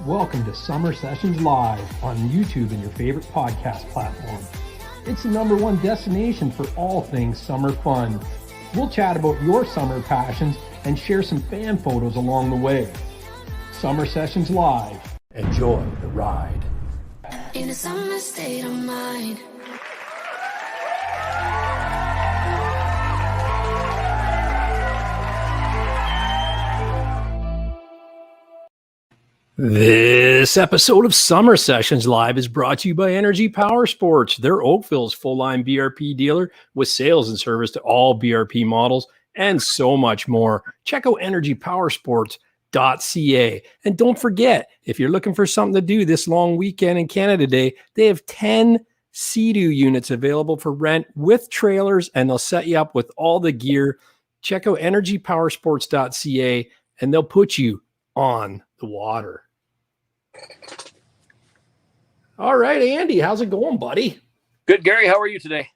Welcome to Summer Sessions Live on YouTube and your favorite podcast platform. It's the #1 destination for all things summer fun. We'll chat about your summer passions and share some fan photos along the way. Summer Sessions Live. Enjoy the ride. In a summer state of mind. This episode of Summer Sessions Live is brought to you by Energy Powersports. They're Oakville's full-line BRP dealer with sales and service to all BRP models and so much more. Check out energypowersports.ca. And don't forget, if you're looking for something to do this long weekend in Canada Day, they have 10 Sea-Doo units available for rent with trailers, and they'll set you up with all the gear. Check out energypowersports.ca, and they'll put you on the water. All right, Andy, how's it going, buddy? Good, Gary. How are you today?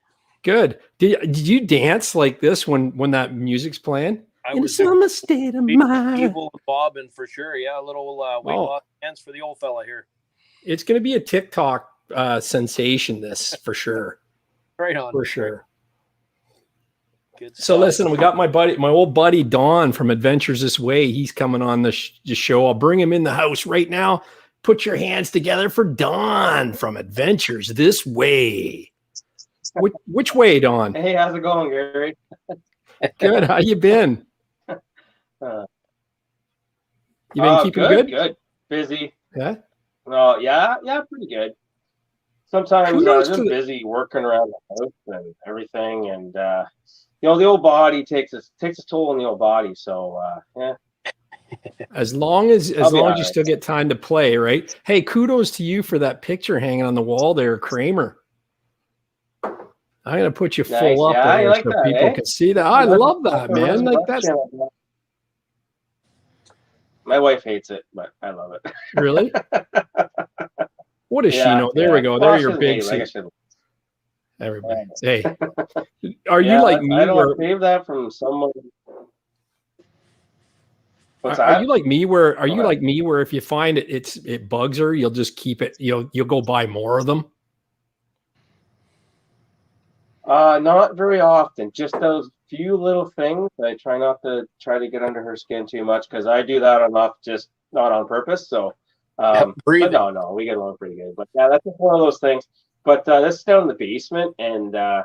Good. Did you dance like this when that music's playing? I In was some state of mind. Evil and bobbing for sure. Yeah, a little weight loss dance for the old fella here. It's going to be a TikTok sensation. This for sure. Right on. For sure. Good So stuff. listen, we got my old buddy Don from Adventures This Way. He's coming on the show. I'll bring him in the house right now. Put your hands together for Don from Adventures This Way. Which way, Don? Hey, how's it going, Gary? Good. How you been? You been keeping good? Good. Busy. Yeah. Well, yeah, pretty good. Sometimes Kudos just to the- busy working around the house and everything, and the old body takes a toll on the old body. So yeah. As long as I'll be all you right. still get time to play, right? Hey, kudos to you for that picture hanging on the wall there, Kramer. I'm gonna put you full Nice. up Yeah, I there like so that, people eh? can see that. I love that, man. Like that's My wife hates it, but I love it. really. What does she Yeah, know? There yeah. we go. Well, There I your shouldn't big hate it, like I seat. should. Everybody. Hey, are you Yeah, like me? I don't Where, save that from someone. What's are that? you like me? Where are Go you ahead. like me? Where if you find it bugs her, you'll just keep it. You'll go buy more of them. Not very often. Just those few little things. I try not to get under her skin too much because I do that enough, just not on purpose. So, but breathing. no, we get along pretty good. But yeah, that's just one of those things. But this is down in the basement, and I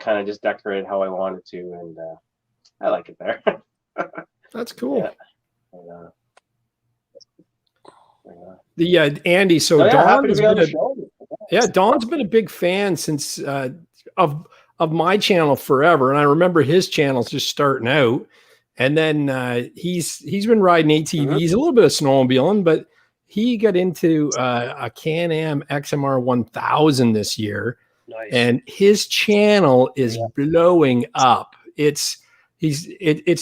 kind of just decorated how I wanted to, and I like it there. That's cool. Yeah. And, The Andy. So yeah, Dawn happy to has be on been the a, show. yeah, Don's been a big fan since of my channel forever, and I remember his channels just starting out, and then he's been riding ATVs, Mhm. a little bit of snowmobiling, but he got into a Can-Am XMR1000 this year, Nice. and his channel is blowing up. It's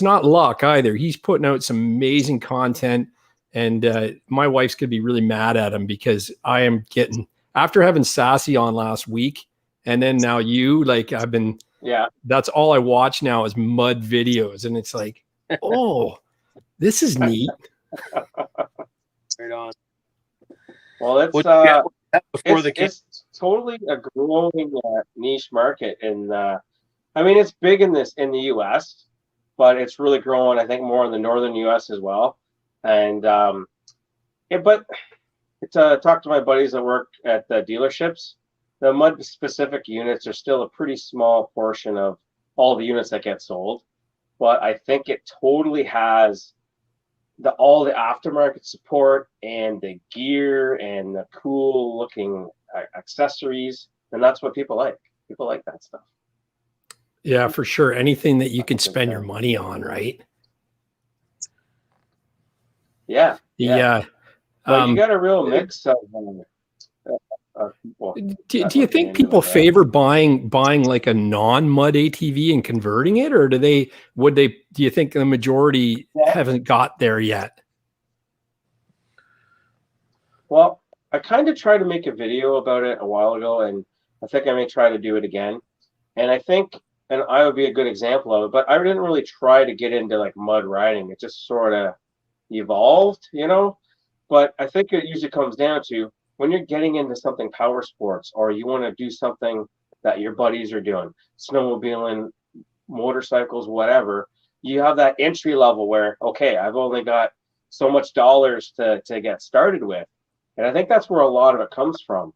not luck either. He's putting out some amazing content, and my wife's gonna be really mad at him because I am getting, after having Sassy on last week, and then now you, like that's all I watch now is mud videos, and it's like, oh, this is neat. Right on. Well, it's Before the kids. it's totally a growing niche market, and I mean it's big in the U.S., but it's really growing. I think more in the northern U.S. as well. And talk to my buddies that work at the dealerships. The mud specific units are still a pretty small portion of all the units that get sold, but I think it totally has all the aftermarket support and the gear and the cool looking accessories, and that's what people like. People like that stuff. Yeah, for sure. Anything that you can spend your money on, right? Yeah. Well, you got a real mix of people. Do you think people favor buying like a non-mud ATV and converting it, or do you think the majority haven't got there yet? Well, I kind of tried to make a video about it a while ago, and I think I may try to do it again. And I think, and I would be a good example of it, but I didn't really try to get into like mud riding. It just sort of evolved, But I think it usually comes down to when you're getting into something power sports, or you want to do something that your buddies are doing, snowmobiling, motorcycles, whatever, you have that entry level where, okay, I've only got so much dollars to get started with. And I think that's where a lot of it comes from.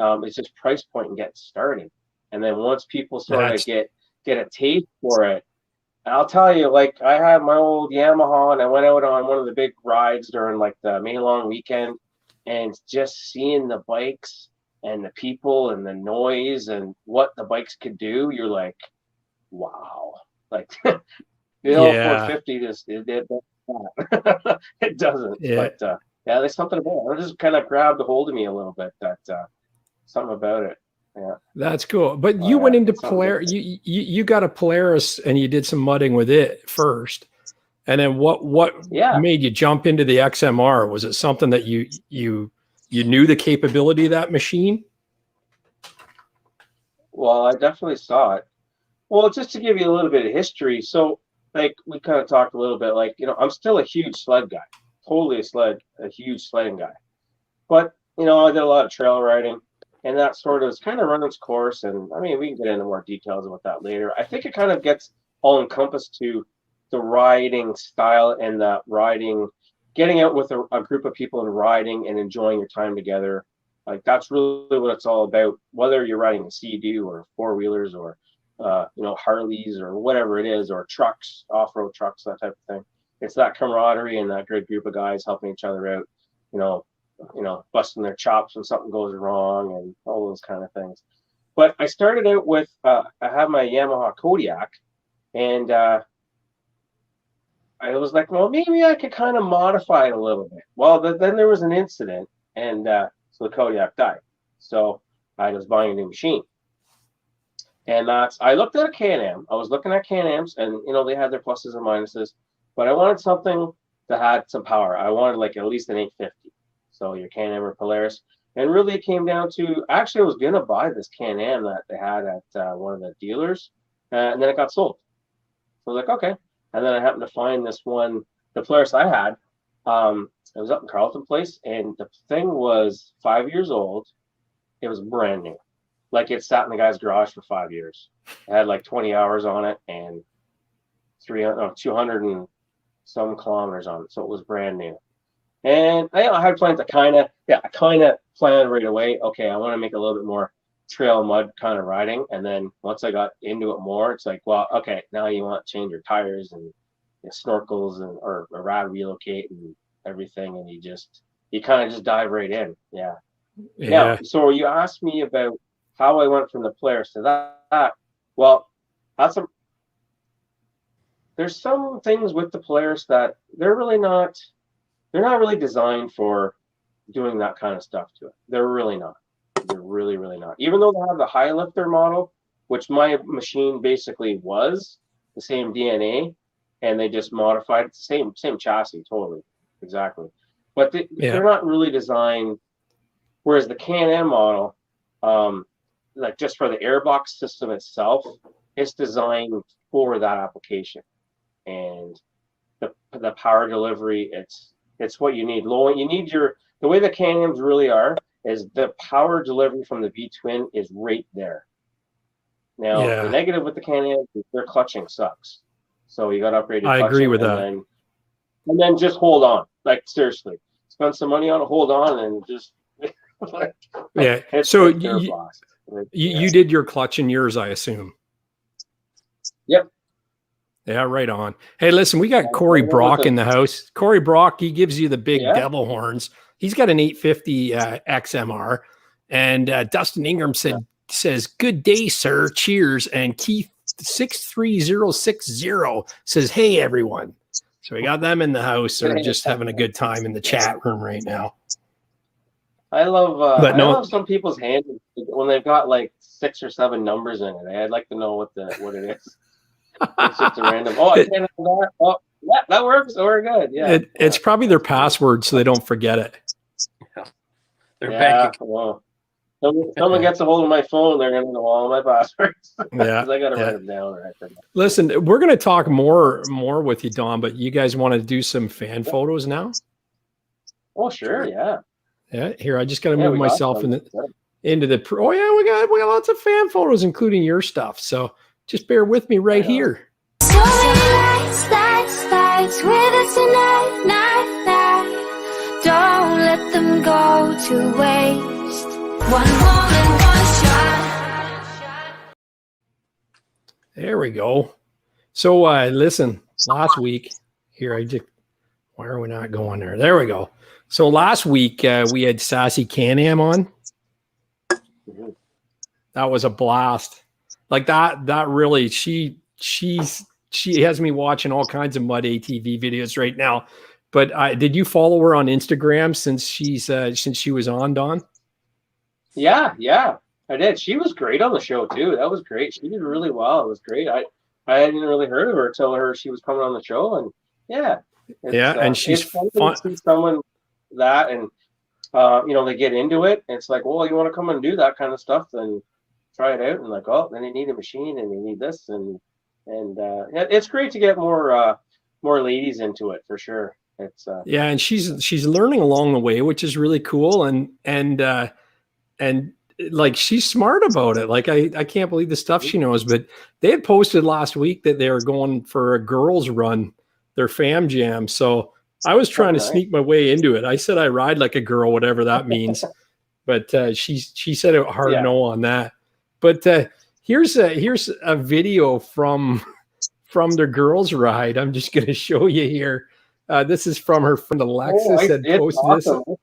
It's just price point and getting started. And then once people sort of get a taste for it, I'll tell you, like, I had my old Yamaha and I went out on one of the big rides during like the May long weekend, and just seeing the bikes and the people and the noise and what the bikes could do, you're like, wow. Like, the old 450 just it doesn't. Yeah. But yeah, there's something about it. It just kind of grabbed a hold of me a little bit, that something about it. Yeah. That's cool. But you went into Polaris. You got a Polaris and you did some mudding with it first. And then what made you jump into the XMR? Was it something that you knew the capability of that machine? Well, I definitely saw it. Well, just to give you a little bit of history, so like we kind of talked a little bit, like, I'm still a huge sled guy, totally a huge sledding guy. But, I did a lot of trail riding. And that sort of is kind of run its course. And I mean, we can get into more details about that later. I think it kind of gets all encompassed to the riding style and the riding, getting out with a group of people and riding and enjoying your time together. Like, that's really what it's all about, whether you're riding a Sea-Doo or four-wheelers or, Harleys or whatever it is, or trucks, off-road trucks, that type of thing. It's that camaraderie and that great group of guys helping each other out, busting their chops when something goes wrong and all those kind of things. But I started out with, I have my Yamaha Kodiak, and I was like, well, maybe I could kind of modify it a little bit. Well, then there was an incident, and so the Kodiak died. So I was buying a new machine. And I looked at a Can-Am. I was looking at Can-Ams, and, they had their pluses and minuses, but I wanted something that had some power. I wanted like at least an 850. So your Can-Am or Polaris. And really it came down to, actually I was going to buy this Can-Am that they had at one of the dealers, and then it got sold. So I was like, okay. And then I happened to find this one, the Polaris I had. It was up in Carleton Place, and the thing was 5 years old. It was brand new. Like, it sat in the guy's garage for 5 years. It had like 20 hours on it and 200 and some kilometers on it. So it was brand new. And I had plans to kind of planned right away. Okay, I want to make a little bit more trail mud kind of riding. And then once I got into it more, it's like, well, okay, now you want to change your tires and your snorkels or rad relocate and everything. And you kind of just dive right in. Yeah. Now, so you asked me about how I went from the Polaris to that. Well, there's some things with the Polaris that they're not really designed for doing that kind of stuff to it. They're really not. They're really, really not. Even though they have the high lifter model, which my machine basically was the same DNA, and they just modified it, same chassis, totally, exactly. But they're not really designed. Whereas the Can-Am model, like just for the airbox system itself, it's designed for that application, and the power delivery, it's what you need. The way the Can-Ams really are is the power delivery from the V-twin is right there. Now, the negative with the Can-Ams is their clutching sucks. So you got to upgrade your clutching. I agree with that. And then just hold on. Like, seriously. Spend some money on it, hold on, and just... So you did your clutch in yours, I assume. Yep. Yeah, right on. Hey, listen, we got Corey Brock in the house. Corey Brock, he gives you the big devil horns. He's got an 850 XMR. And Dustin Ingram says, good day, sir. Cheers. And Keith 63060 says, hey, everyone. So we got them in the house. They're just having a good time in the chat room right now. I love some people's hands when they've got like 6 or 7 numbers in it. I'd like to know what it is. It's just a random. Oh, I can't have that. Oh, yeah, that works. So we're good. Yeah, it's probably their password, so they don't forget it. Their bank account. Well, someone gets a hold of my phone, they're going to know all my passwords. Yeah, I got to write them down. Listen, we're going to talk more with you, Don. But you guys want to do some fan photos now? Oh, sure, yeah. Yeah, here I just got to Yeah, move we got myself some. into the. Oh yeah, we got lots of fan photos, including your stuff. So just bear with me right here. So many lights with us tonight, night. Don't let them go to waste. One moment, one shot. There we go. So listen, last week here why are we not going there? There we go. So last week we had Sassy Can-Am on. That was a blast. Like that really, she has me watching all kinds of mud ATV videos right now. But did you follow her on Instagram since she was on, Don? Yeah, I did. She was great on the show too. That was great. She did really well. It was great. I hadn't really heard of her until she was coming on the show, and yeah, and she's fun to see someone that, and they get into it. And it's like, well, you want to come and do that kind of stuff, then try it out. And like, oh, then you need a machine, and you need this, and it's great to get more ladies into it for sure. It's and she's learning along the way, which is really cool, and like she's smart about it. Like I can't believe the stuff she knows. But they had posted last week that they were going for a girls run, their fam jam. So I was trying to sneak my way into it. I said I ride like a girl, whatever that means. But she said a hard no on that. But here's a video from their girls ride. I'm just going to show you here. This is from her friend Alexis had posted awesome. this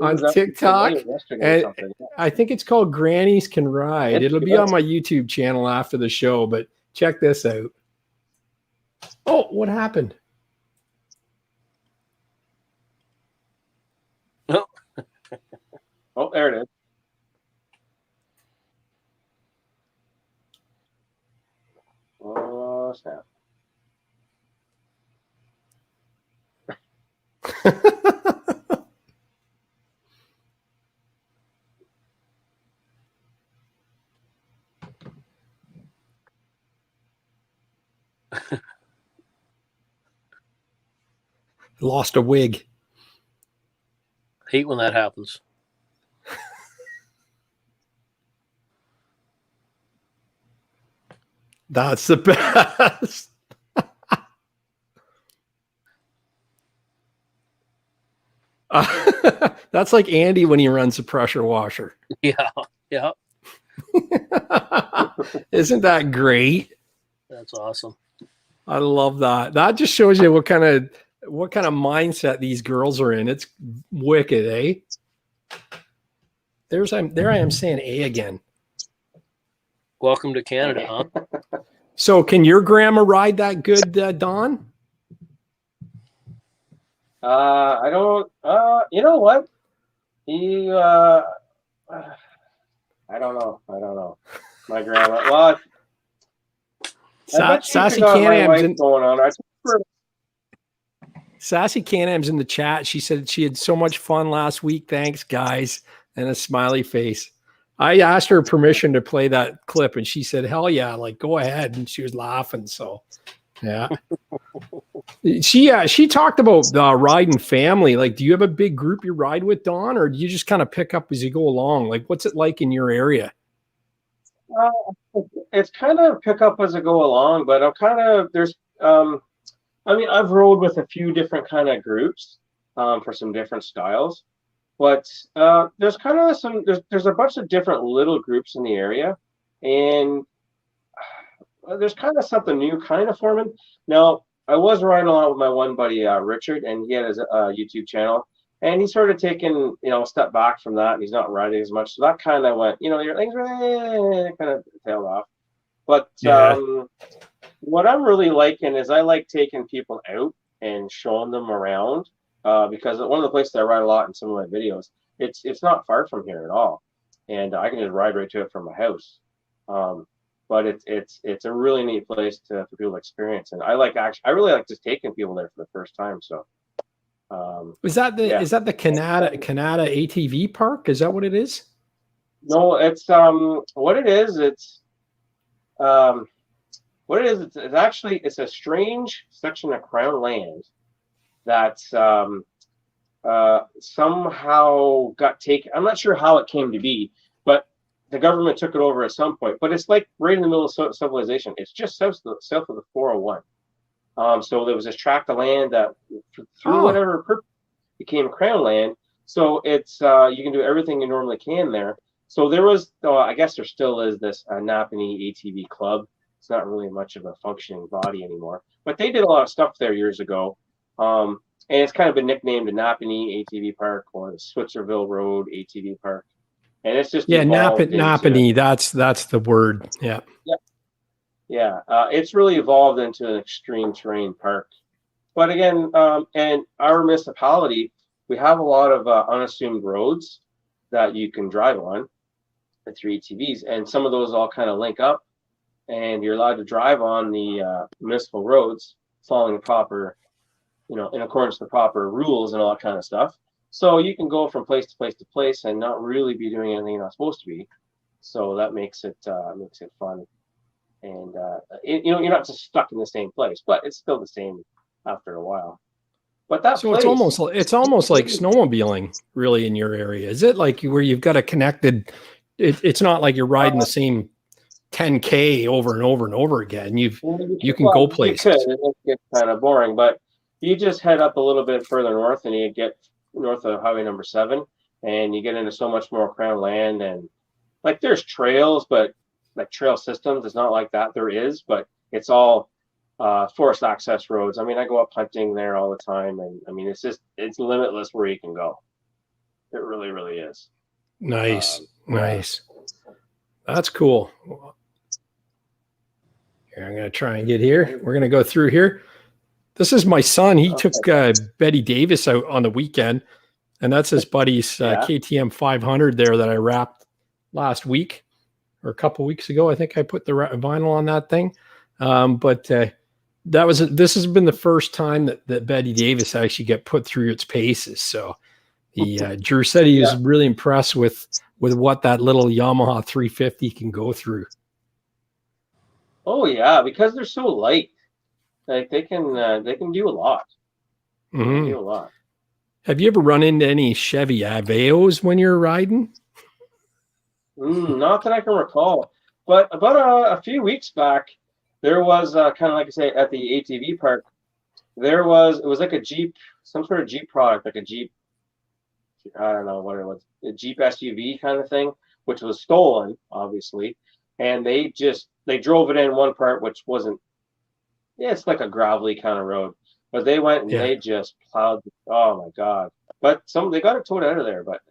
on TikTok, and I think it's called Grannies Can Ride. It'll be on my YouTube channel after the show, but check this out. Oh, what happened? Oh, there it is. Oh, snap. Lost a wig. Hate when that happens. That's the best. That's like Andy when he runs a pressure washer. Yeah. Isn't that great? That's awesome. I love that. That just shows you what kind of mindset these girls are in. It's wicked, eh? There I am saying A again. Welcome to Canada, huh? So can your grandma ride that good, Don? I don't. You know what? I don't know. My grandma. Well, Sassy Can-Am's going on. Sassy Can-Am's in the chat. She said she had so much fun last week. Thanks, guys, and a smiley face. I asked her permission to play that clip, and she said, "Hell yeah! Like, go ahead." And she was laughing. So, yeah. She talked about riding family. Like, do you have a big group you ride with, Don, or do you just kind of pick up as you go along? Like, what's it like in your area? It's kind of pick up as I go along, but I'm kind of there's. I mean, I've rode with a few different kind of groups for some different styles. But there's kind of there's a bunch of different little groups in the area, and there's kind of something new kind of forming. Now, I was riding along with my one buddy, Richard, and he had his YouTube channel, and he started taking, a step back from that, and he's not riding as much. So that kind of went, your things really kind of tailed off. But what I'm really liking is I like taking people out and showing them around. Because one of the places I ride a lot in some of my videos, it's not far from here at all, and I can just ride right to it from my house. But it's a really neat place for people to experience, and I really like just taking people there for the first time. So, is that the Canada ATV park? Is that what it is? No, it's what it is. It's actually a strange section of Crown land that's somehow got taken. I'm not sure how it came to be, but the government took it over at some point. But it's like right in the middle of civilization. It's just south of the 401. So there was this tract of land that, through whatever purpose, became crown land. So it's you can do everything you normally can there. So there was, I guess there still is this Napanee ATV club. It's not really much of a functioning body anymore, but they did a lot of stuff there years ago. And it's kind of been nicknamed the Napanee ATV Park or the Switzerville Road ATV Park. And it's just Napanee. That's the word. Yeah. It's really evolved into an extreme terrain park. But again, and our municipality, we have a lot of unassumed roads that you can drive on with your ATVs, and some of those all kind of link up, and you're allowed to drive on the municipal roads, following the proper, in accordance with the proper rules and all that kind of stuff. So you can go from place to place to place and not really be doing anything you're not supposed to be. So that makes it fun. And you're not just stuck in the same place, but it's still the same after a while. But that's so it's almost like snowmobiling, really, in your area. Is it like where you've got a connected? It's not like you're riding the same 10K over and over and over again. You can go places. It gets kind of boring, but you just head up a little bit further north, and you get north of Highway number 7, and you get into so much more crown land, and like there's trails, but like trail systems, it's not like that. There is, but it's all forest access roads. I mean, I go up hunting there all the time, and I mean, it's limitless where you can go. It really, really is. Nice. That's cool. Here, I'm going to try and get here. We're going to go through here. This is my son. He took Betty Davis out on the weekend, and that's his buddy's KTM 500 there that I wrapped last week or a couple weeks ago. I think I put the vinyl on that thing. But this has been the first time that Betty Davis actually got put through its paces. So Drew said he was really impressed with what that little Yamaha 350 can go through. Oh yeah, because they're so light. Like they can do a lot. Mm-hmm. They can do a lot. Have you ever run into any Chevy Aveos when you're riding? Not that I can recall, but about a few weeks back, there was kind of like I say at the ATV park. It was like a Jeep, some sort of Jeep product, like a Jeep. I don't know what it was, a Jeep SUV kind of thing, which was stolen, obviously, and they drove it in one part, which wasn't. Yeah, it's like a gravelly kind of road, but they went and they just plowed. Oh my God! But they got it towed out of there. But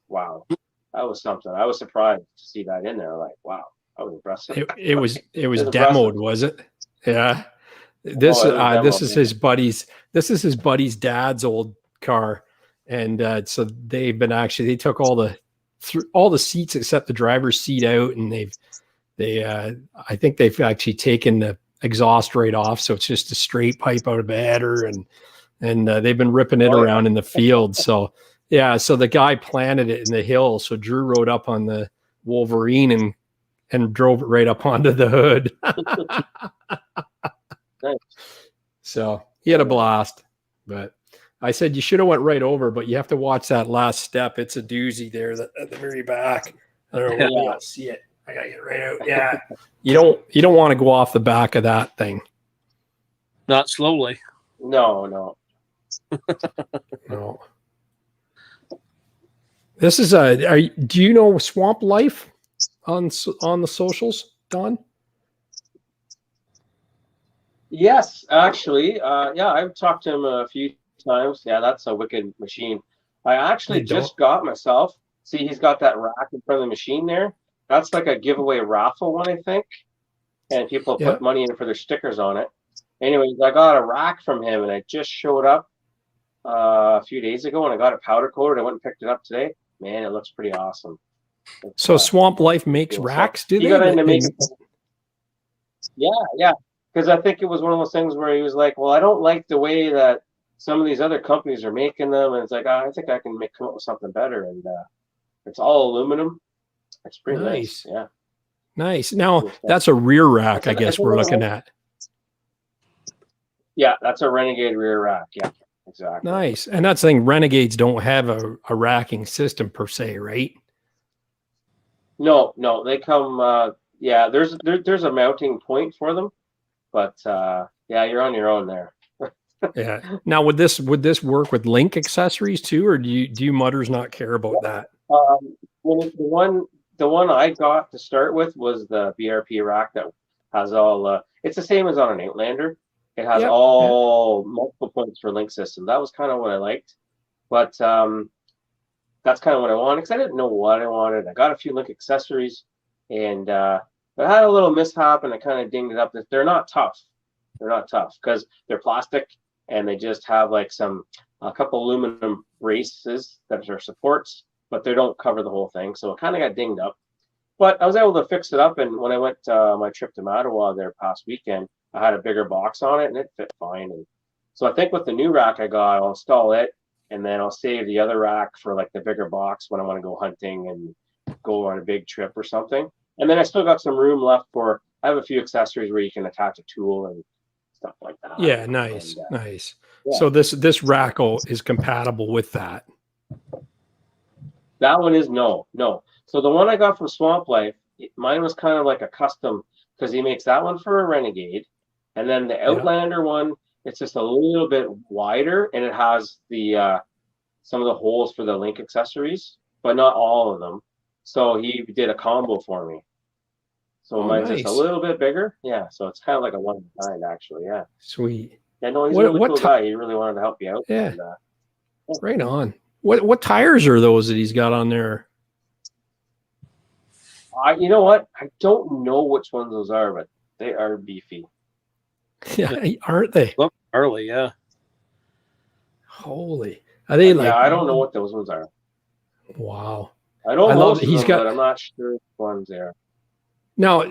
wow, that was something. I was surprised to see that in there. Like, wow, that was impressive. It was demoed, was it? Yeah. This is his buddy's. This is his buddy's dad's old car, and so they took all the seats except the driver's seat out, and I think they've actually taken the exhaust right off, so it's just a straight pipe out of the header, and they've been ripping it around in the field. So so the guy planted it in the hill, so Drew rode up on the Wolverine and drove it right up onto the hood. Nice. So he had a blast, but I said you should have went right over, but you have to watch that last step. It's a doozy there at the very back. I don't know if you'll see it. I gotta get right out. Yeah. You don't want to go off the back of that thing. Not slowly. No. No. This is do you know Swamp Life on the socials, Don? Yes, actually. I've talked to him a few times. Yeah, that's a wicked machine. I actually just got myself. See, he's got that rack in front of the machine there. That's like a giveaway raffle one, I think. And people put money in for their stickers on it. Anyways, I got a rack from him, and it just showed up a few days ago, and I got it powder coated. I went and picked it up today. Man, it looks pretty awesome. So Swamp Life makes racks, do they? Yeah. Because I think it was one of those things where he was like, well, I don't like the way that some of these other companies are making them. And it's like, I think I can come up with something better. And it's all aluminum. It's pretty nice. Yeah. Nice. Now, that's a rear rack, I guess we're looking at. Yeah, that's a Renegade rear rack. Yeah. exactly. Nice. And that's the thing, Renegades don't have a racking system per se, right? No, they come. Yeah, there's a mounting point for them, but yeah, you're on your own there. Yeah. Now, would this work with link accessories too, or do you mudders not care about that? Well, the one I got to start with was the BRP rack that has all. It's the same as on an Outlander. It has Yep, all multiple points for link system. That was kind of what I liked, but that's kind of what I wanted because I didn't know what I wanted. I got a few link accessories, and I had a little mishap, and I kind of dinged it up. They're not tough. They're not tough because they're plastic, and they just have like a couple aluminum braces that are supports, but they don't cover the whole thing. So it kind of got dinged up. But I was able to fix it up, and when I went my trip to Mattawa there past weekend, I had a bigger box on it, and it fit fine. And so I think with the new rack I got, I'll install it, and then I'll save the other rack for like the bigger box when I want to go hunting and go on a big trip or something. And then I still got some room left for. I have a few accessories where you can attach a tool and stuff like that. Yeah, nice, and, nice. Yeah. So this rack is compatible with that. That one is no. So the one I got from Swamp Life, mine was kind of like a custom because he makes that one for a Renegade, and then the Outlander one, it's just a little bit wider, and it has the some of the holes for the link accessories, but not all of them. So he did a combo for me. So mine's just a little bit bigger. Yeah, so it's kind of like a one of a kind, actually. Yeah. Sweet. Yeah, no, he's a really cool guy. He really wanted to help you out. Yeah. And, right on. What tires are those that he's got on there? You know what? I don't know which ones those are, but they are beefy. Yeah, aren't they? Look, early, yeah. Holy. Are they like? Yeah, I don't know what those ones are. Wow. I know most of them, but I'm not sure which ones they are. Now,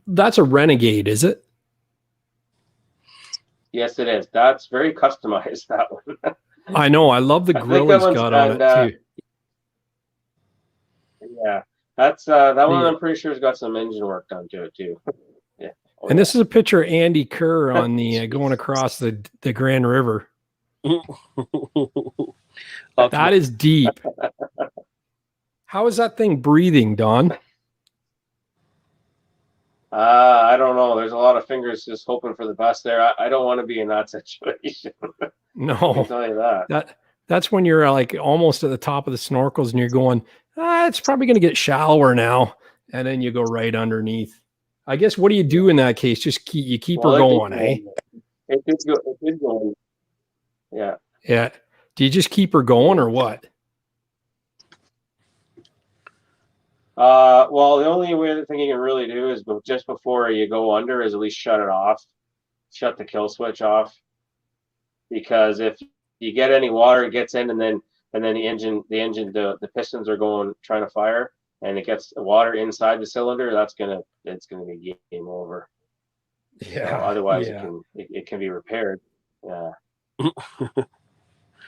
that's a Renegade, is it? Yes, it is. That's very customized, that one. I know. I love the grill he's got on it, too. Yeah. That's that one I'm pretty sure has got some engine work done to it, too. Yeah. And this is a picture of Andy Kerr on the going across the Grand River. That is deep. How is that thing breathing, Don? I don't know. There's a lot of fingers just hoping for the best there. I don't want to be in that situation. No. I can tell you that. That's when you're like almost at the top of the snorkels and you're going, it's probably going to get shallower now. And then you go right underneath. I guess, what do you do in that case? Just keep her going, eh? It did go. Yeah. Yeah. Do you just keep her going or what? Well, the only way thing you can really do is just before you go under is at least shut it off. Shut the kill switch off. Because if you get any water, it gets in, and then the pistons are trying to fire, and it gets water inside the cylinder. It's gonna be game over. Yeah. Otherwise, it can be repaired. Yeah.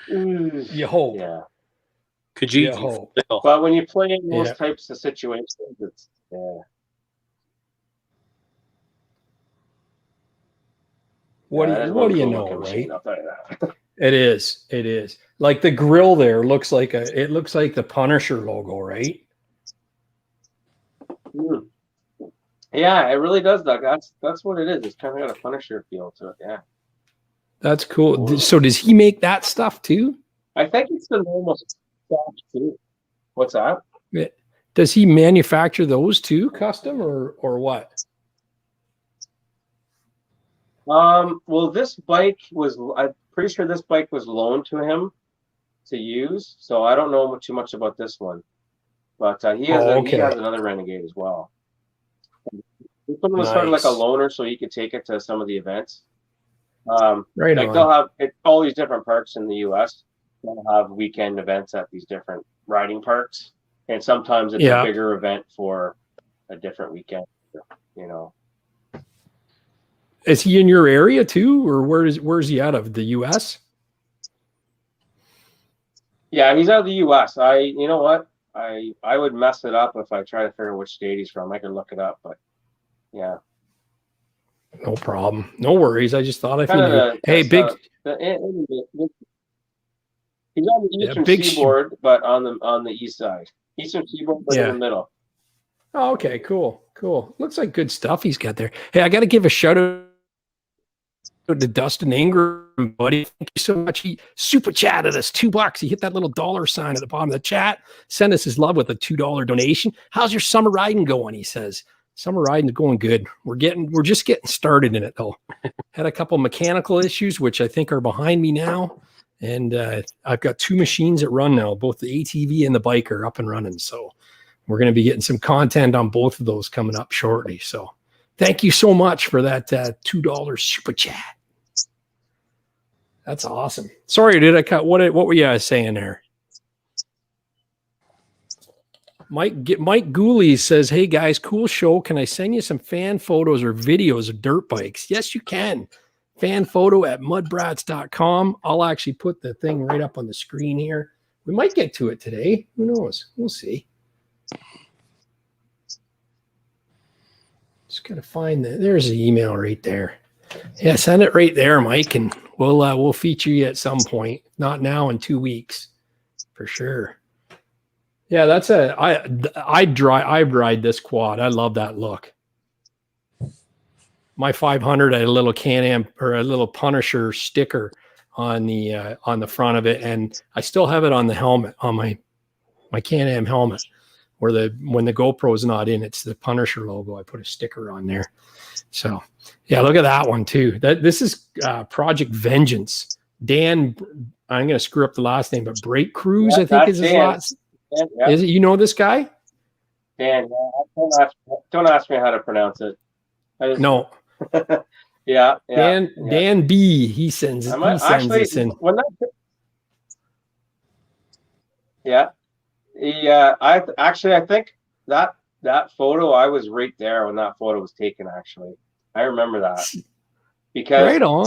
You hope. Yeah. Could you hope? But when you play in those types of situations, it's What do you know, right? I'll tell you that. It is. Like the grill there looks like the Punisher logo, right? Yeah, it really does, Doug. That's what it is. It's kind of got a Punisher feel to it. Yeah. That's cool. So does he make that stuff too? I think it's the normal stuff too. What's that? Does he manufacture those too, custom or what? Well, this bike I'm pretty sure this bike was loaned to him to use, so I don't know too much about this one. But he has another Renegade as well. This one was sort of like a loaner, so he could take it to some of the events. Right. Like they'll have all these different parks in the U.S. They'll have weekend events at these different riding parks, and sometimes it's a bigger event for a different weekend. You know. Is he in your area too, or where's he out of? The U.S.? Yeah, he's out of the U.S. You know what? I would mess it up if I try to figure out which state he's from. I can look it up, but yeah. No problem. No worries. I just thought if you knew. Hey, big. He's on the eastern seaboard, but on the east side. Eastern seaboard, but in the middle. Oh, okay, cool. Looks like good stuff he's got there. Hey, I got to give a shout out to Dustin Ingram, buddy. Thank you so much. He super chatted us $2. He hit that little dollar sign at the bottom of the chat. Send us his love with a $2 donation. How's your summer riding going? He says. Summer riding is going good. We're just getting started in it though. Had a couple mechanical issues, which I think are behind me now. And I've got 2 machines that run now. Both the ATV and the bike are up and running. So we're going to be getting some content on both of those coming up shortly. So thank you so much for that $2 super chat. That's awesome. Sorry, did I cut? What were you guys saying there? Mike Gooley says, hey guys, cool show. Can I send you some fan photos or videos of dirt bikes? Yes, you can. Fan photo at mudbrats.com. I'll actually put the thing right up on the screen here. We might get to it today. Who knows? We'll see. Just got to find there's the email right there. Yeah, send it right there, Mike, and we'll feature you at some point. Not now, in 2 weeks, for sure. Yeah, I'd ride this quad. I love that look. My 500 had a little Can-Am or a little Punisher sticker on the front of it, and I still have it on the helmet, on my Can-Am helmet, where when the GoPro's not in, it's the Punisher logo. I put a sticker on there. So yeah, look at that one too. This is Project Vengeance. Dan, I'm going to screw up the last name, but Break Cruise, I think is his last. Yeah. Is it? You know this guy? Dan. Yeah. Don't ask me how to pronounce it. No. Yeah. Dan B. He sends this in. I think that photo, I was right there when that photo was taken. Actually, I remember that because right on.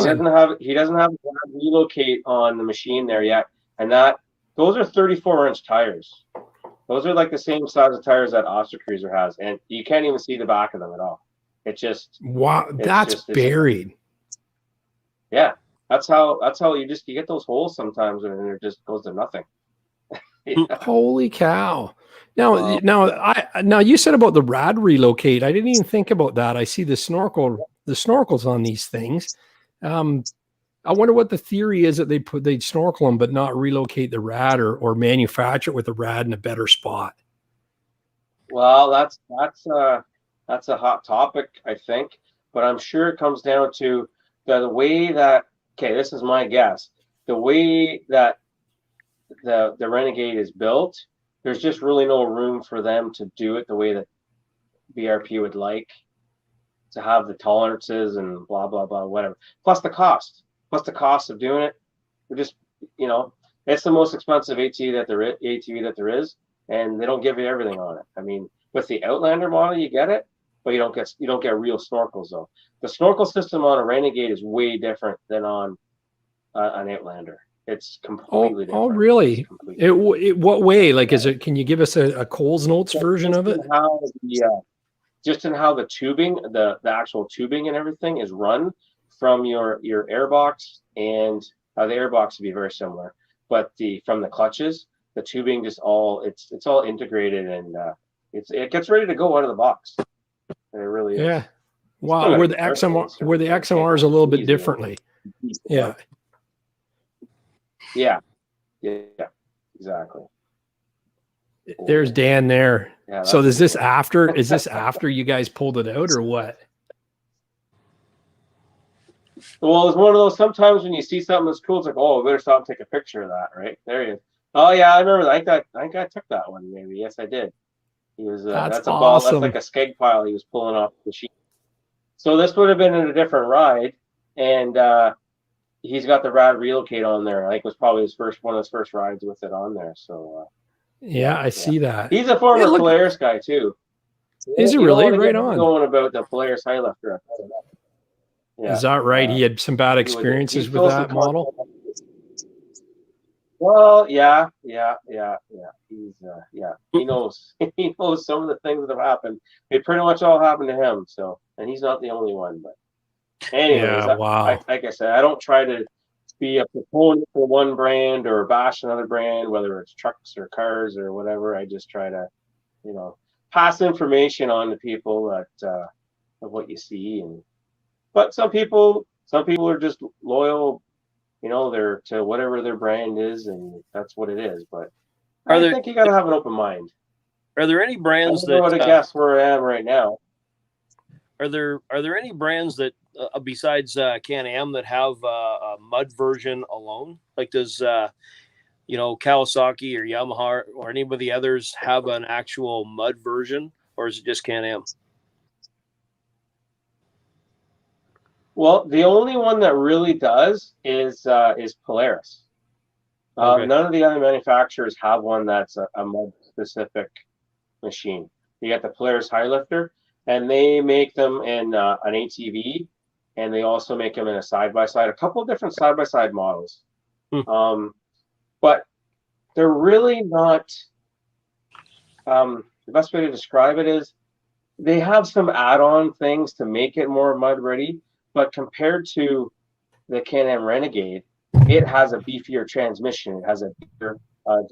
He doesn't have relocate on the machine there yet, and those are 34-inch tires. Those are like the same size of tires that Oster Cruiser has, and you can't even see the back of them at all. It just that's buried. Yeah, that's how you get those holes sometimes, and it just goes to nothing. Yeah. Holy cow! Now you said about the rad relocate. I didn't even think about that. I see the snorkels on these things. I wonder what the theory is that they'd snorkel them, but not relocate the rad or manufacture it with the rad in a better spot. Well, that's a hot topic, I think, but I'm sure it comes down to the way that, okay, this is my guess, the way that the Renegade is built, there's just really no room for them to do it the way that BRP would like, to have the tolerances and blah, blah, blah, whatever. Plus the cost of doing it. We're just, it's the most expensive ATV that there is, and they don't give you everything on it. I mean, with the Outlander model, you get it, but you don't get real snorkels though. The snorkel system on a Renegade is way different than on an Outlander. It's completely different. Oh, really? What way? Like, can you give us a Coles Notes version of it? Just in how the tubing, the actual tubing and everything is run from your airbox, and the airbox would be very similar, but from the clutches, the tubing it's all integrated, and it gets ready to go out of the box. And it really is. Yeah. Wow. Where the XMR is a little bit differently. Yeah. Yeah. Exactly. There's Dan there. Yeah, so is this after you guys pulled it out or what? Well, it's one of those, sometimes when you see something that's cool, it's like, oh, I better stop and take a picture of that, right? There you go. Oh yeah, I remember that. I think I took that one, maybe. Yes, I did. He was that's a ball, that's like a skeg pile he was pulling off the sheet. So this would have been in a different ride, and he's got the rad relocate on there. I think it was probably one of his first rides with it on there. So yeah, I see that. He's a former Polaris guy too. Is he really? Right on. Going about the Polaris high lifter. Yeah. Is that right? He had some bad experiences with that model. Well, yeah. He's he knows he knows some of the things that have happened. They pretty much all happened to him. So, and he's not the only one. But anyways, wow. Like I said, I don't try to be a proponent for one brand or bash another brand, whether it's trucks or cars or whatever. I just try to, pass information on to people that of what you see. But some people are just loyal, they're to whatever their brand is, and that's what it is. But I think you got to have an open mind. Are there any brands I don't know that what to guess where I am right now? Are there any brands that besides Can-Am that have a mud version alone? Like does Kawasaki or Yamaha or any of the others have an actual mud version, or is it just Can-Am? Well, the only one that really does is Polaris. Okay. None of the other manufacturers have one that's a mud specific machine. You got the Polaris High Lifter, and they make them in an ATV, and they also make them in a side-by-side, a couple of different side-by-side models. But they're really not, the best way to describe it is they have some add-on things to make it more mud ready, but compared to the Can-Am Renegade, it has a beefier transmission, it has a beefier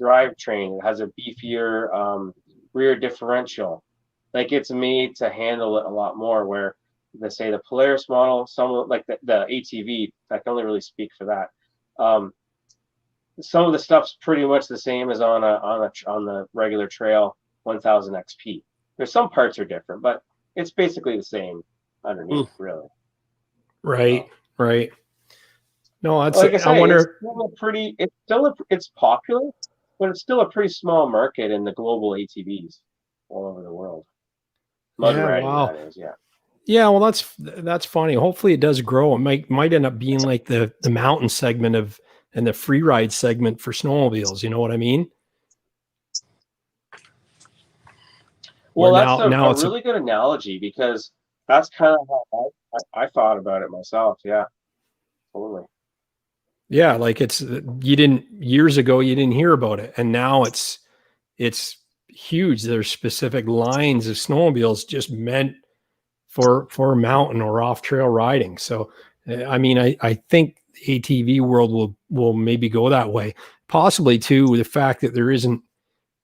drivetrain, it has a beefier rear differential. Like it's made to handle it a lot more, where the Polaris model, some like the ATV, I can only really speak for that. Some of the stuff's pretty much the same as on the regular trail 1000 XP. There's some parts are different, but it's basically the same underneath, really. Right. No, that's like I say, I wonder. It's popular, but it's still a pretty small market in the global ATVs all over the world. Mud riding, that is, yeah. Yeah, well, that's funny. Hopefully, it does grow. It might end up being like the mountain segment and the free ride segment for snowmobiles. You know what I mean? Well, that's a really good analogy, because that's kind of how I thought about it myself. Yeah, totally. Yeah, like years ago you didn't hear about it, and now it's huge. There's specific lines of snowmobiles just meant for mountain or off trail riding. So, I mean, I think the ATV world will maybe go that way, possibly too, with the fact that there isn't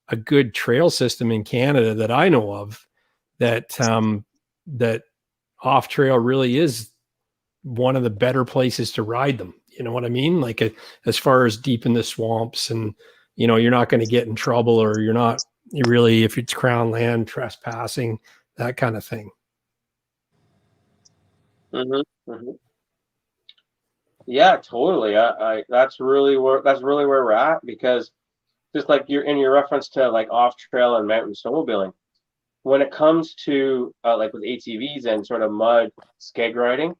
a good trail system in Canada that I know of that that off trail really is one of the better places to ride them. You know what I mean? Like as far as deep in the swamps, and you're not going to get in trouble, or if it's crown land, trespassing, that kind of thing. Yeah, totally. That's really where we're at, because just like your reference to like off trail and mountain snowmobiling, when it comes to like with ATVs and sort of mud skeg riding,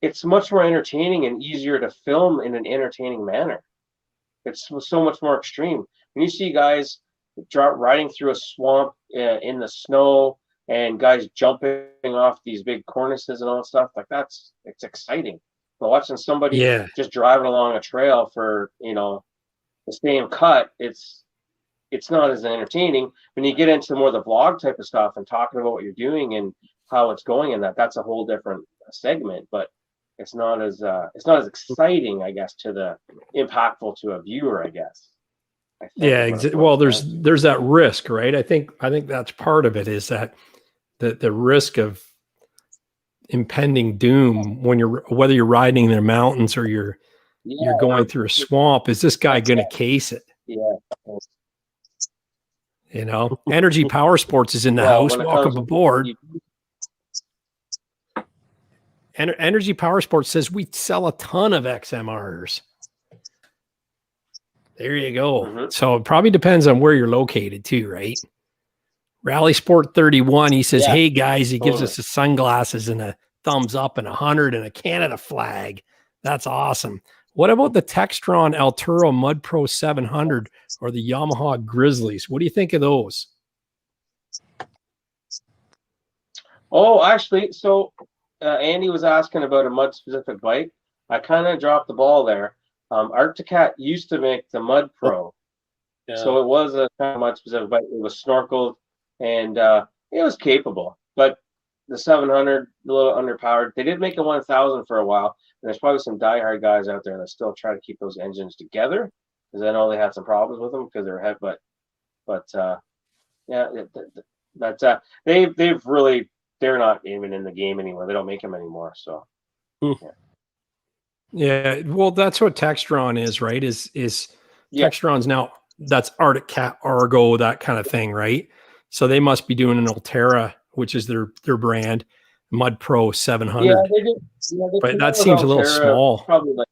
it's much more entertaining and easier to film in an entertaining manner. It's so much more extreme. When you see guys riding through a swamp in the snow, and guys jumping off these big cornices and all that stuff, like it's exciting. But watching somebody just driving along a trail for the same cut, it's not as entertaining. When you get into more the vlog type of stuff and talking about what you're doing and how it's going, and that's a whole different segment. But it's not as exciting, I guess, to the impactful to a viewer, I guess. Well, there's that risk, right? I think that's part of it, is that the risk of impending doom whether you're riding in the mountains or you're going through a swamp. Is this guy going to case it? Yeah. Energy Powersports is in the house. Welcome aboard. Energy Powersports says we sell a ton of XMRs. There you go. So it probably depends on where you're located too, right? Rally Sport 31, he says, hey guys, he gives us the sunglasses and a thumbs up and 100 and a Canada flag. That's awesome. What about the Textron Alturo Mud Pro 700 or the Yamaha Grizzlies? What do you think of those? Oh, actually, so Andy was asking about a mud specific bike. I kind of dropped the ball there. Arcticat used to make the Mud Pro. So it was a kind of mud specific bike. It was snorkeled, and it was capable. But the 700, a little underpowered. They did make a 1000 for a while. there's probably some diehard guys out there that still try to keep those engines together, because I know they had some problems with them because they're heavy. But yeah, they've really, they're not even in the game anymore. They don't make them anymore. So yeah. Well, that's what Textron is, right? Is yeah. Textron's now, that's Arctic Cat, Argo, that kind of thing, right? So they must be doing an Altera, which is their brand, Mud Pro 700. Yeah, they did. Yeah, they but came that out with seems a little Altera, small. probably like,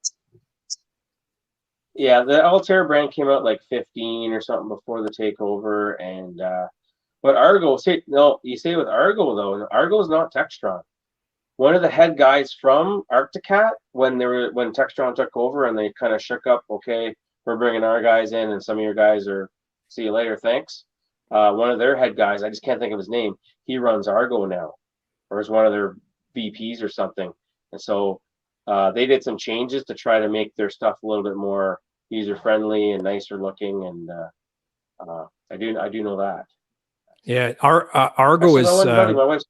yeah, the Altera brand came out like 15 or something before the takeover, and but Argo, you say with Argo though, Argo's not Textron. One of the head guys from Arcticat, when Textron took over and they kind of shook up, okay, we're bringing our guys in, and some of your guys are, see you later, thanks. One of their head guys, I just can't think of his name, he runs Argo now, or is one of their VPs or something. And so they did some changes to try to make their stuff a little bit more user friendly and nicer looking, and I do know that. Yeah, Argo actually, my wife's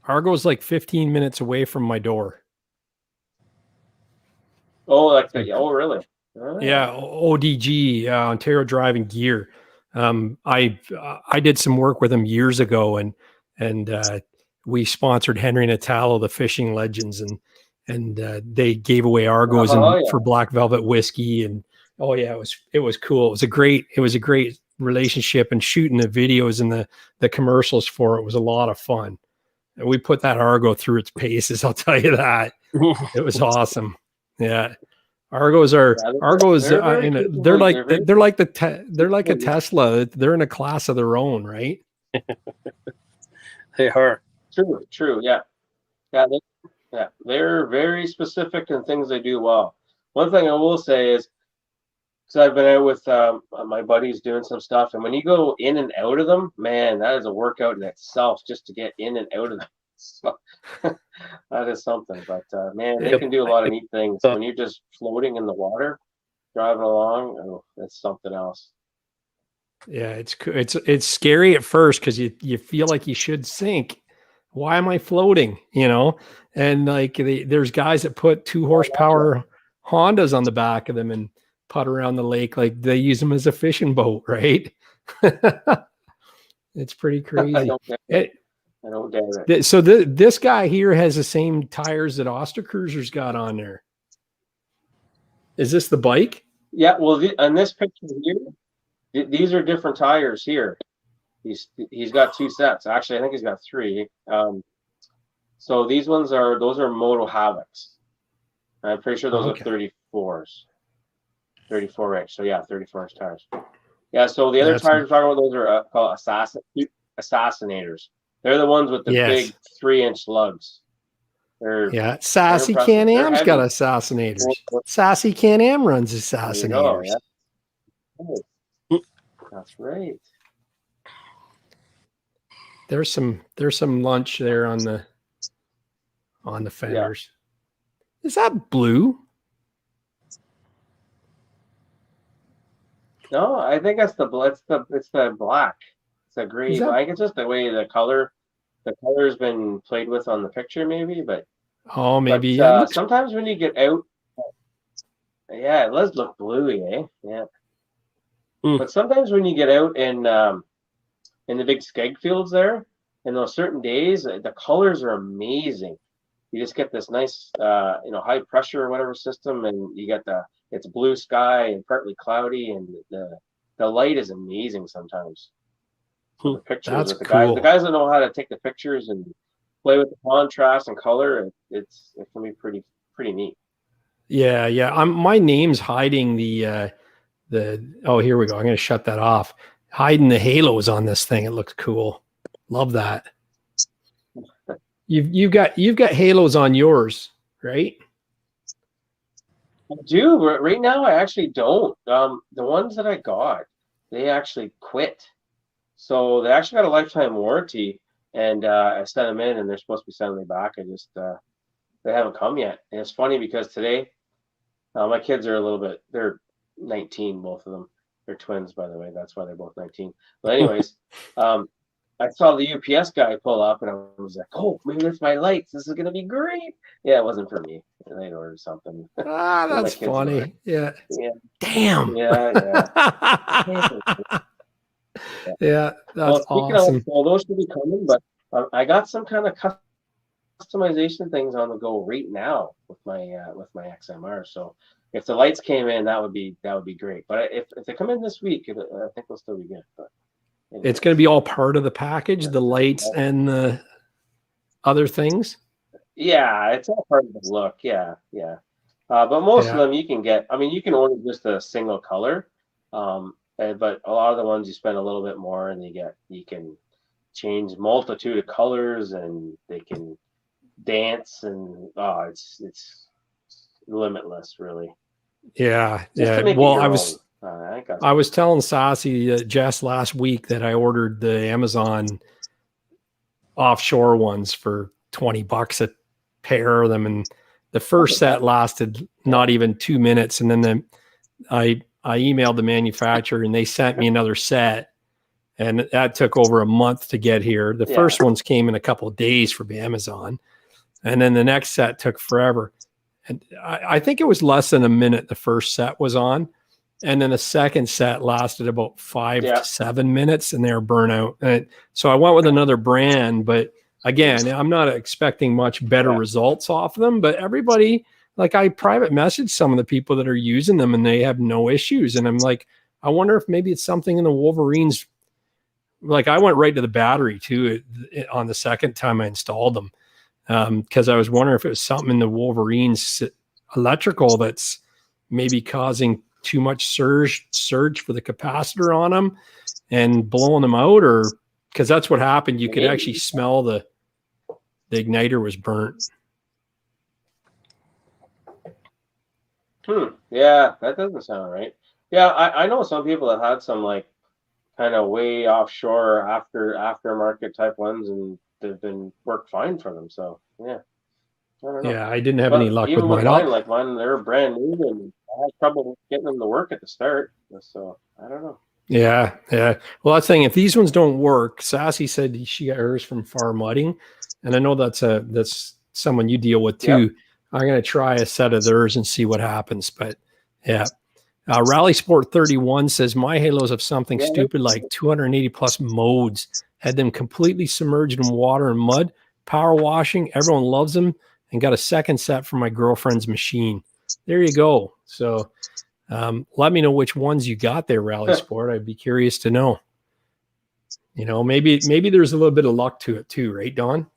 Argo is like 15 minutes away from my door. Oh, like that. Oh, really? Oh. Yeah, ODG, Ontario Driving Gear. I did some work with them years ago, and we sponsored Henry Natalo, the fishing legends, and they gave away Argos for Black Velvet whiskey, and it was cool. It was a great relationship, and shooting the videos and the commercials for it was a lot of fun. And we put that Argo through its paces, I'll tell you that. It was awesome. Yeah. Argos are they're like a Tesla. They're in a class of their own, right? They are. True. Yeah. They're very specific in things they do well. One thing I will say is, because I've been out with my buddies doing some stuff, and when you go in and out of them, man, that is a workout in itself just to get in and out of them. So, that is something. But man, they can do a lot of neat things when you're just floating in the water, driving along. Oh, that's something else. Yeah, it's scary at first because you feel like you should sink. Why am I floating? And like there's guys that put 2 horsepower Hondas on the back of them and putt around the lake like they use them as a fishing boat, right? It's pretty crazy. I don't get it. So this guy here has the same tires that Ostercruiser's got on there. Is this the bike? Yeah. Well, on this picture here, these are different tires here. He's got 2 sets. Actually, I think he's got 3. So those are Moto Havocs. I'm pretty sure those are 34s. 34 inch. So yeah, 34 inch tires. Yeah. So the other tires we're talking about, those are called Assassinators. They're the ones with the big 3-inch lugs. Sassy Can-Am's got Assassinators. Sassy Can-Am runs Assassinators. Yeah. That's right. There's some lunch there on the fenders. Yeah. Is that blue? No, I think it's the black. It's a green. I think it's just the way the color's been played with on the picture, maybe. But maybe. Sometimes when you get out, it does look bluey, eh? Yeah. But sometimes when you get out in the big skeg fields there, in those certain days, the colors are amazing. You just get this nice, high pressure or whatever system, and you get it's blue sky and partly cloudy, and the light is amazing sometimes. The pictures That's with the cool. guys. The guys that know how to take the pictures and play with the contrast and color, it can be pretty neat. Yeah. My name's hiding the oh, here we go. I'm going to shut that off. Hiding the halos on this thing. It looks cool. Love that. You've got halos on yours, right? I do. Right now, I actually don't. The ones that I got, they actually quit. So they actually got a lifetime warranty, and I sent them in, and they're supposed to be sending me back. I just they haven't come yet. And it's funny because today, my kids are they're 19, both of them. They're twins, by the way. That's why they're both 19. But anyways, I saw the UPS guy pull up, and I was like, "Oh, maybe that's my lights. This is gonna be great." Yeah, it wasn't for me. They'd ordered something. Ah, My that's kids ordered. funny. Yeah. Yeah, Damn. yeah. Yeah, Well, that's speaking of, awesome. well, those should be coming, but I got some kind of customization things on the go right now with my XMR. So if the lights came in, that would be great. But if they come in this week, I think they'll still be good. But It's going to be all part of the package, the lights and the other things. yeah, it's all part of the look. Yeah. But most of them you can get. I mean, you can order just a single color, but a lot of the ones you spend a little bit more, and you can change multitude of colors, and they can dance, and it's limitless, really. Yeah. Just to make it Well, your I own. was telling Sassy Jess last week that I ordered the Amazon offshore ones for $20 a pair of them, and the first set lasted not even 2 minutes, and then I emailed the manufacturer, and they sent me another set, and that took over a month to get here. The first ones came in a couple of days from Amazon, and then the next set took forever. And I think it was less than a minute the first set was on, and then the second set lasted about 5 to 7 minutes, and they were burnout. And so I went with another brand, but again, I'm not expecting much better results off of them. But everybody, like, I private message some of the people that are using them, and they have no issues. And I'm like, I wonder if maybe it's something in the Wolverines. Like, I went right to the battery too on the second time I installed them, because I was wondering if it was something in the Wolverines electrical that's maybe causing too much surge for the capacitor on them and blowing them out, or because that's what happened. You could actually smell the igniter was burnt. Yeah, that doesn't sound right. Yeah, I know some people that had some like kind of way offshore aftermarket type ones, and they've been worked fine for them. So yeah, I don't know. Yeah, I didn't have any luck with mine. Like mine, they were brand new, and I had trouble getting them to work at the start. So I don't know. Yeah. Well, that's the thing. If these ones don't work, Sassy said she got hers from Far Mudding, and I know that's someone you deal with too. Yep. I'm going to try a set of theirs and see what happens. But yeah. Rally Sport 31 says my Halos have something stupid like 280 plus modes, had them completely submerged in water and mud, power washing. Everyone loves them, and got a second set for my girlfriend's machine. There you go. So let me know which ones you got there, Rally Sport. I'd be curious to know. You know, maybe there's a little bit of luck to it too, right, Don?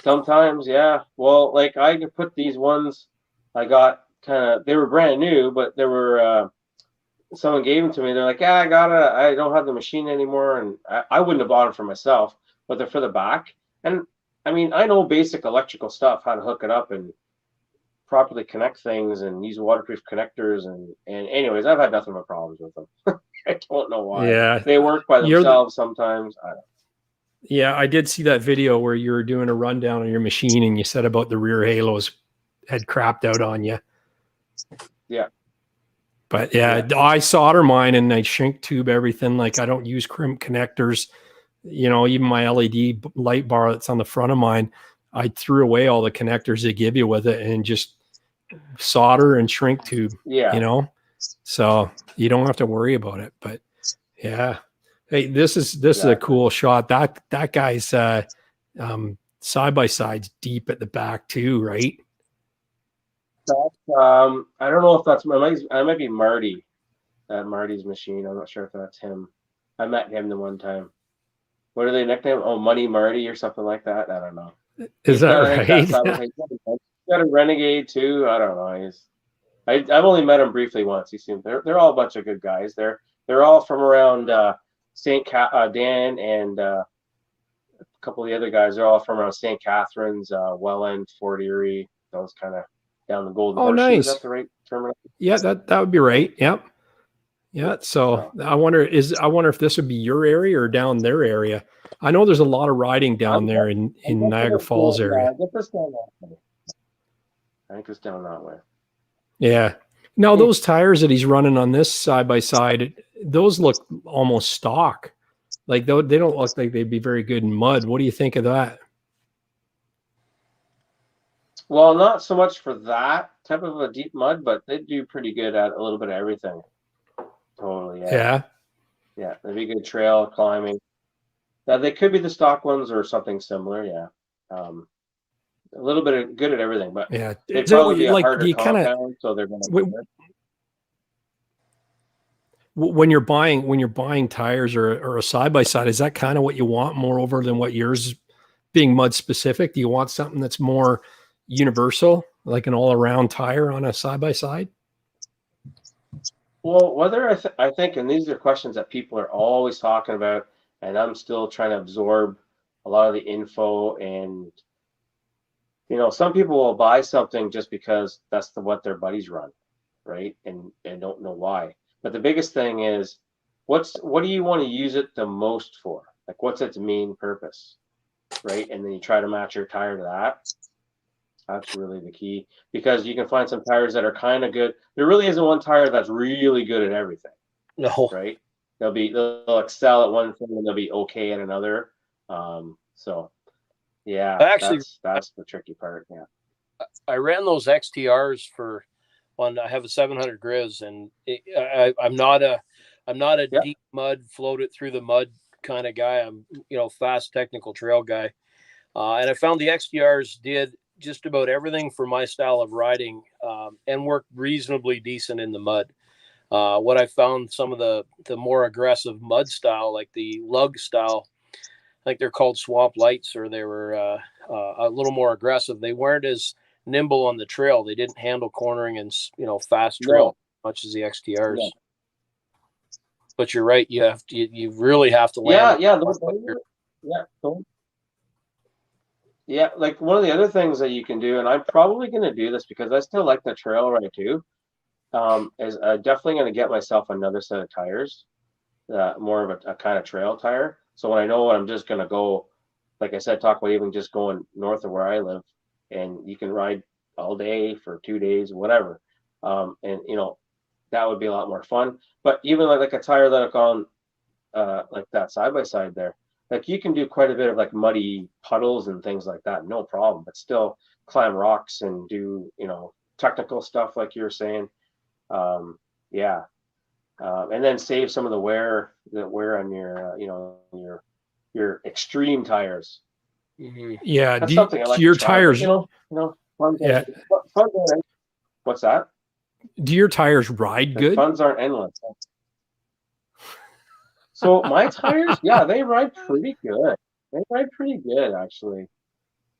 Sometimes, yeah. Well, like I could put these ones I got. They were brand new, but they were someone gave them to me. They're like, yeah, I don't have the machine anymore, and I wouldn't have bought them for myself, but they're for the back. And I mean, I know basic electrical stuff, how to hook it up and properly connect things and use waterproof connectors, and anyways, I've had nothing but problems with them. I don't know why. Yeah, they work by themselves sometimes. I don't know. Yeah, I did see that video where you were doing a rundown on your machine, and you said about the rear halos had crapped out on you. Yeah. But yeah, I solder mine and I shrink tube everything. Like, I don't use crimp connectors. You know, even my LED light bar that's on the front of mine, I threw away all the connectors they give you with it and just solder and shrink tube. Yeah. You know, so you don't have to worry about it. But yeah, hey, this is a cool shot. That guy's side by side's deep at the back too, right? I don't know if that's I might be Marty at Marty's machine. I'm not sure if that's him. I met him the one time. What are they nicknamed? Oh, Money Marty or something like that. I don't know. Is that right? He's got a Renegade too. I don't know. I've only met him briefly once. He seemed they're all a bunch of good guys. They're all from around Dan and a couple of the other guys. They're all from around St. Catharines, Welland, Fort Erie, those kind of down the Golden Horseshoe. Nice. Is that the right terminology? Yeah, that would be right. Yep. Yeah. So I wonder if this would be your area or down their area. I know there's a lot of riding down there in Niagara Falls area. I think it's down that way. Yeah. Now those tires that he's running on this side by side, those look almost stock. Like though they don't look like they'd be very good in mud. What do you think of that? Well, not so much for that type of a deep mud, but they do pretty good at a little bit of everything. Totally, yeah. Yeah. Yeah, they'd be good trail climbing. They could be the stock ones or something similar, yeah. A little bit of good at everything, but Yeah. they'd So, probably be a like, do harder you kinda compound, so they're gonna be good. when you're buying tires or a side by side, is that kind of what you want more over than what yours being mud specific? Do you want something that's more universal, like an all around tire on a side by side? Well, whether I think, and these are questions that people are always talking about, and I'm still trying to absorb a lot of the info. And some people will buy something just because that's what their buddies run, right? And don't know why. But the biggest thing is, what do you want to use it the most for? Like, what's its main purpose, right? And then you try to match your tire to that. That's really the key, because you can find some tires that are kind of good. There really isn't one tire that's really good at everything. No. Right? They'll excel at one thing and they'll be okay at another. So yeah, Actually, that's the tricky part. Yeah. I ran those XTRs for one. I have a 700 Grizz, and I'm not a Yeah. deep mud, float it through the mud kind of guy. I'm fast technical trail guy, and I found the XTRs did just about everything for my style of riding, and worked reasonably decent in the mud. What I found, some of the more aggressive mud style, like the lug style, I think they're called Swamp Lights, or they were a little more aggressive. They weren't as nimble on the trail. They didn't handle cornering and fast trail much as the XTRs. No. But you're right. You really have to land. Yeah, like one of the other things that you can do, and I'm probably going to do this because I still like the trail ride too, is definitely going to get myself another set of tires, more of a kind of trail tire. So when I know I'm just going to go, like I said, talk about even just going north of where I live, and you can ride all day for 2 days, whatever. And that would be a lot more fun. But even like a tire that I've gone, like that side by side there, like you can do quite a bit of like muddy puddles and things like that, no problem. But still climb rocks and do technical stuff like you were saying. Yeah. And then save some of the wear on your your extreme tires. Mm-hmm. Yeah. That's something I like. Your to try, tires, fun, yeah. What's that? Do your tires ride The good? funds aren't endless. So my tires, yeah, they ride pretty good. They ride pretty good, actually.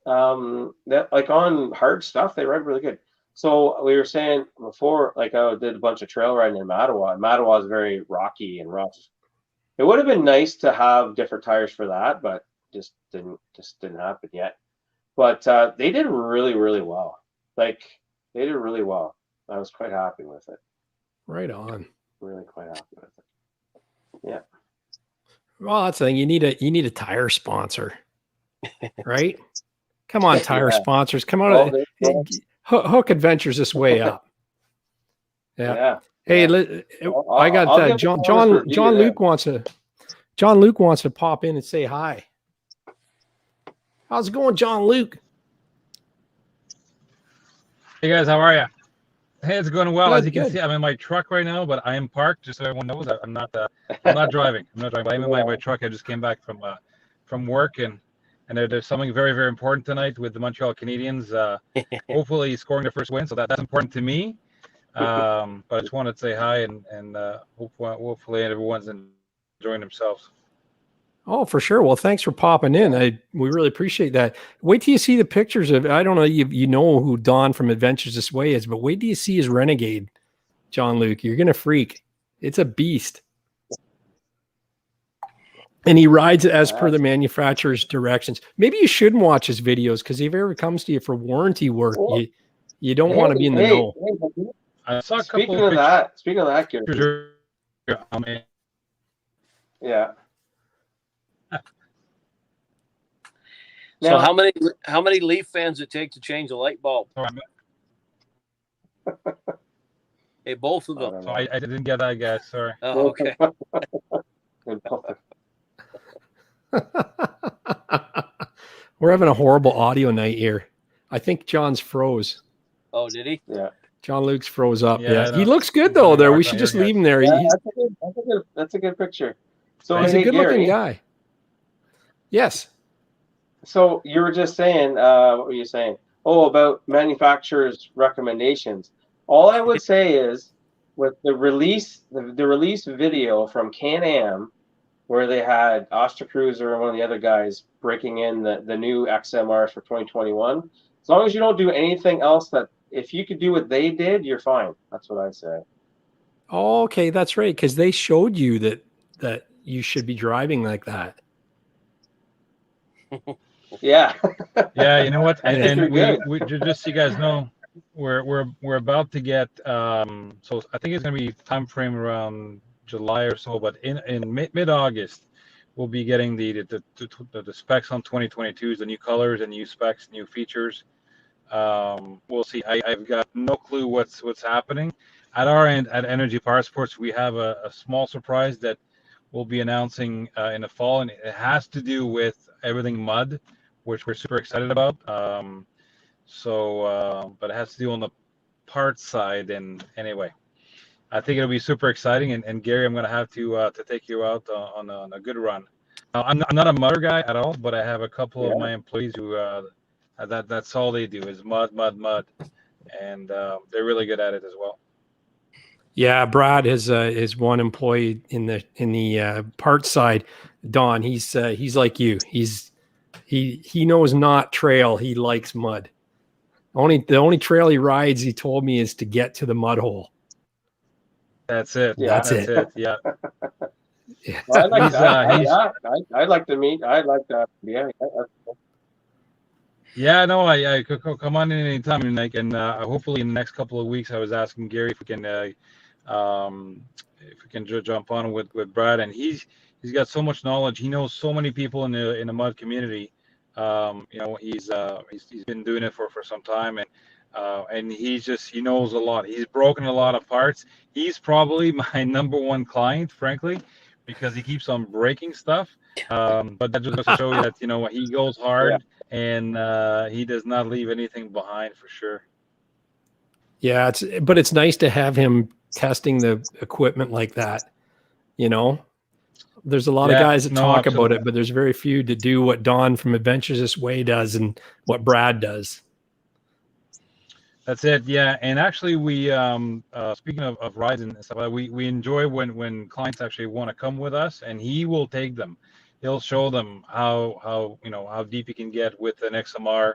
That like on hard stuff, they ride really good. So we were saying before, like I did a bunch of trail riding in Mattawa. And Mattawa is very rocky and rough. It would have been nice to have different tires for that, but just didn't happen yet. But they did really, really well. Like they did really well. I was quite happy with it. Right on. Really quite happy with it. Yeah. Well, that's the thing. You need a tire sponsor, right? Come on, tire sponsors. Come on. Hook Adventures this way up. Yeah. Hey, I got John Luke wants to pop in and say hi. How's it going, John Luke? Hey guys, how are you? Hey, it's going well. Good, as you can see, I'm in my truck right now, but I am parked. Just so everyone knows, I'm not driving. I'm not driving. I'm in my truck. I just came back from work, and there's something very, very important tonight with the Montreal Canadiens. Hopefully scoring their first win, so that's important to me. But I just wanted to say hi and hopefully everyone's enjoying themselves. Oh, for sure. Well, thanks for popping in. We really appreciate that. Wait till you see the pictures of, I don't know, you know who Don from Adventures This Way is, but wait till you see his Renegade, John Luke. You're going to freak. It's a beast. And he rides as per the manufacturer's directions. Maybe you shouldn't watch his videos, because if he ever comes to you for warranty work, you don't want to be in the know. I saw a Speaking couple of that, yeah. So Now, how many Leaf fans it take to change a light bulb? Hey, both of them. I didn't get that, guys. Sorry. Oh, okay. We're having a horrible audio night here. I think John's froze. Oh, did he? Yeah. John Luke's froze up. Yeah, Yeah. no, He looks good it's though really there. hard We to should hear, just leave guys. him there. Yeah, He's that's a good picture. So a hey, good looking Gary, guy. Yes. so you were just saying, what were you saying? Oh, about manufacturers' recommendations. All I would say is, with the release video from Can-Am, where they had Ostercruiser and one of the other guys breaking in the new XMRs for 2021. As long as you don't do anything else, that if you could do what they did, you're fine. That's what I say. Oh, okay, that's right. Because they showed you that you should be driving like that. Yeah. Yeah, you know what? I think And you're we just so you guys know, we're about to get so I think it's gonna be time frame around July or so, but in mid August we'll be getting the specs on 2022s, the new colors and new specs, new features. We'll see. I've got no clue what's happening at our end at Energy Powersports. We have a small surprise that we'll be announcing in the fall, and it has to do with everything mud, which we're super excited about. But it has to do on the parts side. And anyway, I think it'll be super exciting. And Gary, I'm going to have to take you out on a good run. I'm not a mudder guy at all, but I have a couple of my employees who that's all they do is mud, and they're really good at it as well. Yeah, Brad is one employee in the parts side. Don, he's like you. He knows not trail. He likes mud. The only trail he rides, he told me, is to get to the mud hole. That's it. Yeah. That's it. Yeah. Yeah. Well, I like that. Yeah, I'd like to meet. I'd like that. Yeah. Yeah, no, I could come on in anytime, and hopefully in the next couple of weeks, I was asking Gary if we can jump on with Brad, and he's got so much knowledge. He knows so many people in the mud community. He's been doing it for some time, and he knows a lot. He's broken a lot of parts. He's probably my number one client, frankly, because he keeps on breaking stuff. But that just to show you that he goes hard. Yeah. And he does not leave anything behind for sure. Yeah, it's nice to have him testing the equipment like that. There's a lot of guys that talk about it, but there's very few to do what Don from Adventures This Way does and what Brad does. That's it. Yeah, and actually, we speaking of rides and stuff, we enjoy when clients actually want to come with us, and he will take them. He'll show them how deep you can get with an XMR,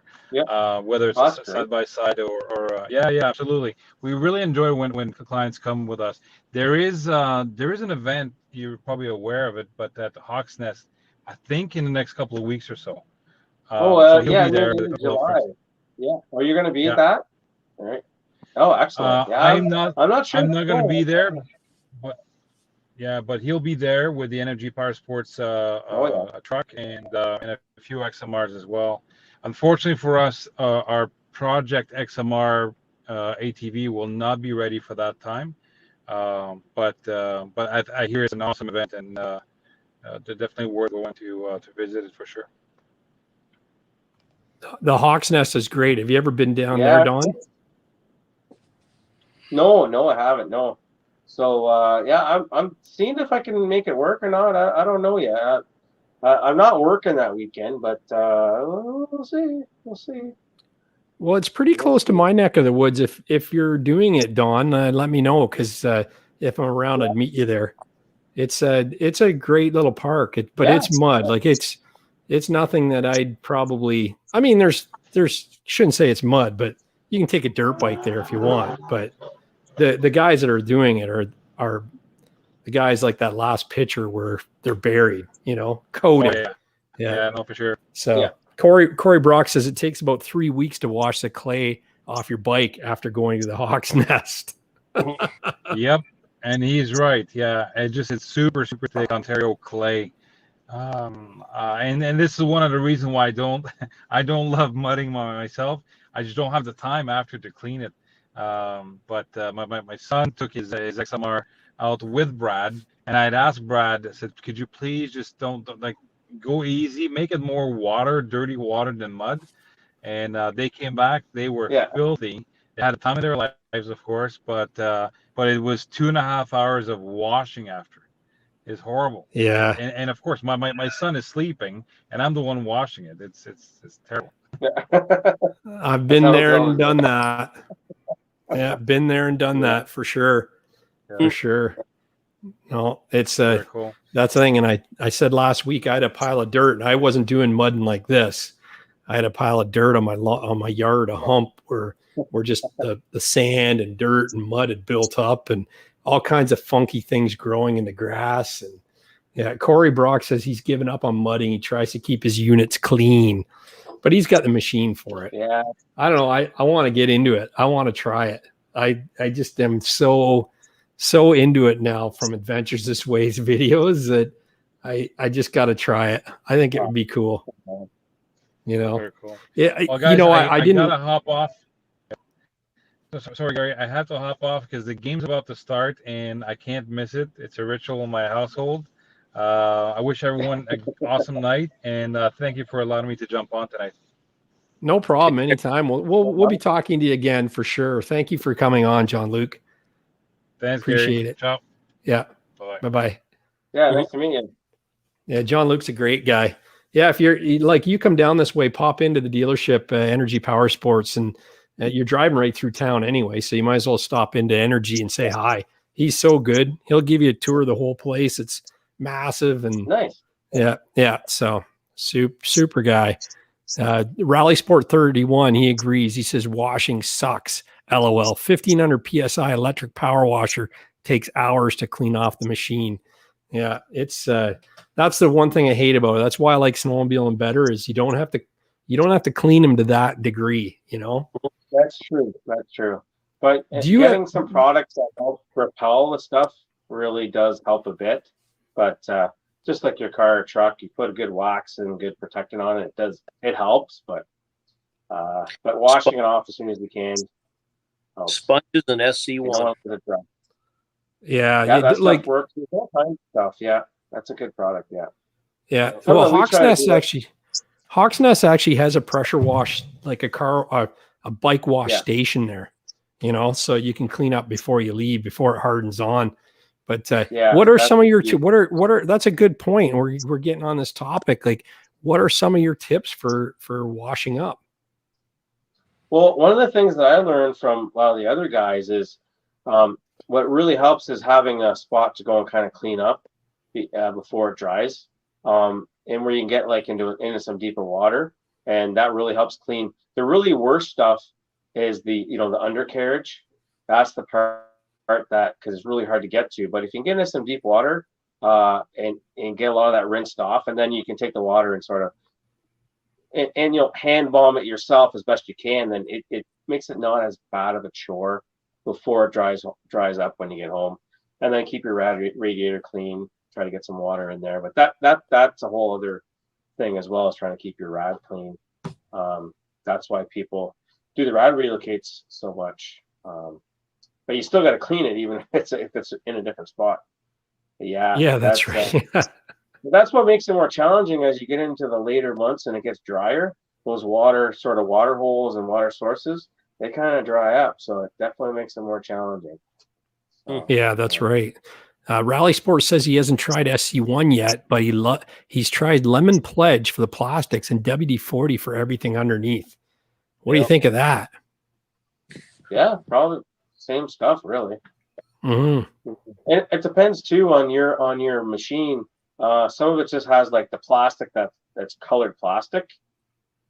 whether it's side by side or absolutely. We really enjoy when clients come with us. There is an event, you're probably aware of it, but at the Hawk's Nest, I think in the next couple of weeks or so. So he'll be there in July. Yeah. Are you going to be at that? All right. Oh, excellent. Yeah, I'm not sure. I'm not going to be there. But he'll be there with the Energy Powersports truck and a few XMRs as well. Unfortunately for us, our Project XMR ATV will not be ready for that time. But I hear it's an awesome event, and they're definitely worth going to visit it for sure. The Hawk's Nest is great. Have you ever been down there, Don? No, I haven't. No. So I'm seeing if I can make it work or not. I don't know yet. I'm not working that weekend, but we'll see. We'll see. Well, it's pretty close to my neck of the woods. If you're doing it, Don, let me know, because if I'm around, I'd meet you there. It's a great little park, but it's mud. Like it's nothing that I'd probably. I mean, there's shouldn't say it's mud, but you can take a dirt bike there if you want. But the guys that are doing it are the guys like that last picture where they're buried, coated. Oh, yeah, no, for sure. So Corey Brock says it takes about 3 weeks to wash the clay off your bike after going to the Hawk's Nest. Yep, and he's right. Yeah, it's super thick Ontario clay. And this is one of the reasons why I don't love mudding myself. I just don't have the time after to clean it. But my son took his XMR out with Brad, and I had asked Brad, I said, could you please just don't go easy, make it more water, dirty water than mud. And they came back. They were filthy. They had a time of their lives, of course, but it was 2.5 hours of washing after. It's horrible. Yeah. And of course, my son is sleeping, and I'm the one washing it. It's terrible. I've been there and done that. Yeah, been there and done that for sure. Yeah. For sure. No, it's Very cool. that's the thing. And I said last week I had a pile of dirt, and I wasn't doing mudding like this. I had a pile of dirt on my yard, a hump where just the sand and dirt and mud had built up, and all kinds of funky things growing in the grass. And yeah, Corey Brock says he's given up on mudding. He tries to keep his units clean, but he's got the machine for it. Yeah. I don't know. I want to get into it. I want to try it. I just am so into it now from Adventures This Way's videos that I just got to try it. I think it would be cool. You know, very cool. Yeah. Well, guys, you know, I didn't gotta hop off. Sorry, Gary. I have to hop off because the game's about to start and I can't miss it. It's a ritual in my household. I wish everyone an awesome night, and thank you for allowing me to jump on tonight. No problem. Anytime. We'll be talking to you again for sure. Thank you for coming on, John-Luc. Thanks, Appreciate Gary. it. Ciao. Yeah. Bye. Bye. Yeah, nice to meet you. Yeah, John-Luc's a great guy. Yeah, if you're like, you come down this way, pop into the dealership, Energy Powersports, and you're driving right through town anyway, so you might as well stop into Energy and say hi. He's so good. He'll give you a tour of the whole place. It's massive and nice. Yeah. So super guy. Rally Sport 31, he agrees. He says washing sucks. LOL. 1500 PSI electric power washer takes hours to clean off the machine. Yeah, it's that's the one thing I hate about it. That's why I like snowmobiling better, is you don't have to clean them to that degree, you know? That's true. But getting some products that help repel the stuff really does help a bit. But just like your car or truck, you put a good wax and good protectant on it, it helps, but washing it off as soon as you can helps. Sponges and SC1. Yeah, that like stuff works with all kinds of stuff. Yeah, that's a good product. Yeah. Well, Hawks Nest actually has a pressure wash, like a bike wash station there, you know, so you can clean up before you leave, before it hardens on. But what are some of your that's a good point. We're getting on this topic. Like, what are some of your tips for washing up? Well, one of the things that I learned from a lot of the other guys is what really helps is having a spot to go and kind of clean up before it dries, and where you can get like into some deeper water, and that really helps clean. The really worst stuff is the undercarriage. That's the part that, because it's really hard to get to. But if you can get into some deep water and get a lot of that rinsed off, and then you can take the water and sort of and hand bomb it yourself as best you can, then it makes it not as bad of a chore before it dries up when you get home. And then keep your radiator clean, try to get some water in there. But that's a whole other thing as well, as trying to keep your rad clean. That's why people do the rad relocates so much. But you still got to clean it, even if it's in a different spot. But yeah, that's right. That's what makes it more challenging as you get into the later months and it gets drier. Those water holes and water sources, they kind of dry up, so it definitely makes it more challenging. So, yeah, that's right. Rally Sport says he hasn't tried SC1 yet, but he's tried Lemon Pledge for the plastics and WD-40 for everything underneath. What do you think of that? Yeah, probably same stuff, really. Mm-hmm. It depends too on your machine. Some of it just has like the plastic that's colored plastic,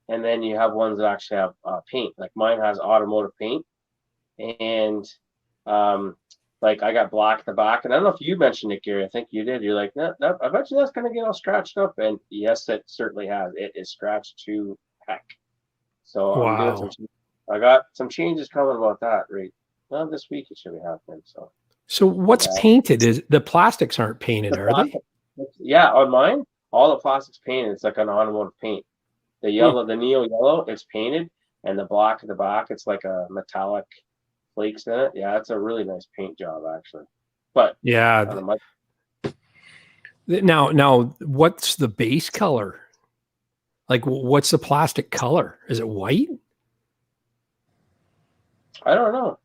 and then you have ones that actually have paint. Like mine has automotive paint, and like I got black at the back. And I don't know if you mentioned it, Gary. I think you did. You're like, no, I bet you that's gonna get all scratched up. And yes, it certainly has. It is scratched to heck. So wow. I got some changes coming about that. Right. Well, this week it should be happening. So what's painted? Is the plastics aren't painted, are they? Yeah, on mine, all the plastic's painted. It's like an automotive paint. The yellow, the neo yellow, it's painted, and the black at the back, it's like a metallic flakes in it. Yeah, it's a really nice paint job, actually. But yeah, Now, what's the base color? Like, what's the plastic color? Is it white? I don't know.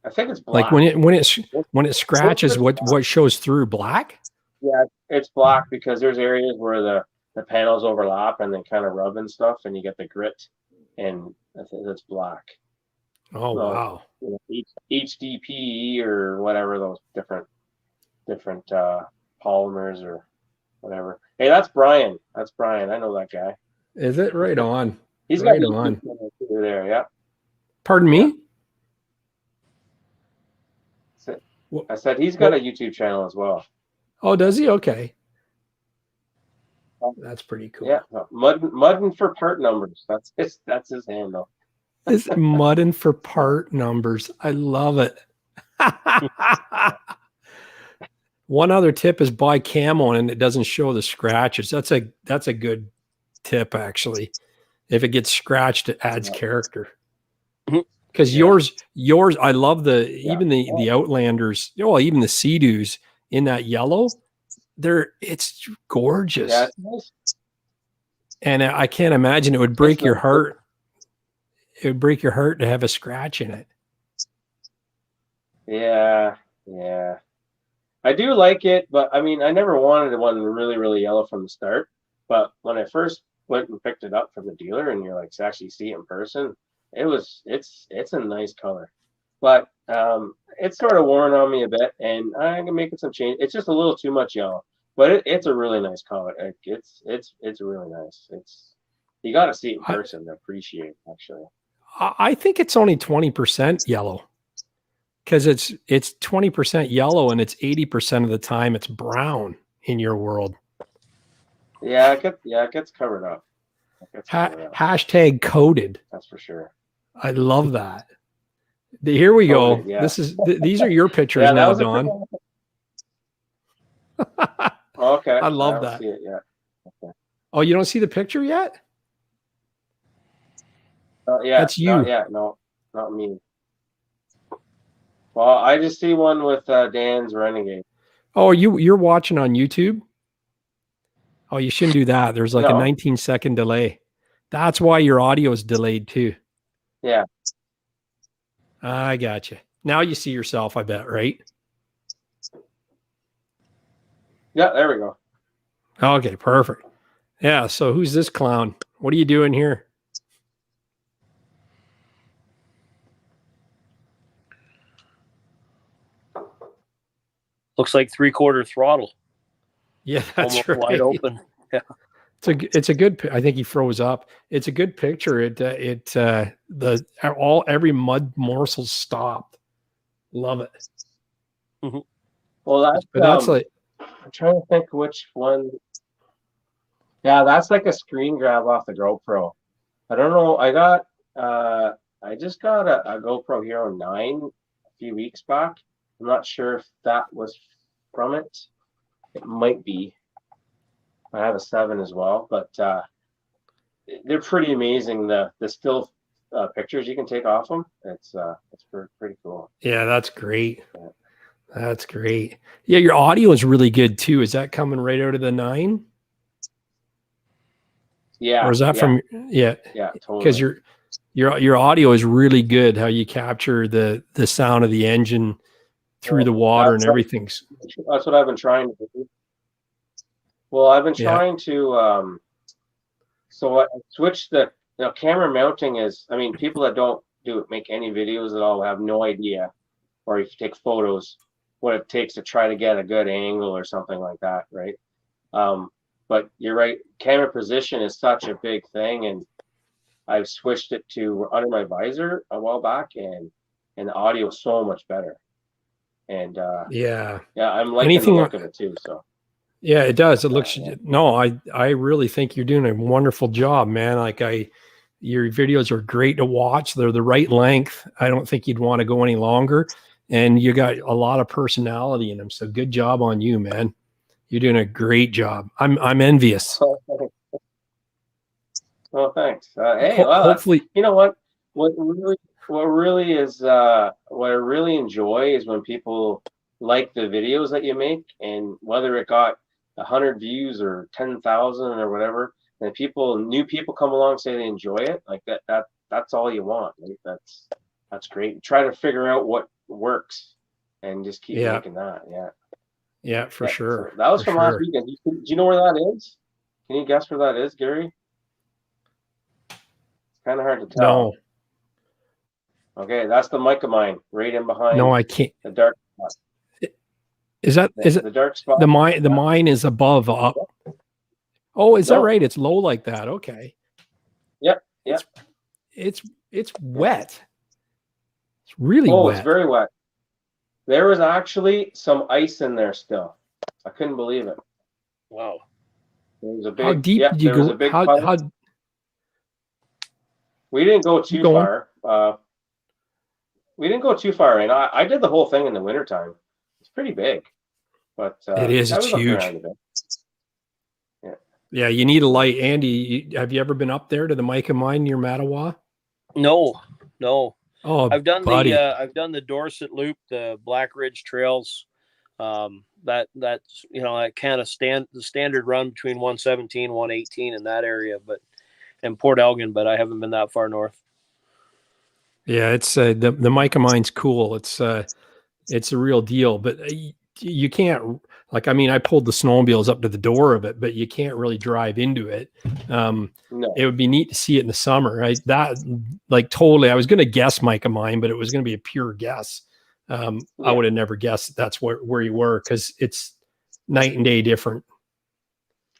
I think it's Like black. when it scratches, what shows through? Black? Yeah, it's black because there's areas where the panels overlap and they kind of rub and stuff, and you get the grit, and I think that's black. Oh, So, wow. you know, HDPE or whatever, those different polymers or whatever. Hey, that's Brian. That's Brian. I know that guy. Is it? Right on. He's right got on. There, yeah. Pardon me? I said he's got a YouTube channel as well. Oh, does he? Okay. That's pretty cool. Yeah, mudding for part numbers. That's his handle. It's mudding for part numbers. I love it. One other tip is buy camo and it doesn't show the scratches. That's a good tip, actually. If it gets scratched, it adds character. Because yours, I love even the Outlanders, even the Sea-Doos in that yellow. It's gorgeous. Yeah, it's nice. And I can't imagine it would break your heart. It would break your heart to have a scratch in it. Yeah. I do like it, but I mean, I never wanted one really, really yellow from the start. But when I first went and picked it up from the dealer, and you're like to actually see it in person, it's a nice color. But it's sort of worn on me a bit, and I'm making some change. It's just a little too much yellow, but it's a really nice color. It's really nice. You got to see it in person to appreciate it, actually. I think it's only 20% yellow, because it's 20% yellow and it's 80% of the time it's brown in your world. Yeah, it gets covered up. Hashtag coded. That's for sure. I love that. Here we go. Yeah. These are your pictures now, Don. Okay. I love that. See it yet. Okay. Oh, you don't see the picture yet? Yeah, that's you. No, not me. Well, I just see one with Dan's Renegade. Oh, you're watching on YouTube? Oh, you shouldn't do that. There's like a 19-second delay. That's why your audio is delayed too. Yeah. I got you. Now you see yourself, I bet, right? Yeah, there we go. Okay, perfect. Yeah, so who's this clown? What are you doing here? Looks like 3/4 throttle. Yeah, that's almost right. Wide open. Yeah. It's a good. I think he froze up. It's a good picture. Every mud morsel stopped. Love it. Mm-hmm. Well, that's like, I'm trying to think which one. Yeah, that's like a screen grab off the GoPro. I don't know. I just got a GoPro Hero 9 a few weeks back. I'm not sure if that was from it. It might be. I have a 7 as well, but they're pretty amazing. The still pictures you can take off them. It's pretty cool. Yeah, that's great. Yeah. That's great. Yeah, your audio is really good too. Is that coming right out of the 9? Yeah. Or is that from? Yeah. Yeah, totally. Because your audio is really good. How you capture the sound of the engine through the water and everything. That's what I've been trying to do. Well, I've been trying to. So I switched the camera mounting is. I mean, people that don't make any videos at all have no idea, or if you take photos, what it takes to try to get a good angle or something like that, right? But you're right. Camera position is such a big thing, and I've switched it to under my visor a while back, and the audio is so much better. And I'm liking the look of it too. So. Yeah, it does. It looks. No, I really think you're doing a wonderful job, man. Your videos are great to watch. They're the right length. I don't think you'd want to go any longer, and you got a lot of personality in them. So good job on you, man. You're doing a great job. I'm envious. Well, thanks. Hopefully, you know what? What really is what I really enjoy is when people like the videos that you make, and whether it got 100 views or 10,000 or whatever, and new people come along, say they enjoy it, like that's all you want. Right? That's great. Try to figure out what works and just keep making that. Yeah, for sure. So that was from last weekend. Do you know where that is? Can you guess where that is, Gary? It's kind of hard to tell. No. Okay, that's the mic of mine, right in behind. No, I can't. The dark spot. Is it the dark spot? The mine is above up. Oh, is that right? It's low like that. Okay. Yep. It's wet. It's really wet. It's very wet. There was actually some ice in there still. I couldn't believe it. Wow. There was a big. How deep did you go? We didn't go too far. We didn't go too far in. I did the whole thing in the wintertime. It's pretty big, but it is. It's huge. Yeah, you need a light. Andy, have you ever been up there to the Micah Mine near Mattawa? No. Oh, I've done the Dorset Loop, the Black Ridge Trails. That's that kind of the standard run between 117, 118 in that area, and Port Elgin, but I haven't been that far north. Yeah, it's the Micah Mine's cool. It's a real deal, but you can't, like, I mean, I pulled the snowmobiles up to the door of it, but you can't really drive into it. No. It would be neat to see it in the summer. I was going to guess Micah Mine, but it was going to be a pure guess. I would have never guessed that's where you were, because it's night and day different.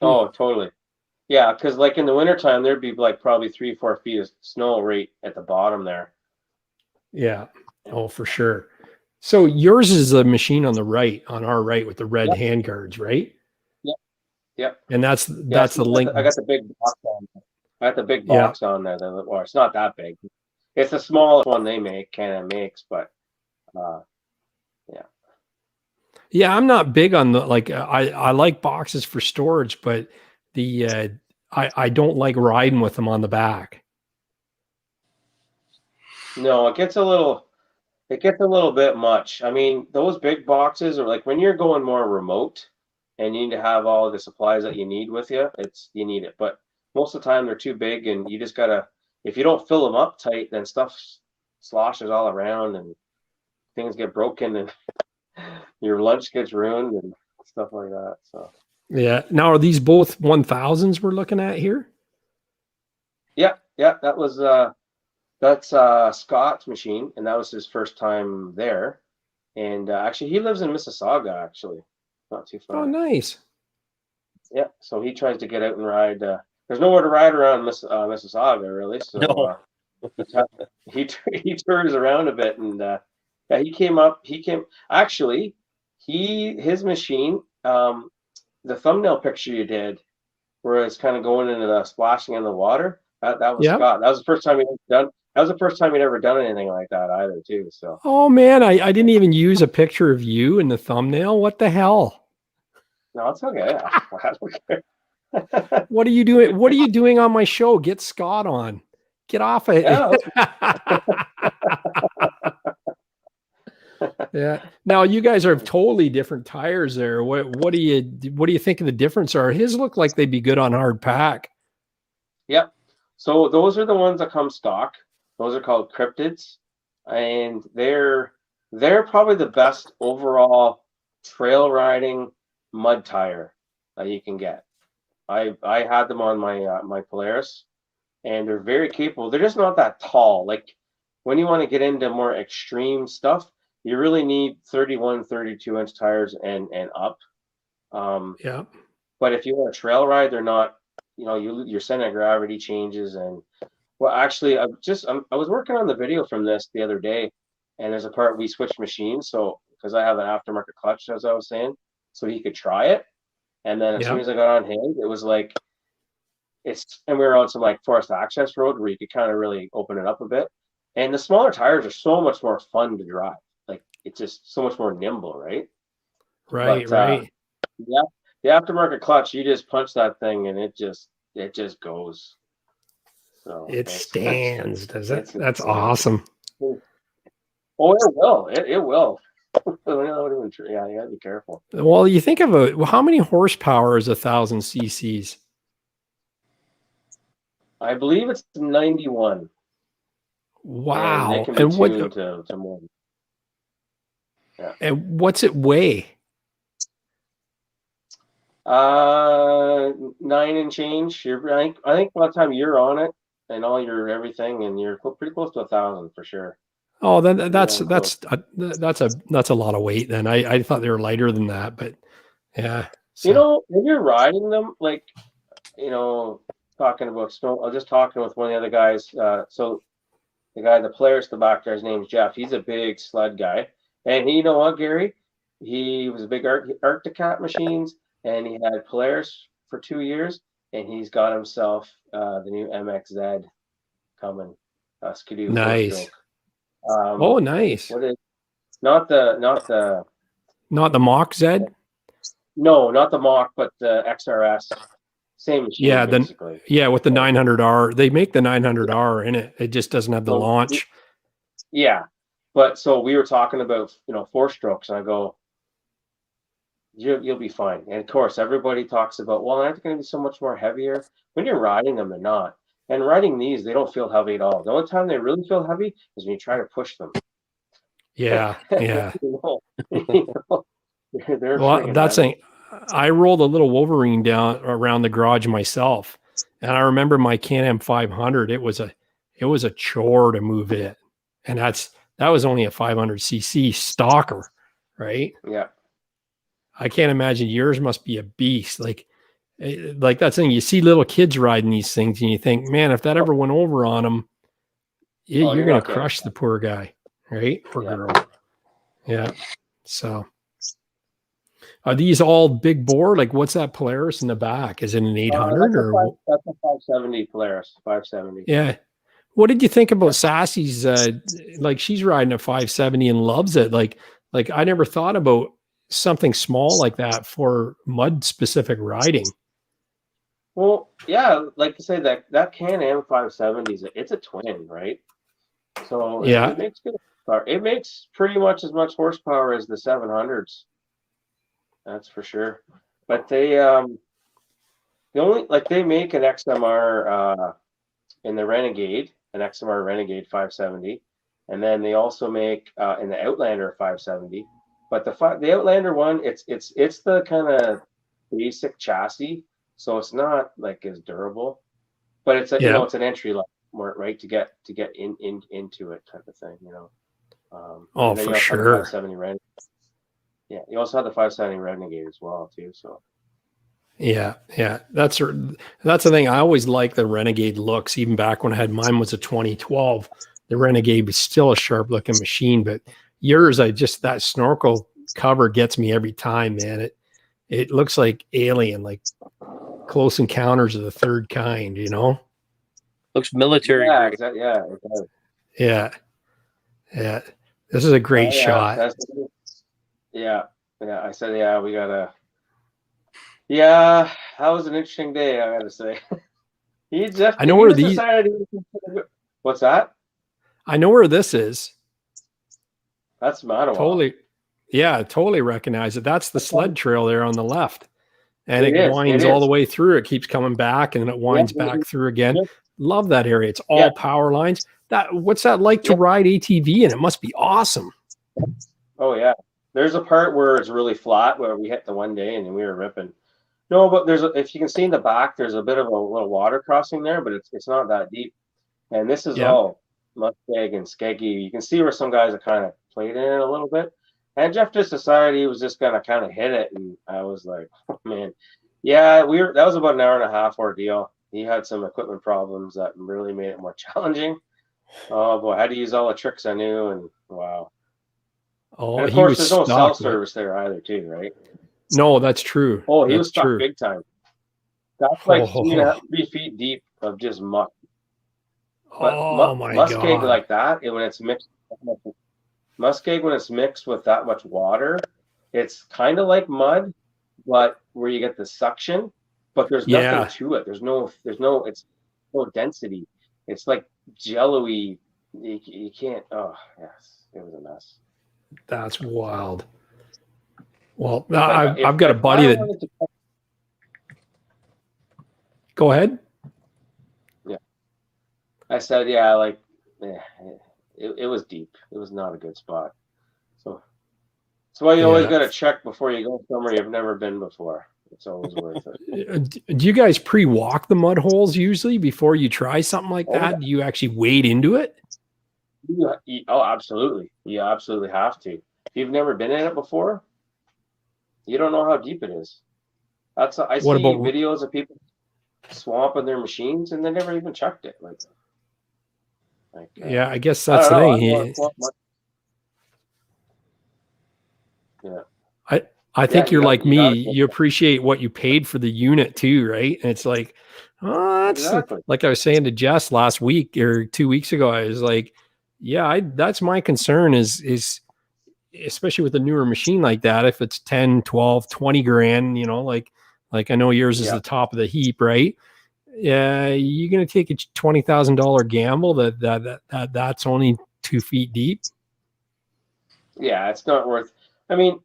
Oh, totally. Yeah, because like in the wintertime, there'd be like probably 3-4 feet of snow right at the bottom there. Yeah. Oh, for sure. So yours is the machine on our right with the red handguards, right? Yep. And that's the link. I got the big box on there. I got the big box on there. Well, it's not that big. It's the smallest one they make, Canon makes, but yeah, I'm not big on I like boxes for storage, but I don't like riding with them on the back. No, it gets a little bit much. I mean, those big boxes are like when you're going more remote and you need to have all the supplies that you need with you, you need it. But most of the time they're too big, and you just gotta, if you don't fill them up tight, then stuff sloshes all around and things get broken and your lunch gets ruined and stuff like that. So yeah. Now, are these both 1000s we're looking at here? Yeah. That was that's Scott's machine, and that was his first time there. And actually, he lives in Mississauga. Actually, not too far. Oh, nice. Yeah. So he tries to get out and ride. There's nowhere to ride around Mississauga, really. So no. He tours around a bit, and Actually, his machine. The thumbnail picture you did, where it's kind of going into the splashing in the water. That was Scott. That was the first time he'd done. That was the first time he'd ever done anything like that either, too. So. Oh man, I didn't even use a picture of you in the thumbnail. What the hell? No, it's okay. What are you doing? What are you doing on my show? Get Scott on. Get off it. Yeah. Now you guys are totally different tires there. What do you think of the difference are? His look like they'd be good on hard pack. Yep. So those are the ones that come stock. Those are called cryptids, and they're probably the best overall trail riding mud tire that you can get. I had them on my Polaris, and they're very capable. They're just not that tall. Like when you want to get into more extreme stuff, you really need 31, 32-inch tires and up. Yeah. But if you want a trail ride, they're not. Your center of gravity changes, and actually, I was working on the video from this the other day, and there's a part we switched machines. So because I have an aftermarket clutch, as I was saying, so he could try it, and then as soon as I got on his, it was like and we were on some like forest access road where you could kind of really open it up a bit, and the smaller tires are so much more fun to drive. Like it's just so much more nimble, right? Right. Yeah. The aftermarket clutch, you just punch that thing and it just goes. So it stands, does it? That's awesome. Oh, it will. It will. Yeah, you gotta be careful. Well, you think of how many horsepower is 1,000 cc's? I believe it's 91. And they Wow. can be And tuned to more. Yeah. and what's it weigh? 9 and change. I think by the time you're on it and all your everything, and you're pretty close to 1,000 for sure. Oh, then that's damn that's a lot of weight. Then I thought they were lighter than that, but yeah. So, You know, when you're riding them, like, you know, talking about snow, I was just talking with one of the other guys. So the player's the back there, his name's Jeff. He's a big sled guy. And you know what, Gary? He was a big Arctic machines, and he had Polaris for 2 years, and he's got himself the new MXZ coming, Skidoo nice. 4-stroke. Oh, nice. What is not the Mach Z? No, not the Mach, but the XRS. Same machine, Yeah, basically. with the 900R. They make the 900R in it. It just doesn't have the launch. Yeah. But so we were talking about, 4-strokes, and I go, you'll be fine. And of course, everybody talks about, well, aren't they going to be so much more heavier? When you're riding them, they're not. And riding these, they don't feel heavy at all. The only time they really feel heavy is when you try to push them. Yeah, yeah. They're Well, that's heavy. I rolled a little Wolverine down around the garage myself, and I remember my Can-Am 500. It was a chore to move it, and that was only a 500cc stalker, right? Yeah. I can't imagine yours must be a beast. Like that thing. You see little kids riding these things, and you think, man, if that ever went over on them, you're going to crush the poor guy, right? Or girl. Yeah. So. Are these all big bore? Like, what's that Polaris in the back? Is it an 800 that's a 570 Polaris, 570. Yeah. What did you think about Sassy's? Like, she's riding a 570 and loves it. Like I never thought about something small like that for mud specific riding. Well, yeah, like I say, that Can-Am 570 it's a twin, right? So yeah, it makes good power. It makes pretty much as much horsepower as the 700s. That's for sure. But they they make an XMR in the Renegade, an XMR Renegade 570, and then they also make in the Outlander 570. But the Outlander one, it's the kind of basic chassis, so it's not like as durable. But it's it's an entry level, right, to get into it type of thing, Oh, for sure. 570 Renegade. Yeah, you also have the 570 Renegade as well too. So yeah, that's the thing. I always like the Renegade looks. Even back when I had mine was a 2012, the Renegade was still a sharp looking machine. But yours, that snorkel cover gets me every time, man. It looks like Alien, like Close Encounters of the Third Kind. Looks military. Yeah, exactly. Yeah, it does. Yeah. This is a great shot. Yeah. I said, we gotta. Yeah, that was an interesting day, I gotta say. I know where these. What's that? I know where this is. That's Manawa. Totally recognize it. That's the sled trail there on the left, and it winds all the way through. It keeps coming back, and it winds back through again. Love that area. It's all power lines. What's that like to ride ATV? And it must be awesome. Oh yeah. There's a part where it's really flat where we hit the one day and we were ripping. No, but if you can see in the back, there's a bit of a little water crossing there, but it's not that deep. And this is all muskeg and skeggy. You can see where some guys have kind of played in it a little bit. And Jeff just decided he was just gonna kind of hit it, and I was like, oh, man, yeah, that was about an hour and a half ordeal. He had some equipment problems that really made it more challenging. Oh boy, I had to use all the tricks I knew, and wow. Oh, and of course, there's no cell service there either, too, right? No, that's true. Oh, he was stuck big time. That's like 3 feet deep of just muck. But muskeg like that, when it's mixed, muskeg when it's mixed with that much water, it's kind of like mud, but where you get the suction, but there's nothing to it. There's no density. It's like jello-y. You can't. Oh yes, it was a mess. That's wild. Well, I've got a buddy that. Go ahead. Yeah. I said, yeah, like, it was deep. It was not a good spot. So that's why you always got to check before you go somewhere you've never been before. It's always worth it. Do you guys pre-walk the mud holes usually before you try something like that? Yeah. Do you actually wade into it? Oh, absolutely. You absolutely have to. If you've never been in it before, you don't know how deep it is. I see videos of people swamping their machines and they never even checked it. Yeah, I guess that's the thing. Yeah. I think you're like me. You appreciate what you paid for the unit too, right? And it's like, oh, that's like I was saying to Jess last week or 2 weeks ago. I was like, yeah, that's my concern is especially with a newer machine like that. If it's 10, 12, 20 grand, you know, like I know yours is the top of the heap, right? Yeah, you're gonna take a $20,000 gamble that's only 2 feet deep. Yeah, it's not worth. I mean,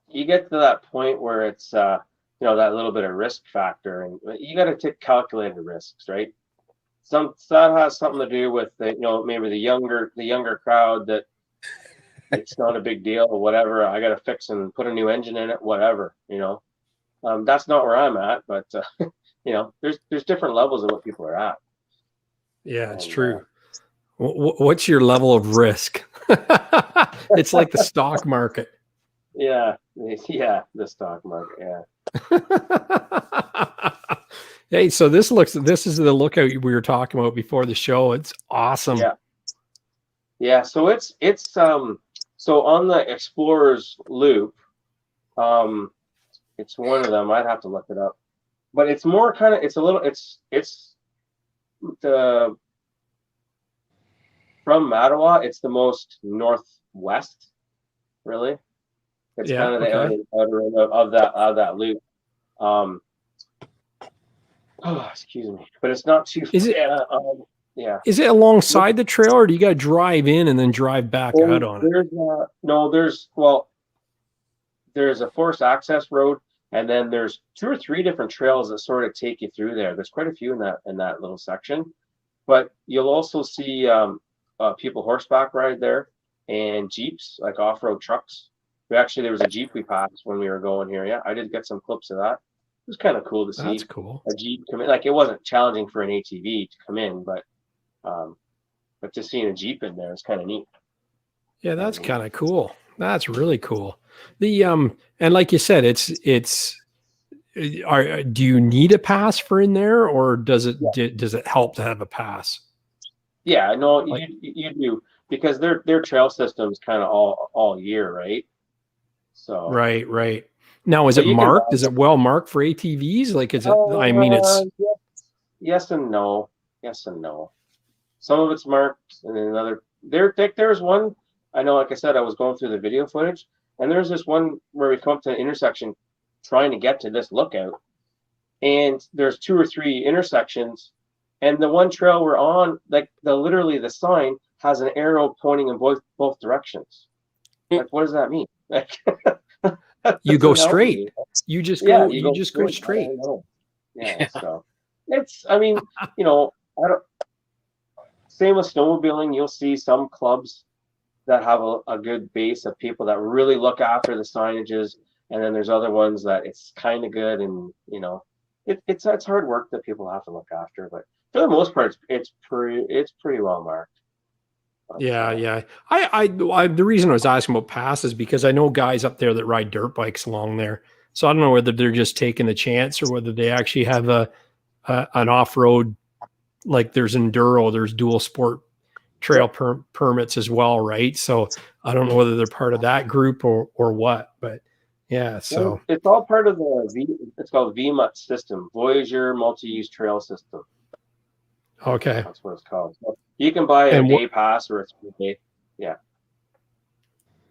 you get to that point where it's that little bit of risk factor, and you got to take calculated risks, right? That has something to do with maybe the younger crowd that it's not a big deal or whatever. I got to fix and put a new engine in it, whatever. That's not where I'm at, but there's different levels of what people are at. Yeah, it's true. What's your level of risk? It's like the stock market. Yeah, the stock market. Yeah. Hey, so this is the lookout we were talking about before the show. It's awesome. Yeah. So it's so on the Explorer's loop, it's one of them. I'd have to look it up, but it's more kind of it's the from Mattawa. It's the most northwest, really. It's kind of the outer rim of that loop. Excuse me, but it's not too. Is it? Yeah. Is it alongside the trail, or do you got to drive in and then drive back out on it? There's a forced access road, and then there's 2 or 3 different trails that sort of take you through there. There's quite a few in that little section, but you'll also see people horseback ride there, and Jeeps, like off-road trucks. There was a Jeep we passed when we were going here. Yeah, I did get some clips of that. It was kind of cool to see. That's cool. A Jeep come in. Like, it wasn't challenging for an ATV to come in, but just seeing a Jeep in there is kind of neat. Yeah, that's kind of cool. That's really cool. The and like you said, do you need a pass for in there, or does it help to have a pass? Yeah, no, you do, because their trail system's kind of all year, right? So right. Now, is it marked? Is it well marked for ATVs? Like, is it? I mean, it's yes and no. Yes and no. Some of it's marked, and then there's one. I know, like I said, I was going through the video footage, and there's this one where we come up to an intersection trying to get to this lookout, and there's 2 or 3 intersections, and the one trail we're on, like literally the sign has an arrow pointing in both directions. Like, what does that mean? Like, you go straight. You just go. You just go straight. Yeah. So it's. I mean, I don't. Same with snowmobiling. You'll see some clubs that have a good base of people that really look after the signages, and then there's other ones that it's kind of good, and it's hard work that people have to look after. But for the most part, it's pretty well marked. Yeah. I the reason I was asking about pass is because I know guys up there that ride dirt bikes along there. So I don't know whether they're just taking the chance or whether they actually have an off-road, like there's enduro, there's dual sport trail permits as well, right? So I don't know whether they're part of that group or what, but yeah. So it's all part of it's called VMUT system, Voyager Multi-Use Trail System. Okay. That's what it's called. So you can buy a day pass or it's a day. Yeah.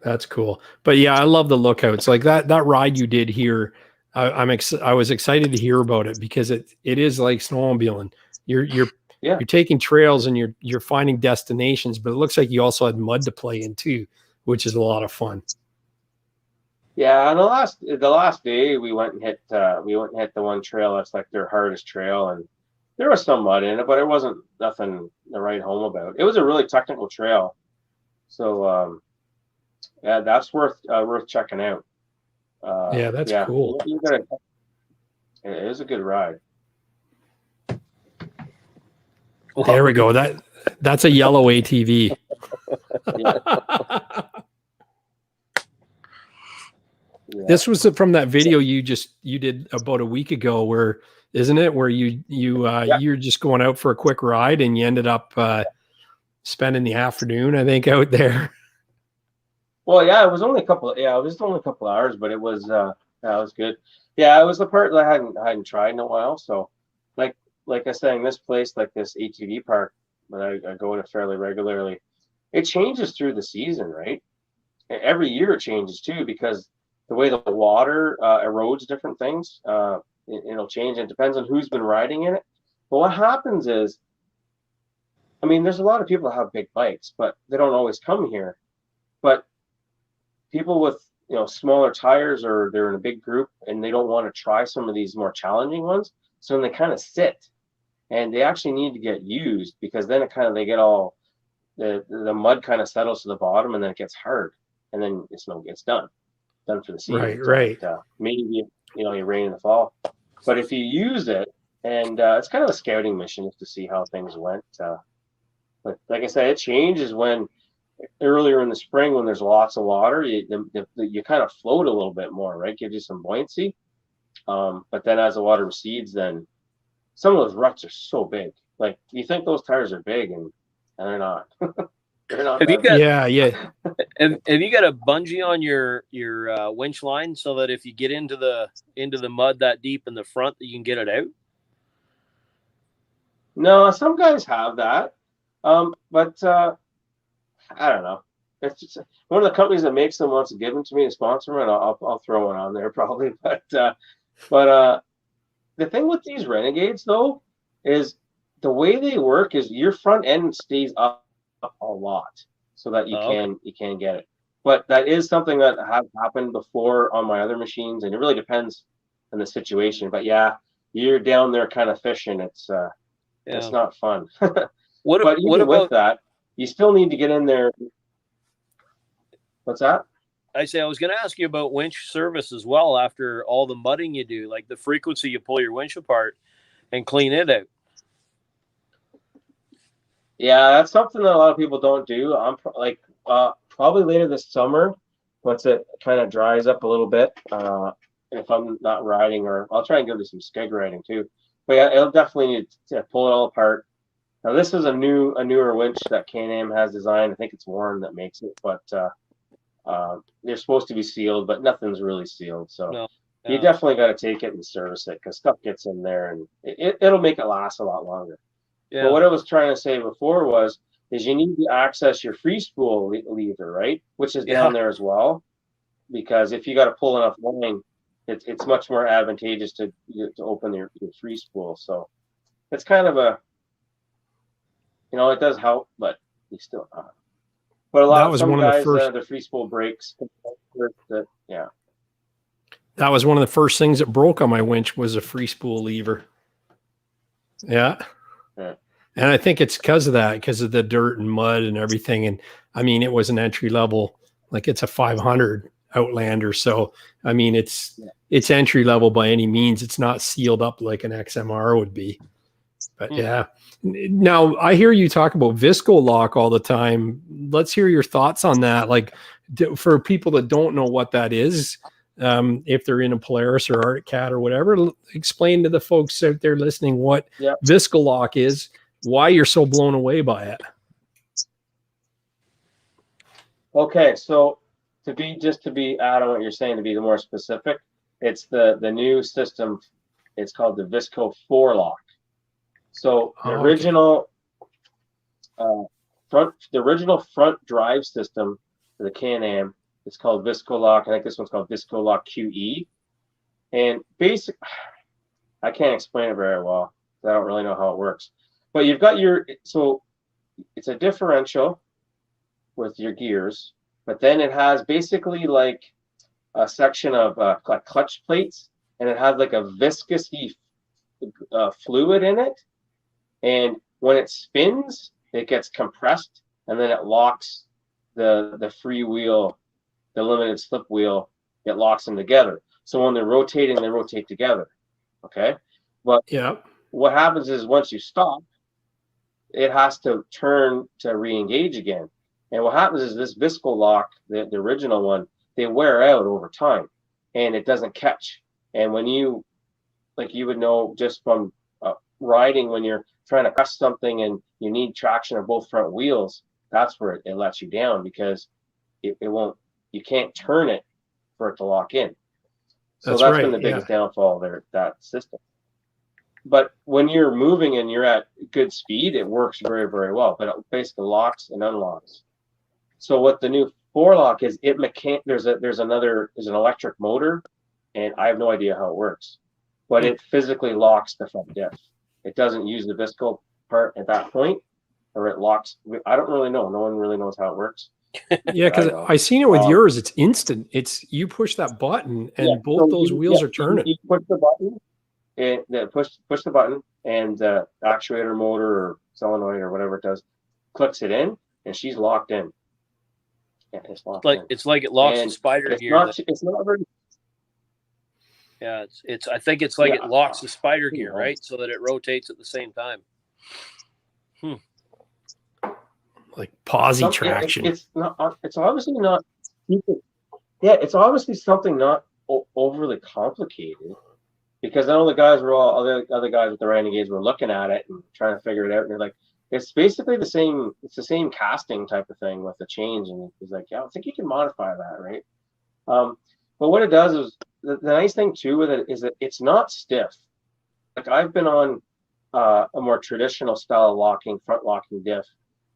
That's cool. But yeah, I love the lookouts. Like that ride you did here. I was excited to hear about it because it is like snowmobiling. You're taking trails and you're finding destinations, but it looks like you also had mud to play in too. which is a lot of fun. Yeah, and the last day we went and hit the one trail that's like their hardest trail, and there was some mud in it, but it wasn't nothing to write home about. It was a really technical trail, so yeah, that's worth checking out. Yeah, that's yeah, cool. It is a good ride. There we go. That's a yellow ATV. Yeah. This was from that video you did about a week ago, where isn't it? Where you're just going out for a quick ride and you ended up spending the afternoon, I think, out there. Well, yeah, it was only a couple. Yeah, it was only a couple hours, but it was it was good. Yeah, it was the part that I hadn't tried in a while. So, like I was saying, this place, like this ATV park that I go to fairly regularly, it changes through the season, right? Every year it changes too, because the way the water erodes different things, it'll change. It depends on who's been riding in it. But what happens is, I mean, there's a lot of people that have big bikes, but they don't always come here. But people with smaller tires, or they're in a big group and they don't want to try some of these more challenging ones, so then they kind of sit, and they actually need to get used, because then they get all the mud kind of settles to the bottom, and then it gets hard, and then it's done for the season. Right. Maybe you rain in the fall, but if you use it, and it's kind of a scouting mission to see how things went. But like I said, it changes when earlier in the spring, when there's lots of water, you kind of float a little bit more, right? Gives you some buoyancy. But then as the water recedes, then some of those ruts are so big. Like, you think those tires are big, and they're not. They're not. Have you got Yeah. have you got a bungee on your winch line, so that if you get into the mud that deep in the front, that you can get it out? No, some guys have that, but I don't know. It's just one of the companies that makes them wants to give them to me to sponsor them, and I'll throw one on there probably. But the thing with these Renegades though is the way they work is your front end stays up a lot, so that you can get it. But that is something that has happened before on my other machines, and it really depends on the situation. But yeah, you're down there kind of fishing. It's not fun. What about with that, you still need to get in there. What's that? I was going to ask you about winch service as well, after all the mudding you do, like the frequency you pull your winch apart and clean it out. Yeah, that's something that a lot of people don't do. I'm probably later this summer, once it kind of dries up a little bit, if I'm not riding, or I'll try and go to some skeg riding too. But yeah, it'll definitely need to pull it all apart. Now, this is a newer winch that Can-Am has designed. I think it's Warren that makes it, but they're supposed to be sealed, but nothing's really sealed. So you definitely got to take it and service it, because stuff gets in there, and it'll make it last a lot longer. Yeah. But what I was trying to say before is you need to access your free spool lever, right? Which is down there as well, because if you got to pull enough line, it's much more advantageous to open your free spool. So it's kind of a, it does help, but you still not. But a lot of some guys, the free spool breaks. Yeah. That was one of the first things that broke on my winch, was a free spool lever. Yeah. And I think it's because of the dirt and mud and everything. And I mean, it was an entry level, like it's a 500 Outlander. So, I mean, it's entry level by any means. It's not sealed up like an XMR would be. But yeah. Now, I hear you talk about Visco lock all the time. Let's hear your thoughts on that. Like, for people that don't know what that is, if they're in a Polaris or Arctic Cat or whatever, explain to the folks out there listening what Visco lock is, why you're so blown away by it. Okay, so to be add on what you're saying, to be more specific, it's the new system. It's called the Visco 4 lock. So the original front drive system for the Can-Am, it's called Visco lock. I think this one's called Visco lock QE. And I can't explain it very well. I don't really know how it works. But you've got so it's a differential with your gears, but then it has basically like a section of like clutch plates, and it has like a viscousy fluid in it. And when it spins, it gets compressed, and then it locks the free wheel, the limited slip wheel, it locks them together. So when they're rotating, they rotate together. Okay. But Yeah. what happens is once you stop, it has to turn to re-engage again. And what happens is this visco lock, the original one, they wear out over time and it doesn't catch. And when you, like you would know just from riding, when you're trying to press something and you need traction of both front wheels, that's where it lets you down, because it won't, you can't turn it for it to lock in. So that's been the biggest downfall there, that system. But when you're moving and you're at good speed, it works very, very well. But it basically locks and unlocks. So what the new forelock is, there's an electric motor, and I have no idea how it works, but it physically locks the front diff. It doesn't use the visco part at that point, or it locks. I don't really know. No one really knows how it works. Yeah, because I seen it with yours. It's instant. It's you push that button and both those wheels are turning. You push the button, and push the button, and the actuator motor or solenoid or whatever it does clicks it in, and she's locked in. Yeah, it's locked in. It's like it locks the spider gear. It's not very. Yeah, it's. I think it's like it locks the spider gear, right, so that it rotates at the same time. Like posi traction. It's not. It's obviously not. Yeah, it's obviously something not overly complicated, because I know the guys were all other guys with the Renegades were looking at it and trying to figure it out, and they're like, it's basically the same. It's the same casting type of thing with the change, and he's like, yeah, I think you can modify that, right? But what it does is the nice thing too with it is that it's not stiff. Like I've been on a more traditional style of locking, front locking diff,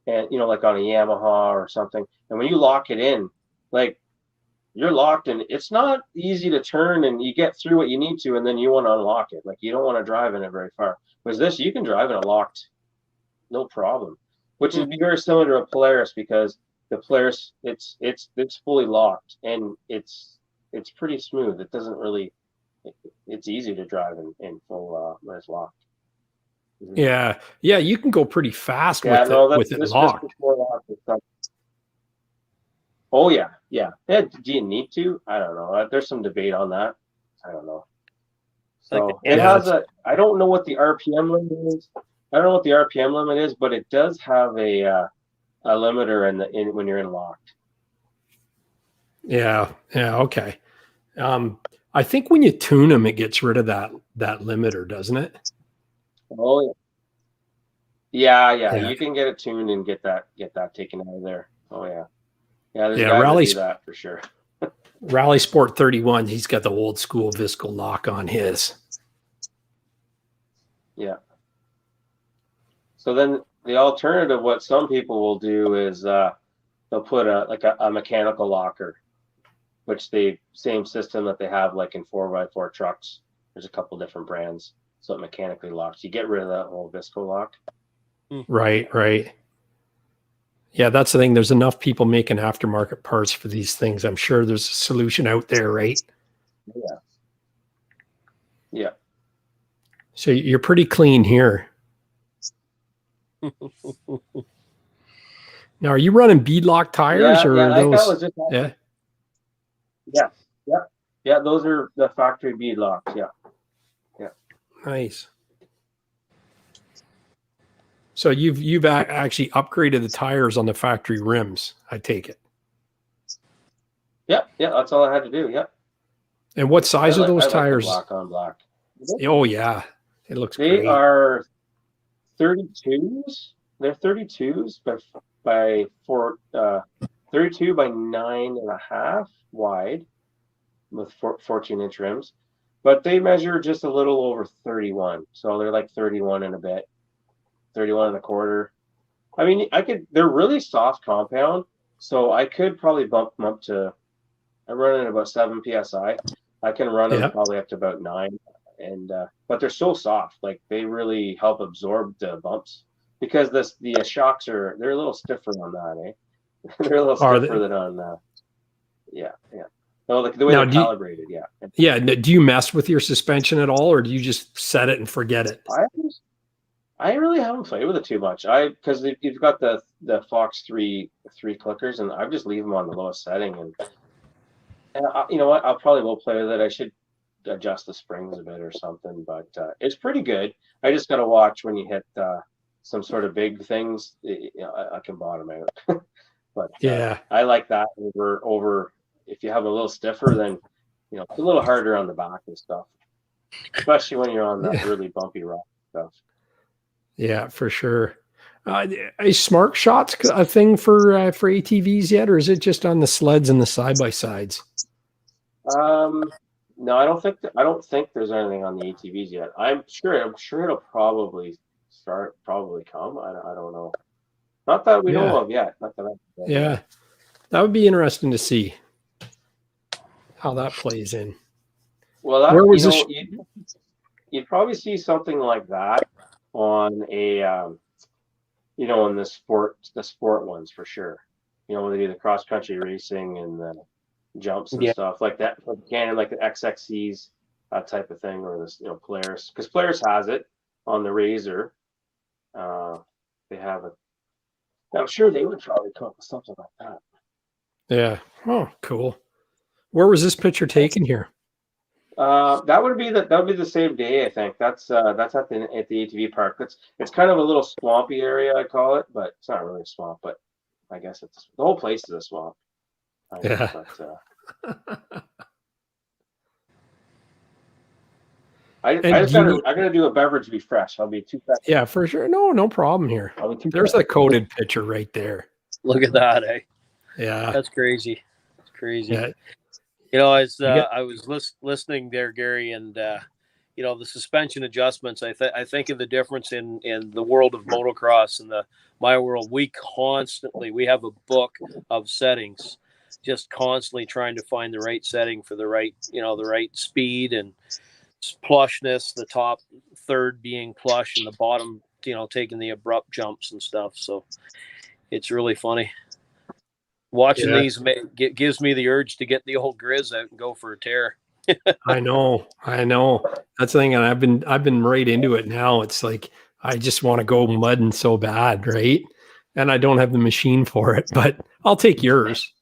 and like on a Yamaha or something, and when you lock it in, like you're locked, and it's not easy to turn, and you get through what you need to, and then you want to unlock it. Like you don't want to drive in it very far. Whereas this, you can drive in it locked, no problem. Which would be very similar to a Polaris, because the Polaris it's fully locked, and it's pretty smooth. It doesn't really, it's easy to drive in full when it's locked. Yeah, you can go pretty fast with it locked. Oh yeah. Do you need to? I don't know. There's some debate on that. I don't know. So it has I don't know what the RPM limit is. But it does have a limiter when you're in locked. Yeah. Okay. I think when you tune them, it gets rid of that limiter, doesn't it? Oh yeah. You can get it tuned and get that taken out of there. Oh yeah. There's guys that do that for sure. Rally Sport 31, he's got the old school Visco lock on his. Yeah. So then the alternative, what some people will do is they'll put a mechanical locker, which the same system that they have like in 4x4 trucks. There's a couple different brands, so it mechanically locks. You get rid of that whole Visco lock. Right. Yeah, that's the thing. There's enough people making aftermarket parts for these things. I'm sure there's a solution out there, right? Yeah. So you're pretty clean here. Now, are you running beadlock tires or those? Yeah. Those are the factory beadlocks. Yeah. Nice. So you've actually upgraded the tires on the factory rims, I take it. Yeah. That's all I had to do. Yeah. And what size are those tires? Black on black. Oh yeah, it looks great. They are 32s. They're 32s by 32 by 9.5 wide with 14-inch rims, but they measure just a little over 31. So they're like 31 and a bit, 31 and a quarter. I mean, they're really soft compound, so I could probably bump them up to, I run at about 7 PSI. I can run them probably up to about 9. And but they're so soft, like they really help absorb the bumps, because the shocks they're a little stiffer on that, They're a little Are stiffer they? than on. Yeah. No, like the way Now, they're calibrated. Yeah. Yeah. Do you mess with your suspension at all, or do you just set it and forget it? I really haven't played with it too much. Because you've got the Fox 3 clickers, and I just leave them on the lowest setting, and you know what? I'll probably will play with it. I should adjust the springs a bit or something, but it's pretty good. I just got to watch when you hit some sort of big things. I can bottom out. But Yeah. I like that over if you have a little stiffer, then it's a little harder on the back and stuff, especially when you're on that really bumpy rock stuff. Yeah, for sure. Is Smart Shots a thing for ATVs yet, or is it just on the sleds and the side by sides? No, I don't think there's anything on the ATVs yet. I'm sure it'll probably come. I don't know. Not that we know of yet. Not that Yeah, that would be interesting to see how that plays in. Well, where was this? You'd probably see something like that on a, in the sport ones for sure. When they do the cross country racing and the jumps and stuff like that, like the XXCs, that type of thing, or this, Polaris, because Polaris has it on the Razor. They have it. I'm sure they would probably come up with something like that. Yeah. Oh, cool. Where was this picture taken here? That would be the same day, I think. That's at the ATV park. It's kind of a little swampy area, I call it, but it's not really a swamp. But I guess the whole place is a swamp. Yeah. I'm gonna do a beverage to be fresh. I'll be 2 seconds. Yeah, for sure. No problem here. There's the coded picture right there. Look at that, eh? Yeah, that's crazy. It's crazy. Yeah. I was listening there, Gary, and the suspension adjustments. I think of the difference in the world of motocross and my world. We have a book of settings, just constantly trying to find the right setting for the right speed and plushness. The top third being plush, and the bottom, taking the abrupt jumps and stuff. So it's really funny. Watching these gives me the urge to get the old Grizz out and go for a tear. I know. That's the thing, and I've been right into it now. It's like I just want to go mudding so bad, right? And I don't have the machine for it, but I'll take yours.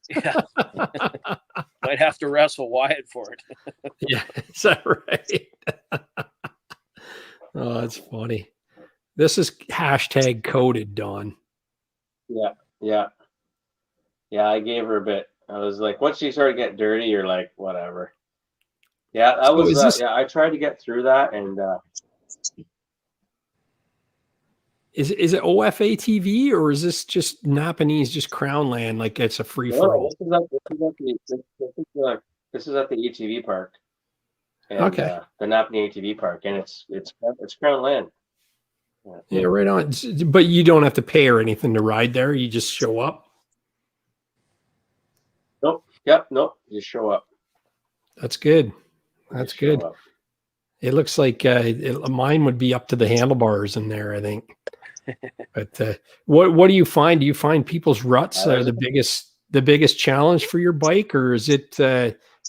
Yeah, might have to wrestle Wyatt for it. Yeah, is that right? Oh, that's funny. This is hashtag coded, Don. Yeah, I gave her a bit. I was like, once she started getting dirty, you're like, whatever. Yeah, that was. I tried to get through that, and is it OFATV or is this just Napanese, just Crown Land, like it's a free for all? This is at the ATV park. And, okay. The Napanee ATV park, and it's Crown Land. Yeah, right on. But you don't have to pay or anything to ride there. You just show up. Nope. Yep. Nope. You show up. That's good. That's good. It looks like mine would be up to the handlebars in there, I think. But what do you find? Do you find people's ruts are the biggest challenge for your bike, or is it?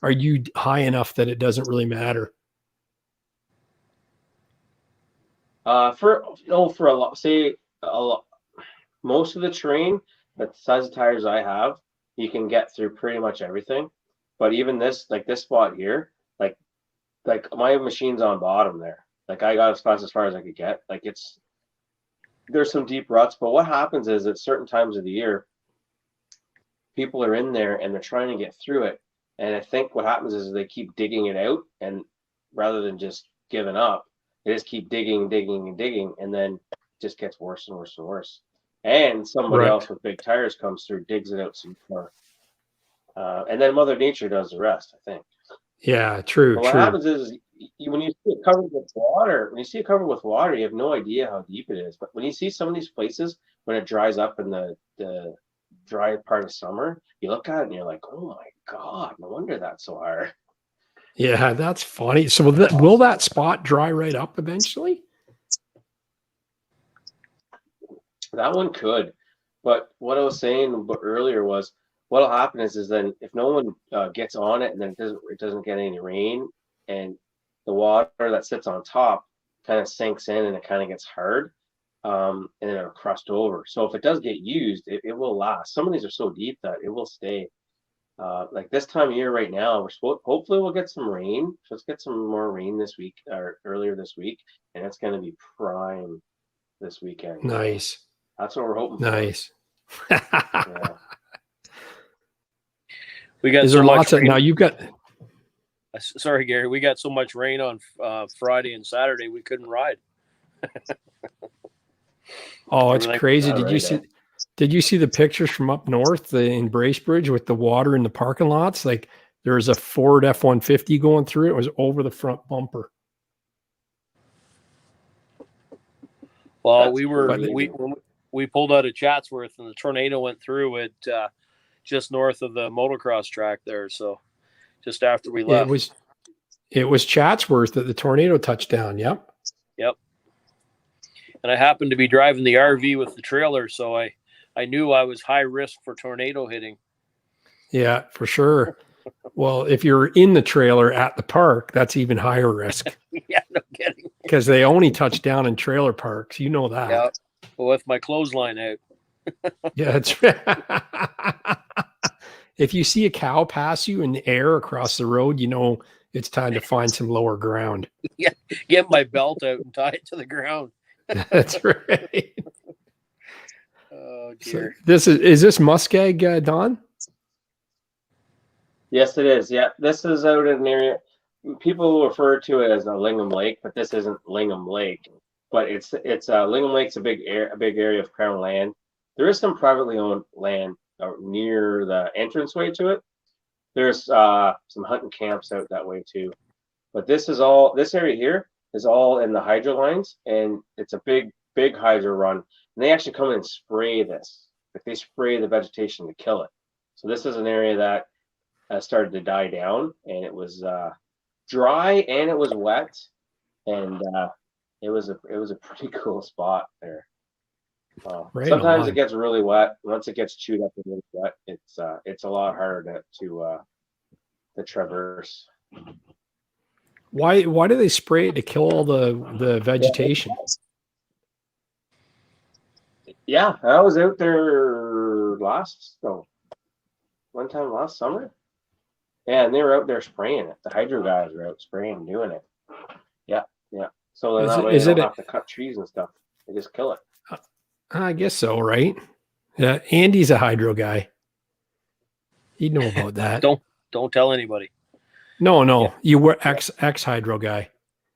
Are you high enough that it doesn't really matter? For a lot, most of the terrain, the size of tires I have, you can get through pretty much everything. But even this spot here, like my machine's on bottom there. Like I got as fast as far as I could get. Like there's some deep ruts, but what happens is at certain times of the year, people are in there and they're trying to get through it. And I think what happens is they keep digging it out, and rather than just giving up, they just keep digging, and then it just gets worse and worse and worse. And somebody else with big tires comes through, digs it out some more. And then Mother Nature does the rest, I think. Yeah, true. But what happens is when you see it covered with water, you have no idea how deep it is. But when you see some of these places, when it dries up in the dry part of summer, you look at it and you're like, oh my God, no wonder that's so hard. Yeah, that's funny. So will that spot dry right up eventually? That one could. But what I was saying earlier was, what'll happen is then if no one gets on it, and then it doesn't get any rain, and the water that sits on top kind of sinks in and it kind of gets hard, and then it'll crust over. So if it does get used, it will last. Some of these are so deep that it will stay. Like this time of year right now, hopefully we'll get some rain. Let's get some more rain this week or earlier this week, and it's going to be prime this weekend. Nice. That's what we're hoping Nice. for. Yeah. We got Is so there much lots of rain. now? You've got Sorry, Gary. We got so much rain on Friday and Saturday we couldn't ride. oh, it's Everything- crazy. All Did you right, see? Did you see the pictures from up north in Bracebridge with the water in the parking lots? Like there was a Ford F-150 going through. It was over the front bumper. Well, That's when we pulled out of Chatsworth and the tornado went through it just north of the motocross track there. So just after we left. It was Chatsworth that the tornado touched down. Yep. And I happened to be driving the RV with the trailer, so I knew I was high risk for tornado hitting. Yeah, for sure. Well, if you're in the trailer at the park, that's even higher risk. Yeah, no kidding. Because they only touch down in trailer parks. You know that. Yeah. Well, with my clothesline out. Yeah, that's right. If you see a cow pass you in the air across the road, you know it's time to find some lower ground. Yeah, get my belt out and tie it to the ground. That's right. Oh So dear. this is this muskeg, Don? Yes, it is. Yeah, this is out in an area. People refer to it as a Lingham Lake, but this isn't Lingham Lake. But it's Lingham Lake's a big area of Crown land. There is some privately owned land near the entranceway to it. There's some hunting camps out that way too. But this area here is all in the hydro lines, and it's a big hydro run. And they actually come in and spray this. Like they spray the vegetation to kill it. So this is an area that started to die down, and it was dry and it was wet, and it was a pretty cool spot there. Right Sometimes on. it gets really wet. Once it gets chewed up and really wet, it's a lot harder to traverse. Why do they spray it to kill all the vegetation? Yeah, I was out there one time last summer. Yeah, and they were out there spraying it. The hydro guys were out spraying and doing it. Yeah. So then that way they don't have to cut trees and stuff. They just kill it. I guess so, right? Yeah, Andy's a hydro guy. He'd know about that. Don't tell anybody. No, Yeah. you were ex hydro guy.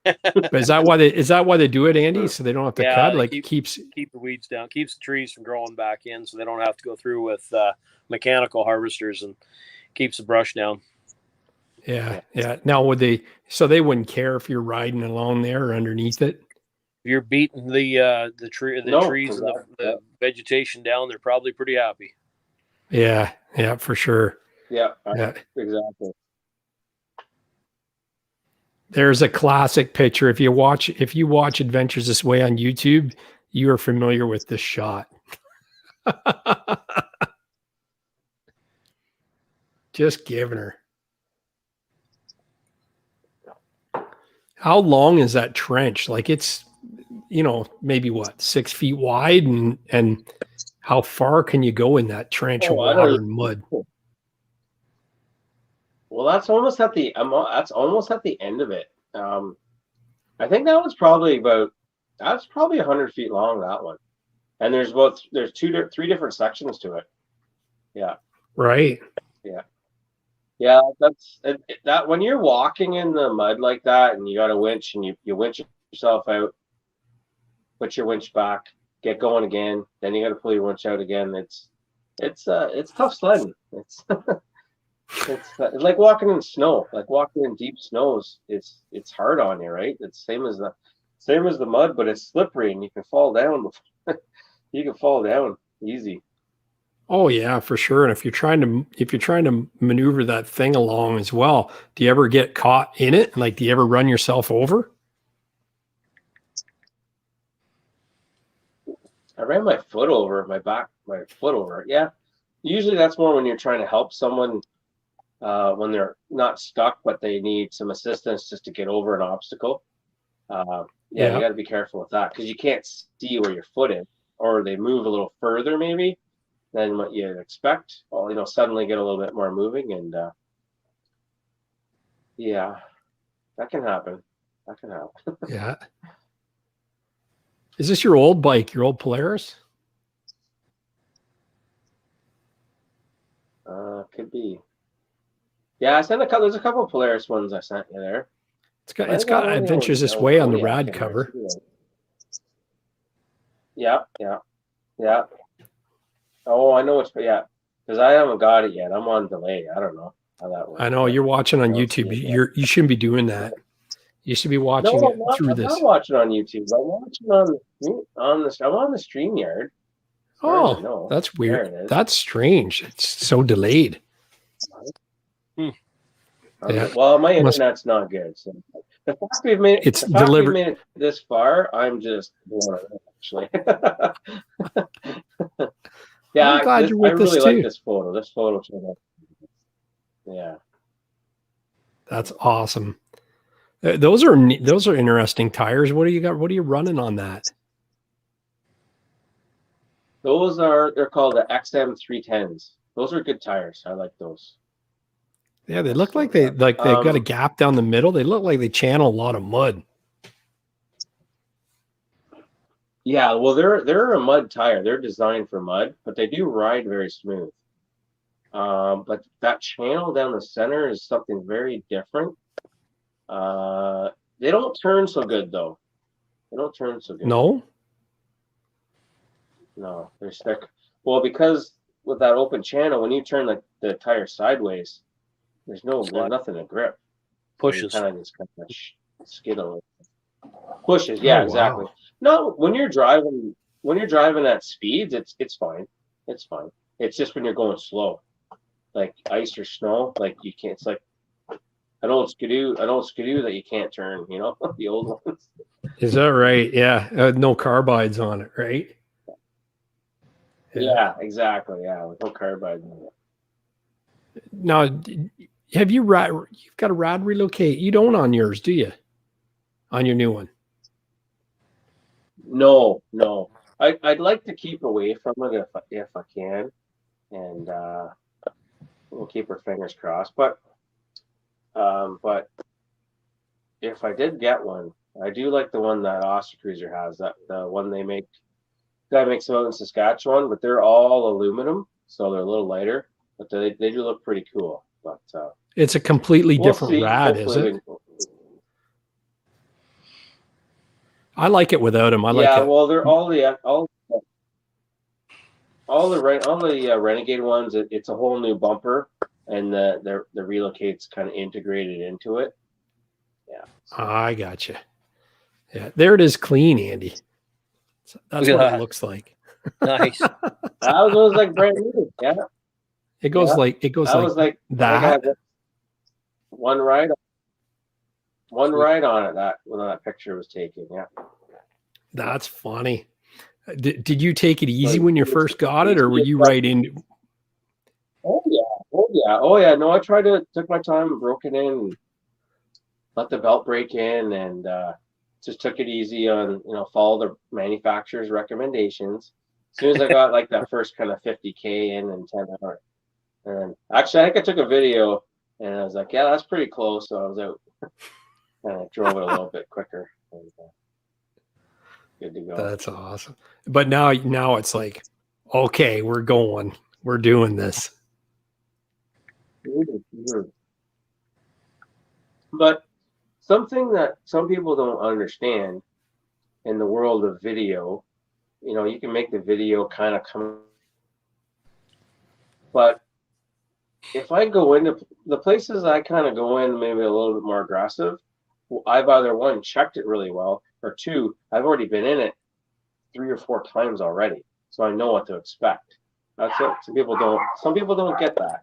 But is that why they do it, Andy? So they don't have to cut? Like keeps the weeds down, keeps the trees from growing back in, so they don't have to go through with mechanical harvesters, and keeps the brush down. Yeah. Now so they wouldn't care if you're riding along there or underneath it? If you're beating the trees and the vegetation down, they're probably pretty happy. Yeah, for sure. Yeah. Exactly. There's a classic picture. If you watch Adventures This Way on YouTube, you are familiar with this shot. Just giving her. How long is that trench? Like it's, maybe 6 feet wide, and how far can you go in that trench of water and mud? Well, that's almost at the end of it. I think that was probably 100 feet long, that one. And there's 3 different sections to it. Yeah. Right. Yeah, that's that when you're walking in the mud like that, and you got a winch, and you winch yourself out, put your winch back, get going again, then you got to pull your winch out again. It's tough sledding. It's like walking in snow, like walking in deep snows. It's hard on you, right? It's same as the mud, but it's slippery, and you can fall down. You can fall down easy. Oh yeah, for sure. And if you're trying to maneuver that thing along as well, do you ever get caught in it? Like, do you ever run yourself over? I ran my foot over my foot over it. Yeah. Usually that's more when you're trying to help someone when they're not stuck, but they need some assistance just to get over an obstacle. Yeah, you got to be careful with that because you can't see where your foot is, or they move a little further maybe than what you expect. Or, you know, suddenly get a little bit more moving, and yeah, that can happen. That can happen. Yeah. Is this your old bike, your old Polaris? Could be. Yeah, I sent a couple. There's a couple of Polaris ones I sent you there. It's got Adventures This Way on the rad cover. Yeah. Oh, I know yeah, because I haven't got it yet. I'm on delay. I don't know how that works. I know you're watching on YouTube. You shouldn't be doing that. You should be watching it through this. I'm not watching on YouTube. I'm watching I'm on the StreamYard. Oh, that's weird. That's strange. It's so delayed. Yeah. Well, my internet's not good. So the fact we've made it this far, I'm just blown away, actually. Yeah, I'm glad you're with I really us like too. this photo. This photo. Yeah. That's awesome. Those are interesting tires. What do you got? What are you running on that? They're called the XM1000s. Those are good tires. I like those. Yeah, they look like they've got a gap down the middle. They look like they channel a lot of mud. Yeah, well, they're a mud tire. They're designed for mud, but they do ride very smooth. But that channel down the center is something very different. They don't turn so good though. They don't turn so good. No, they're stuck. Well, because with that open channel, when you turn the tire sideways, there's nothing to grip. Pushes. So kind of skid a little. Pushes, yeah, exactly. Wow. No, when you're driving at speeds, it's fine. It's fine. It's just when you're going slow, like ice or snow, like you can't. It's like an old skidoo that you can't turn. You know, the old ones. Is that right? Yeah, no carbides on it, right? Yeah, exactly. Yeah, with no carbides on it. Now, have you've got a rad relocate? You don't on yours, do you? On your new one? No. I'd like to keep away from it if I can, and we'll keep our fingers crossed. But if I did get one, I do like the one that Oster Cruiser has. That the one they make. Guy makes them out in Saskatchewan, but they're all aluminum, so they're a little lighter. But they do look pretty cool. But it's a completely different rad, is it? I like it without them. Well, they're all the Renegade ones. It's a whole new bumper, and the relocate's kind of integrated into it. Yeah, I gotcha. Yeah, there it is, clean, Andy. That's what it looks like. Nice. That was like brand new. Yeah, it goes like that. One ride on it when that picture was taken. Yeah, that's funny. Did you take it easy when you first got it, or were you right in? Oh yeah. No, I took my time and broke it in, let the belt break in, and just took it easy on, follow the manufacturer's recommendations. As soon as I got like that first kind of 50K in and 10 hours, and actually I think I took a video and I was like, yeah, that's pretty close. So I was out and I drove it a little bit quicker. And, good to go. That's awesome. But now it's like, okay, we're going. We're doing this. Mm-hmm. But something that some people don't understand in the world of video, you can make the video kind of come. But if I go into the places I kind of go in maybe a little bit more aggressive, I've either one, checked it really well, or two, I've already been in it 3 or 4 times already. So I know what to expect. That's what some people don't get that.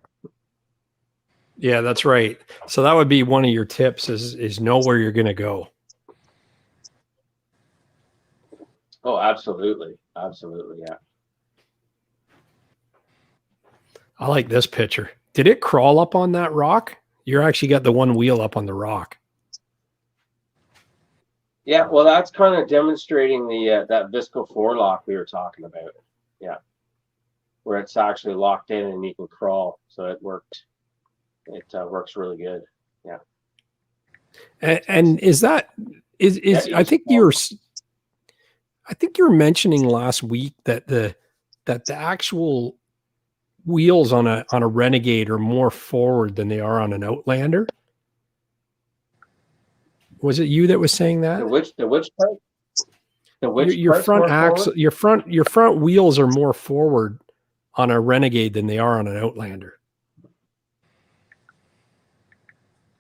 Yeah, that's right. So that would be one of your tips is know where you're going to go. Oh, absolutely. Absolutely. Yeah. I like this picture. Did it crawl up on that rock? You're actually got the one wheel up on the rock. Yeah. Well, that's kind of demonstrating the that Visco 4 lock we were talking about. Yeah. Where it's actually locked in and you can crawl. So it worked. It works really good. Yeah. And is that I think you were mentioning last week that the actual wheels on a Renegade are more forward than they are on an Outlander. Was it you that was saying that? The which part? The which your front axle, your front wheels are more forward on a Renegade than they are on an Outlander.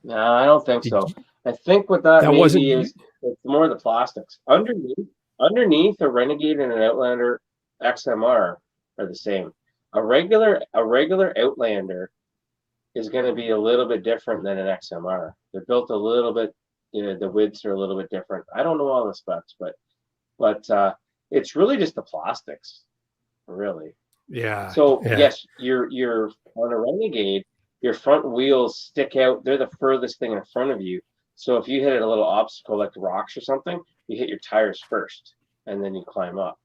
No, I don't think so. I think what that maybe is, it's more the plastics. Underneath a Renegade and an Outlander XMR are the same. A regular Outlander is going to be a little bit different than an XMR. They're built a little bit, the widths are a little bit different. I don't know all the specs, but it's really just the plastics, really. Yeah. So yes, you're on a Renegade, your front wheels stick out. They're the furthest thing in front of you. So if you hit a little obstacle like rocks or something, you hit your tires first, and then you climb up.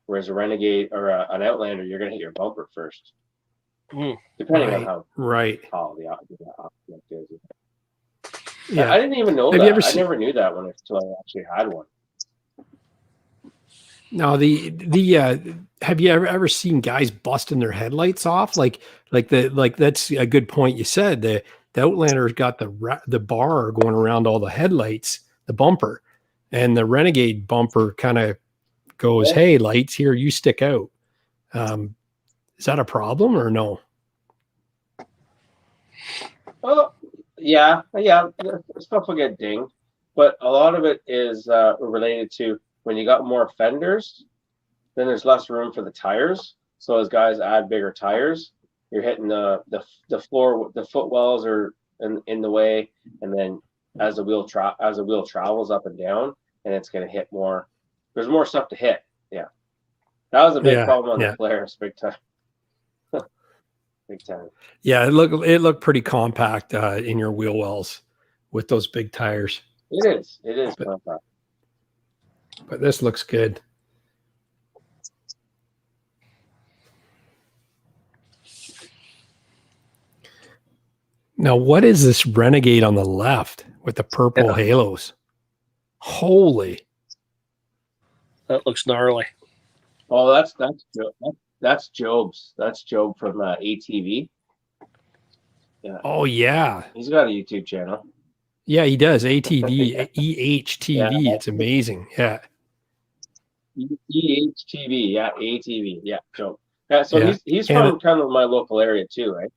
Whereas a Renegade or an Outlander, you're going to hit your bumper first, depending on how tall the object is. Yeah, I didn't even know that. I never knew that until I actually had one. Now, have you ever seen guys busting their headlights off? Like that's a good point. You said the Outlander's got the bar going around all the headlights, the bumper, and the Renegade bumper kind of goes, "Hey, lights, here, you stick out." Is that a problem or no? Oh, yeah, stuff will get dinged, but a lot of it is related to when you got more fenders, then there's less room for the tires. So as guys add bigger tires, you're hitting the floor, the footwells are in the way, and then as the wheel travels up and down, and it's going to hit more. There's more stuff to hit. Yeah, that was a big problem on the Polaris, big time. Big time. Yeah, it looked pretty compact in your wheel wells with those big tires. It is compact. But this looks good. Now, what is this Renegade on the left with the purple halos? Holy. That looks gnarly. Oh, that's Job's. That's Job from ATV. Yeah. Oh, yeah. He's got a YouTube channel. Yeah, he does. ATV, EHTV. Yeah. It's amazing. Yeah. EHTV. Yeah, ATV. Yeah, Job. Yeah, so he's from kind of my local area too, right?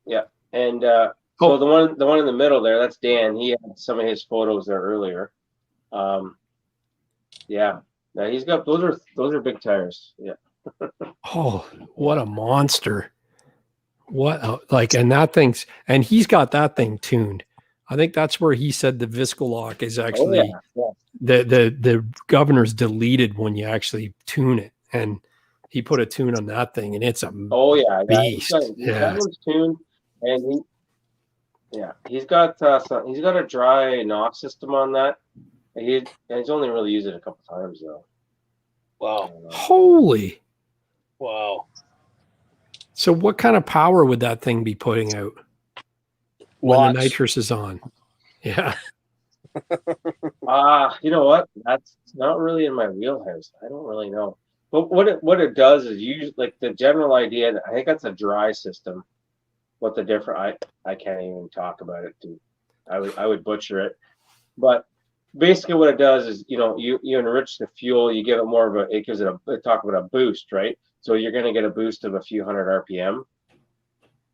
Yeah. And so the one in the middle there, that's Dan. He had some of his photos there earlier. Yeah. Now he's got those are big tires. Yeah. Oh, what a monster. And that thing's, and he's got that thing tuned. I think that's where he said the Visco lock is actually the governor's deleted when you actually tune it. And he put a tune on that thing, and it's a beast. He's got his tune, and he's got a dry knock system on that. He's only really used it a couple times though. Wow. Holy. Wow. So what kind of power would that thing be putting out when the nitrous is on? Yeah. You know what? That's not really in my wheelhouse. I don't really know. But what it does is usually, like, the general idea, I think that's a dry system. What the different I can't even talk about it. I would butcher it. But basically what it does is, you enrich the fuel, you give it more of it gives it talk about a boost, right? So you're going to get a boost of a few hundred RPM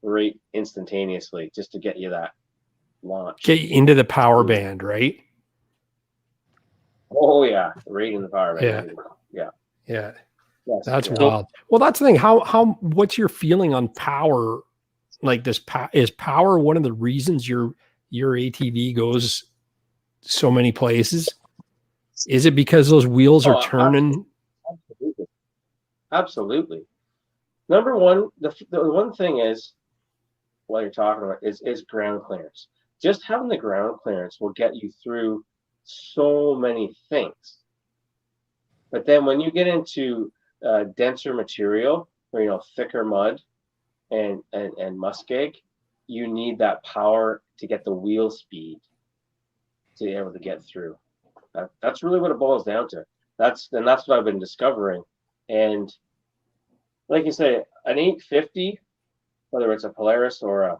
right instantaneously just to get you that launch. Get you into the power band, right? Oh yeah, right in the power band. Yeah. Yes, that's wild. Well, that's the thing. What's your feeling on power? Like this, is power one of the reasons your ATV goes so many places? Is it because those wheels are turning? Absolutely. Absolutely. Number one, the one thing is, what you're talking about is ground clearance. Just having the ground clearance will get you through so many things. But then when you get into denser material, or thicker mud and muskeg, you need that power to get the wheel speed to be able to get through. That's really what it boils down to. That's what I've been discovering. And like you say, an 850, whether it's a Polaris or a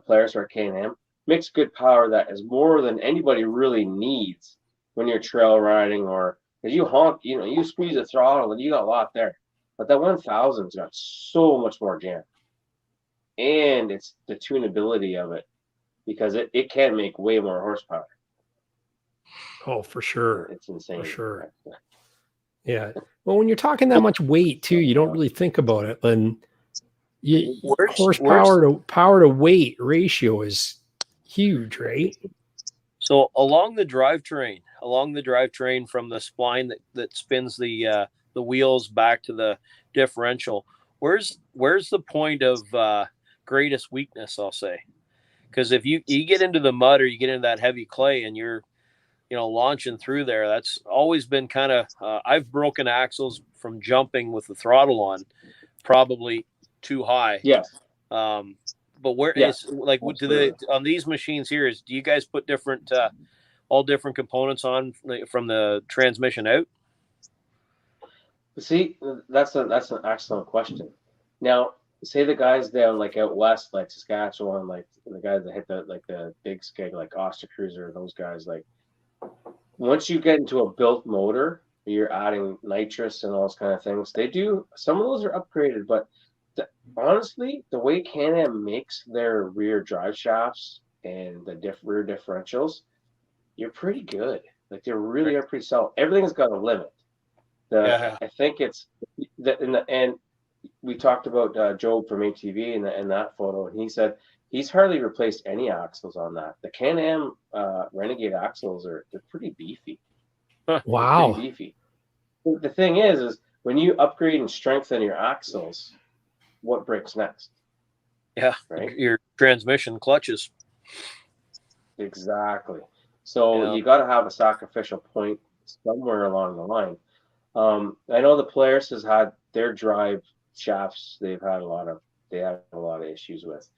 Polaris or a K&M, makes good power that is more than anybody really needs when you're trail riding, or because you honk, you squeeze the throttle and you got a lot there. But that 1000's got so much more jam. And it's the tunability of it, because it can make way more horsepower. Oh, for sure. It's insane. For sure. Yeah. Well, when you're talking that much weight too, you don't really think about it. And horsepower to power to weight ratio is huge, right? So along the drivetrain from the spline that spins the wheels back to the differential, where's the point of greatest weakness, I'll say? Because if you get into the mud or you get into that heavy clay and you're launching through there, that's always been kind of I've broken axles from jumping with the throttle on, probably too high. Yes. But where is like on these machines here, do you guys put different all different components on from the transmission out? See, that's an excellent question. Now, say the guys down like out west, like Saskatchewan, like the guys that hit the big skeg, like Ostercruiser, those guys, like once you get into a built motor, you're adding nitrous and all those kind of things. They do, some of those are upgraded, but honestly, the way Can-Am makes their rear drive shafts and the rear differentials, you're pretty good. Like they really are pretty solid. Everything's got a limit. I think it's and we talked about Job from ATV in that photo, and he said he's hardly replaced any axles on that. The Can-Am Renegade axles they're pretty beefy. Wow. Pretty beefy. The thing is when you upgrade and strengthen your axles, what breaks next? Yeah, right? Your transmission clutches. Exactly. So you got to have a sacrificial point somewhere along the line. I know the Polaris has had their drive shafts. They have a lot of issues with.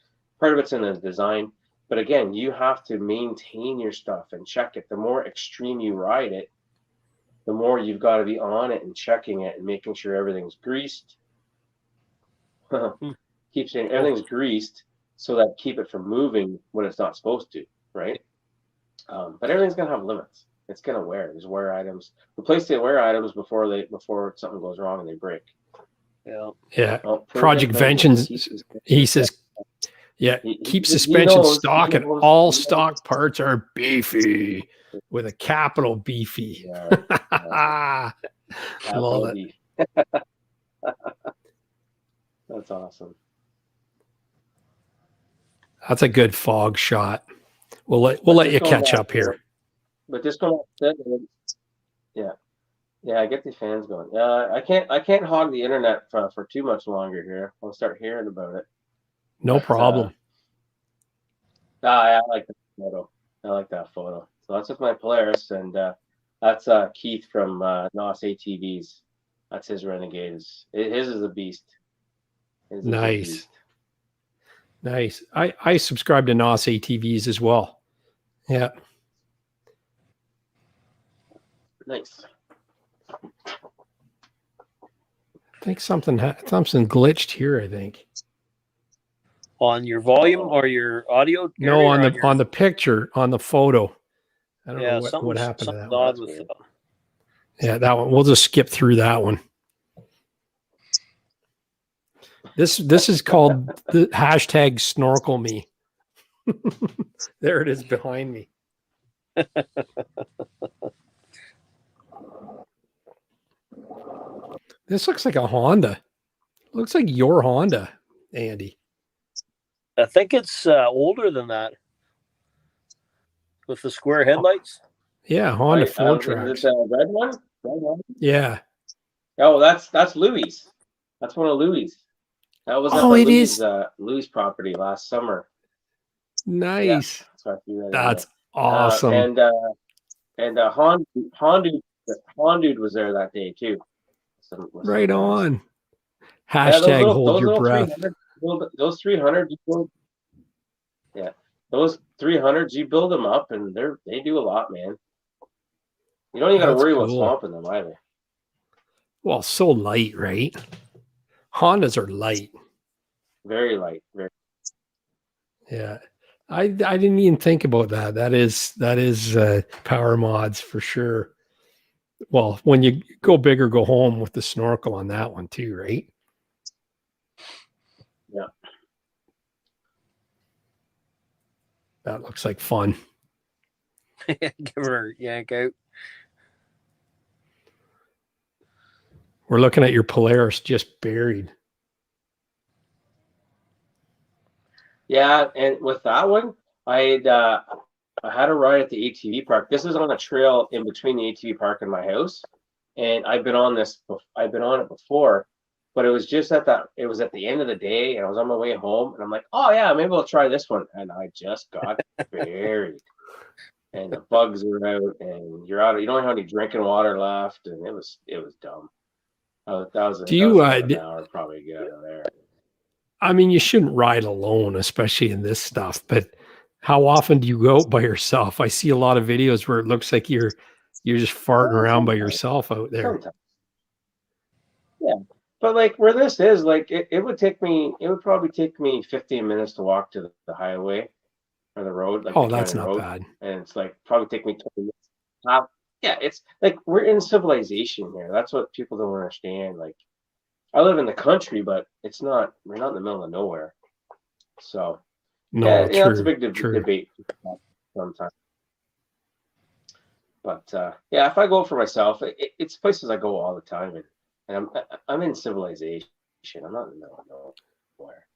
Part of it's in the design, but again, you have to maintain your stuff and check it. The more extreme you ride it, the more you've got to be on it and checking it and making sure everything's greased. Keep saying everything's greased so that keep it from moving when it's not supposed to, right? But everything's gonna have limits. It's gonna wear. There's wear items. Replace the wear items before something goes wrong and they break. Yeah. Project Vengeance, he says, keep suspension stock and all stock parts are beefy with a capital beefy. I love it. That's awesome. That's a good fog shot. We'll let you catch up here. But just going I get the fans going. I can't hog the internet for too much longer here. I'll start hearing about it. No problem. I like that photo. So that's with my Polaris, and that's Keith from NOS ATVs. That's his Renegade. His is a beast. Nice. I subscribe to NOS ATVs as well. Yeah. Nice. I think something glitched here. I think on your volume or your audio. No, on the picture, on the photo. I don't know what happened to that one. Yeah, that one. We'll just skip through that one. This is called the hashtag snorkel me. There it is behind me. This looks like a Honda. Looks like your Honda, Andy. I think it's older than that. With the square headlights. Yeah, Honda Is 4Trax. this a red one? Red one? Yeah. Oh, that's Louis. That's one of Louis. That was at Oh, the it is. Louis property last summer. Yeah, Nice. so I threw that in That's there. awesome. And Hondude was there that day too. With some Right guys. on. Yeah, Hashtag hold those your little breath. 300, those 300, yeah, those 300s, you build them up and they do a lot, man. You don't even got to That's worry about cool. swamping them either. Well, so light, right? Hondas are light. Very light. Very. Yeah. I didn't even think about that. That is power mods for sure. Well, when you go big or go home with the snorkel on that one too, right? Yeah. That looks like fun. Give her a yank out. We're looking at your Polaris just buried. Yeah, and with that one, I had a ride at the ATV park. This is on a trail in between the ATV park and my house, and I've been on it before, but it was just it was at the end of the day, and I was on my way home, and I'm like, oh yeah, maybe I'll try this one, and I just got buried, and the bugs are out, and you don't have any drinking water left, and it was dumb. That was about an hour probably to get out of there. I mean, you shouldn't ride alone, especially in this stuff, but how often do you go out by yourself? I see a lot of videos where it looks like you're just farting around by yourself out there. Sometimes. Yeah. But like where this is, like it would probably take me 15 minutes to walk to the highway or the road. Like Oh, that's not bad. And it's like probably take me 20 minutes. Yeah, it's like we're in civilization here. That's what people don't understand. Like I live in the country, but we're not in the middle of nowhere. So No, yeah, that's a big debate sometimes. But yeah, if I go for myself, it's places I go all the time, and I'm in civilization. I'm not in the middle of nowhere.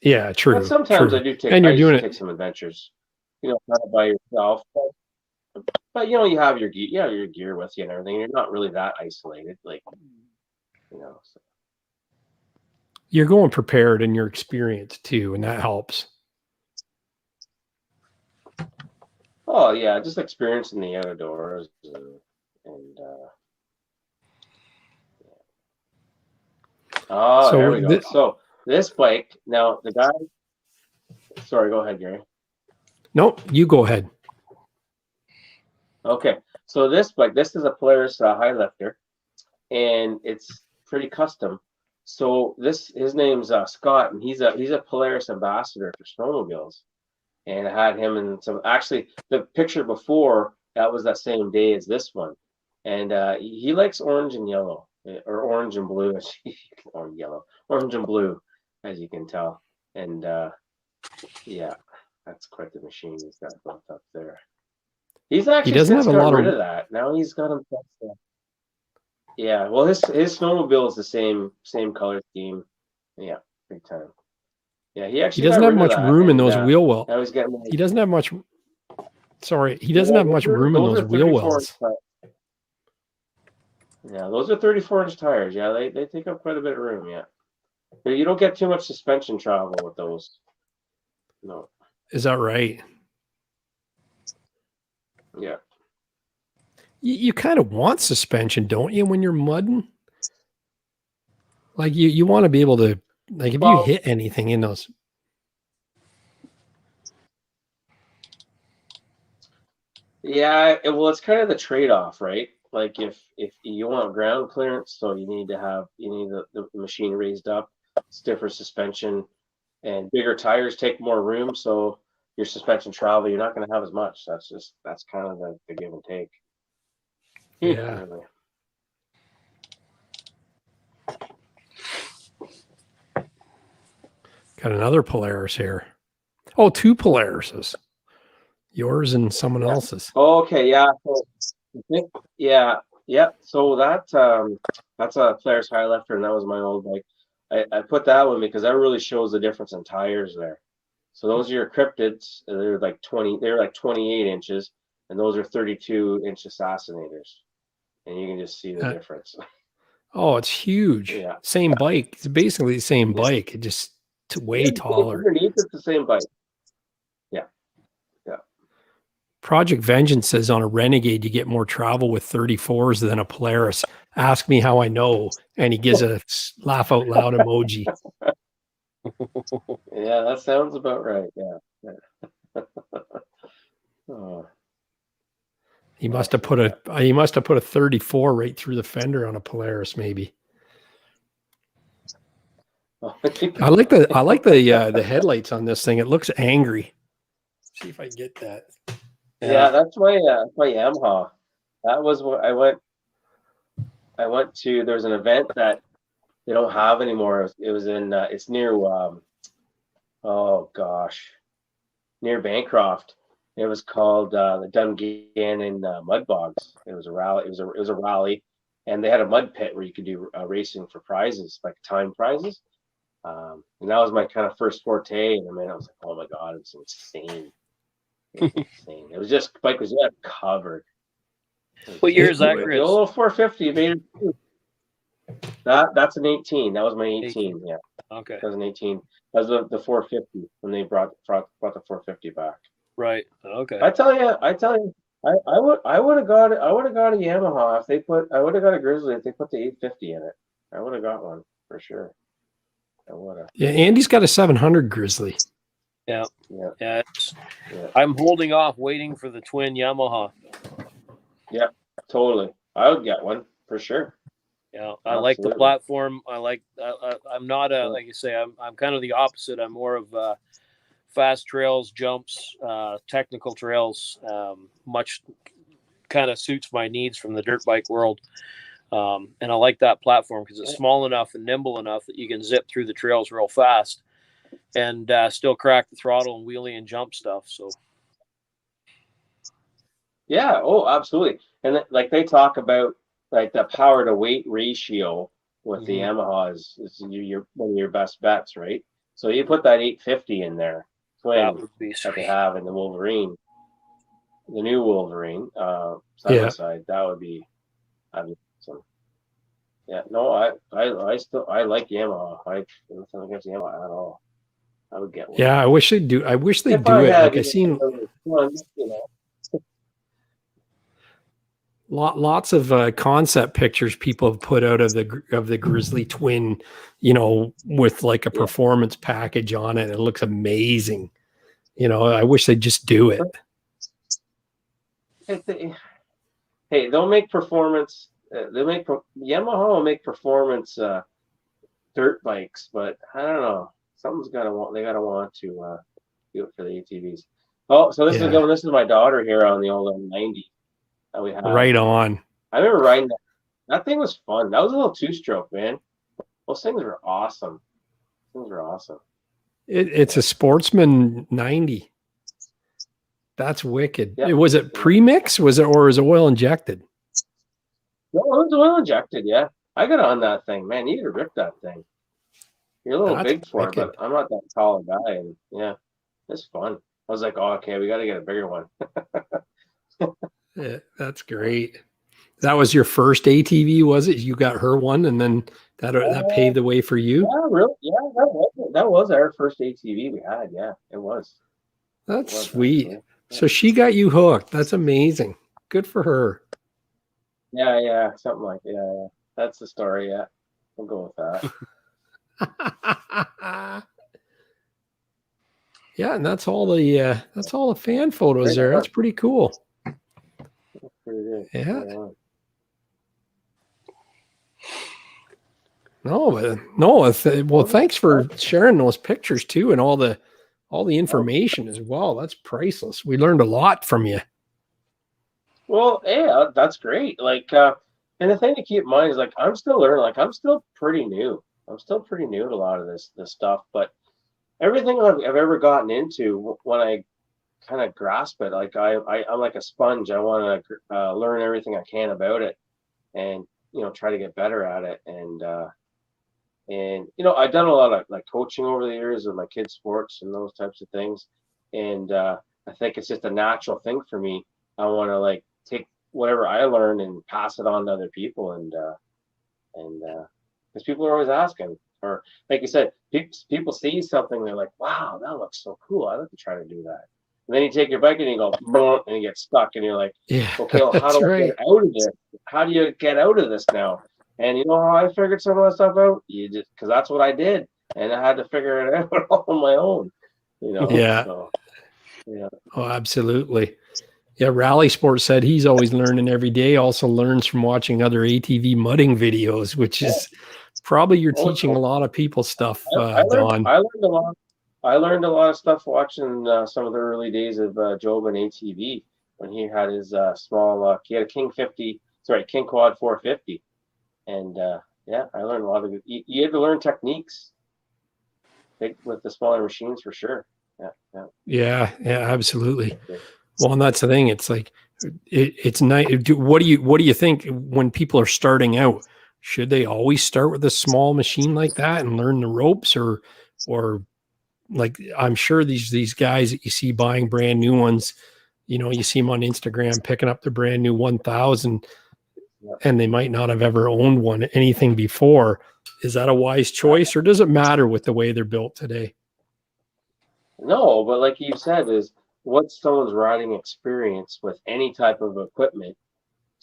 Yeah, true. But sometimes true. I do take. And you're doing take some adventures. Not by yourself, but you have your gear with you and everything. You're not really that isolated, like So. You're going prepared in your experience too, and that helps. Oh yeah, just experiencing the outdoors So there we go. So this bike now, the guy. Sorry, go ahead, Gary. Nope, you go ahead. Okay, so this bike, this is a Polaris high lifter, and it's pretty custom. So his name's Scott, and he's a Polaris ambassador for snowmobiles. And I had him in some. Actually, the picture before that was that same day as this one, and he likes orange and yellow, or orange and blue, or yellow, orange and blue, as you can tell. And yeah, that's quite the machine he's got built up there. He's actually since got rid of that. Now he's got him. Yeah, well, his snowmobile is the same color scheme. Yeah, big time. Yeah, he doesn't have much room in those wheel wells. He doesn't have much. Sorry, he doesn't have much room in those wheel wells. Yeah, those are 34-inch tires. Yeah, they take up quite a bit of room. Yeah, but you don't get too much suspension travel with those. No. Is that right? Yeah. You kind of want suspension, don't you, when you're mudding? Like you want to be able to, like, if you hit anything in those. Yeah, well, it's kind of the trade-off, right? Like if you want ground clearance, so you need the machine raised up, stiffer suspension, and bigger tires take more room, so your suspension travel, you're not going to have as much. That's kind of the give and take. Yeah. Really. Got another Polaris here. Oh, two Polarises. Yours and someone else's. Oh, okay, yeah. So, yeah. So that's a Polaris high lifter, and that was my old bike. I put that one because that really shows the difference in tires there. So those are your cryptids. They're like 28 inches, and those are 32-inch assassinators, and you can just see the difference. Oh, it's huge. Yeah. Same bike. It's basically the same Just- bike. It just way taller. Underneath, it's the same bike. Yeah. Yeah. Project Vengeance says on a Renegade, you get more travel with 34s than a Polaris. Ask me how I know. And he gives a laugh out loud emoji. Yeah, that sounds about right. Yeah. Oh. He must have put a 34 right through the fender on a Polaris, maybe. I like the headlights on this thing. It looks angry. See if I get that. Yeah, that's my Yamaha. That was what I went to. There's an event that they don't have anymore. It was in it's near near Bancroft. It was called the Dungannon Mud Bogs. It was a rally. It was a rally, and they had a mud pit where you could do racing for prizes, like time prizes. And that was my kind of first forte. And I mean, I was like, oh my god, it's insane. It was insane. It was just bike was covered. What year is that, The Chris? old 450 made it. That's an 18. That was my 18. Yeah. Okay. That was an 18. That was the 450 when they brought the 450 back. Right. Okay. I tell you, I would have got a Yamaha if they put. I would have got a Grizzly if they put the 850 in it. I would have got one for sure. I would have. Yeah, Andy's got a 700 Grizzly. Yeah. Yeah. I'm holding off, waiting for the twin Yamaha. Yeah, totally. I would get one for sure. Yeah, I like the platform. I'm not like you say. I'm kind of the opposite. I'm more of fast trails, jumps, technical trails. Much kind of suits my needs from the dirt bike world. And I like that platform because it's small enough and nimble enough that you can zip through the trails real fast and still crack the throttle and wheelie and jump stuff. So. Yeah. Oh, absolutely. And like they talk about like the power to weight ratio with the Yamaha is your one of your best bets, right? So you put that 850 in there, That would be that they have in the Wolverine, the new Wolverine, side by side. That'd be awesome. Yeah. No, I still like Yamaha. I don't against Yamaha at all. I would get one. Yeah, I wish they'd do. I wish they'd do it. Like I seen. Lots of concept pictures people have put out of the Grizzly Twin, with like a performance package on it. It looks amazing. I wish they'd just do it. Hey, they'll make performance. Yamaha will make performance dirt bikes, but I don't know. Something's they gotta want to do it for the ATVs. Oh, so this is my daughter here on the old 90. That we have. Right on. I remember riding that. That thing was fun. That was a little two-stroke, man. Those things were awesome. It's a Sportsman 90. That's wicked. Yeah. Was it premix? Or was it oil injected? No, it was oil injected. Yeah, I got on that thing, man. You need to rip that thing. You're a little big for it, but I'm not that tall a guy. And yeah, it's fun. I was like, oh, okay, we got to get a bigger one. Yeah, that's great. That was your first ATV, was it? You got her one, and then that paved the way for you. Yeah, really. Yeah, that was our first ATV we had. Yeah, it was. That's sweet. Actually. So she got you hooked. That's amazing. Good for her. Yeah, something like yeah. That's the story. Yeah, we'll go with that. Yeah, and that's all the fan photos there. That's pretty cool. Pretty good. Yeah. Well, thanks for sharing those pictures too, and all the information as well. That's priceless. We learned a lot from you. Well, yeah, that's great. Like, and the thing to keep in mind is like I'm still learning. Like, I'm still pretty new. I'm still pretty new to a lot of this stuff, but everything I've ever gotten into, when I kind of grasp it, like I'm like a sponge. I want to learn everything I can about it, and try to get better at it. And I've done a lot of like coaching over the years of my kids' sports and those types of things. And I think it's just a natural thing for me I want to like take whatever I learned and pass it on to other people, and because people are always asking, or like you said, people see something, they're like, wow, that looks so cool, I'd like to try to do that. And then you take your bike and you go, boom, and you get stuck, and you're like, Yeah, okay, well, how do I get out of this? How do you get out of this now? And you know how I figured some of that stuff out? You just, because that's what I did, and I had to figure it out all on my own. You know? Yeah. So, yeah. Oh, absolutely. Yeah, Rally Sports said he's always learning every day. Also learns from watching other ATV mudding videos, which is probably you're teaching a lot of people stuff, Don. I learned a lot. I learned a lot of stuff watching some of the early days of Jobin ATV when he had his small. He had a King Quad 450, and yeah, I learned a lot of it. You had to learn techniques with the smaller machines for sure. Yeah, absolutely. Well, and that's the thing. It's like it's nice. What do you think when people are starting out? Should they always start with a small machine like that and learn the ropes, or like I'm sure these guys that you see buying brand new ones, you know, you see them on Instagram picking up the brand new 1000, and they might not have ever owned anything before. Is that a wise choice, or does it matter with the way they're built today? No, but like you said, is what's someone's riding experience with any type of equipment?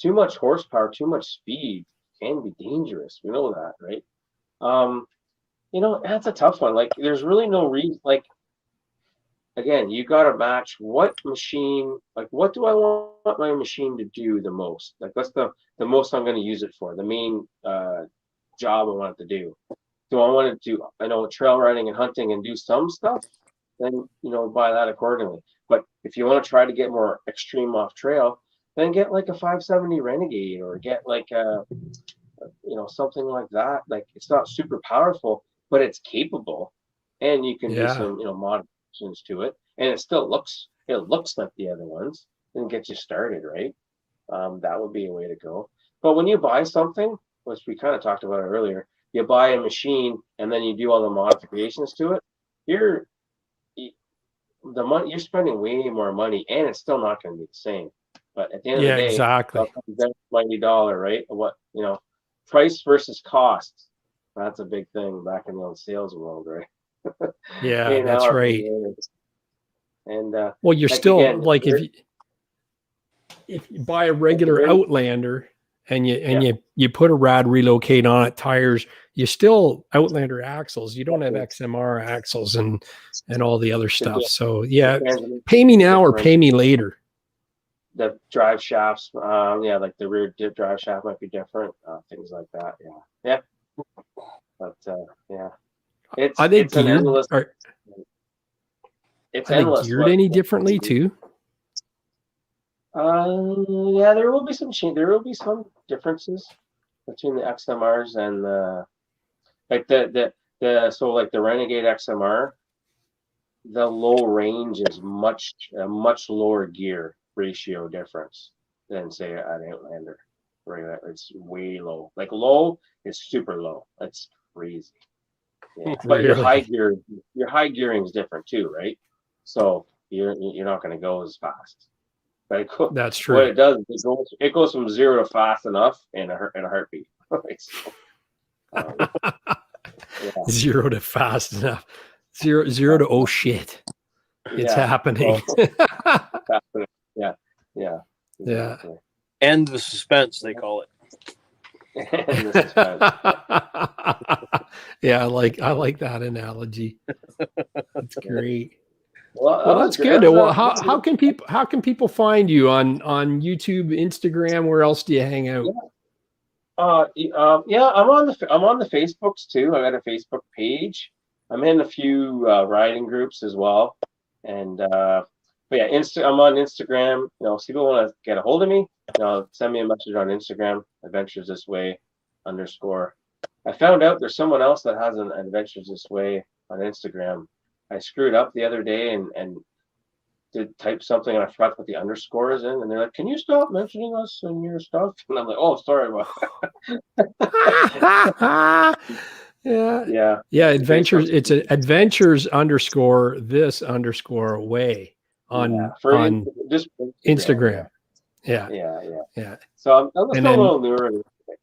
Too much horsepower, too much speed can be dangerous. We know that, right? You know, that's a tough one. Like, there's really no reason. Like, again, you got to match what machine. Like, what do I want my machine to do the most? Like, what's the most I'm going to use it for? The main job I want it to do. Do I want to do, trail riding and hunting and do some stuff? Then, you know, buy that accordingly. But if you want to try to get more extreme off trail, then get like a 570 Renegade, or get like a, something like that. Like, it's not super powerful, but it's capable, and you can do some, modifications to it, and it still looks like the other ones, and get you started, right? That would be a way to go. But when you buy something, which we kind of talked about earlier, you buy a machine and then you do all the modifications to it, you're spending way more money, and it's still not going to be the same. But at the end of the day, exactly, mighty dollar, right? What, price versus cost. That's a big thing back in the old sales world, right? Yeah, that's right. And well, you're still again, like if you buy a regular Outlander and you put a rad relocate on it, tires, you still Outlander axles. You don't have XMR axles and all the other stuff. So yeah, pay me now or pay me later. The drive shafts, like the rear dip drive shaft might be different, things like that. Yeah. But yeah, it's endless. It's endless. Geared any differently too? Yeah, there will be some change. There will be some differences between the XMRs and the the Renegade XMR. The low range is much lower gear ratio difference than say an Outlander. Right, it's way low. Like low is super low. That's crazy. Yeah. But your high gearing is different too, right? So you're not going to go as fast. But that's true. What it does, it goes from 0 to fast enough in a heartbeat. So, 0 to fast enough. Zero to oh shit, it's happening. Yeah. Exactly. End the suspense, they call it. Yeah, I like that analogy. That's great. Well, that's good. Well, how can people find you on YouTube, Instagram? Where else do you hang out? I'm on the Facebooks too. I got a Facebook page. I'm in a few riding groups as well, and but yeah, I'm on Instagram. If people want to get a hold of me, send me a message on Instagram, Adventures This Way _. I found out there's someone else that has an Adventures This Way on Instagram. I screwed up the other day and did type something, and I forgot to put the underscore is in, and they're like, "Can you stop mentioning us and your stuff?" And I'm like, "Oh, sorry about that." Yeah. Adventures. It's an Adventures _this_way on just Instagram. Yeah. Yeah. So I'm still then, a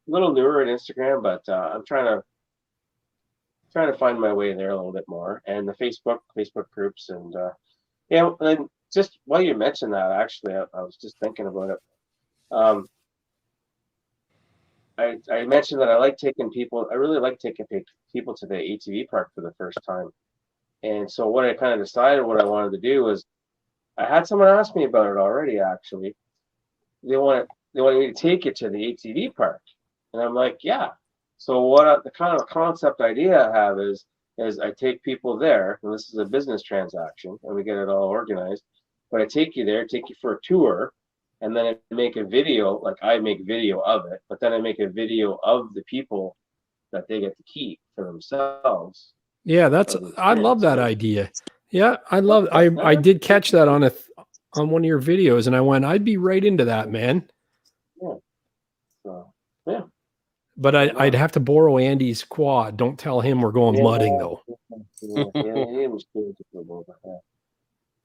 little newer at Instagram, but I'm trying to find my way there a little bit more, and the Facebook groups, and and just while you mentioned that, actually, I was just thinking about it. I mentioned that I really like taking people to the ATV park for the first time, and so what I kind of decided what I wanted to do was, I had someone ask me about it already. Actually, they wanted me to take it to the ATV park, and I'm like, yeah. So the kind of concept idea I have is I take people there, and this is a business transaction, and we get it all organized. But I take you there, take you for a tour, and then I make a video. Like, I make video of it, but then I make a video of the people that they get to keep for themselves. Yeah, I love that idea. Yeah, I did catch that on one of your videos, and I went, I'd be right into that, man. Yeah. So, yeah. But I'd have to borrow Andy's quad. Don't tell him we're going mudding, though.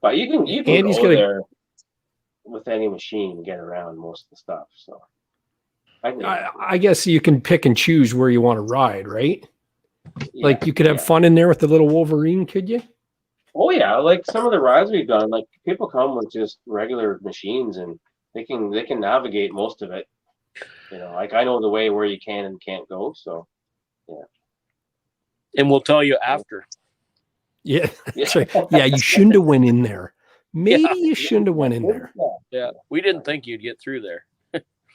But you can Andy's go there with any machine and get around most of the stuff. So I guess you can pick and choose where you want to ride, right? Yeah, like you could have fun in there with the little Wolverine, could you? Oh yeah, like some of the rides we've done, like people come with just regular machines and they can navigate most of it. Like I know the way where you can and can't go, so yeah. And we'll tell you after. Yeah. Yeah, you shouldn't have went in there. Maybe you shouldn't have went in there. Yeah, we didn't think you'd get through there.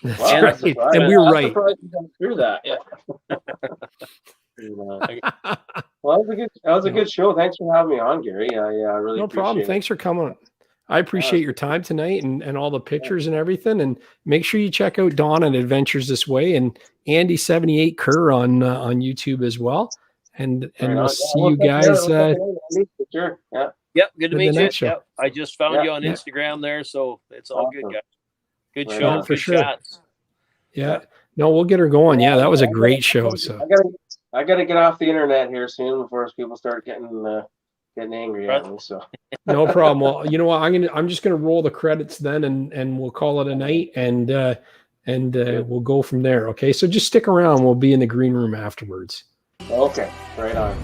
That's right. And we were right. Through that, yeah. Well, that was a good show. Thanks for having me on, Gary. I really no problem. It. Thanks for coming. I appreciate your time tonight and all the pictures and everything. And make sure you check out Dawn and Adventures This Way and Andy78 Kerr on YouTube as well. And we'll see you guys. Sure. Yeah. Yep. Good to meet you. Yep. I just found you on Instagram there, so it's all good, guys. Good show. For good sure. chats. Yeah. No, we'll get her going. Yeah, that was a great show. So I gotta get off the internet here soon before people start getting angry at me. So no problem. Well, you know what? I'm just gonna roll the credits then, and we'll call it a night, and we'll go from there. Okay. So just stick around. We'll be in the green room afterwards. Okay. Right on.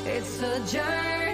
It's a journey.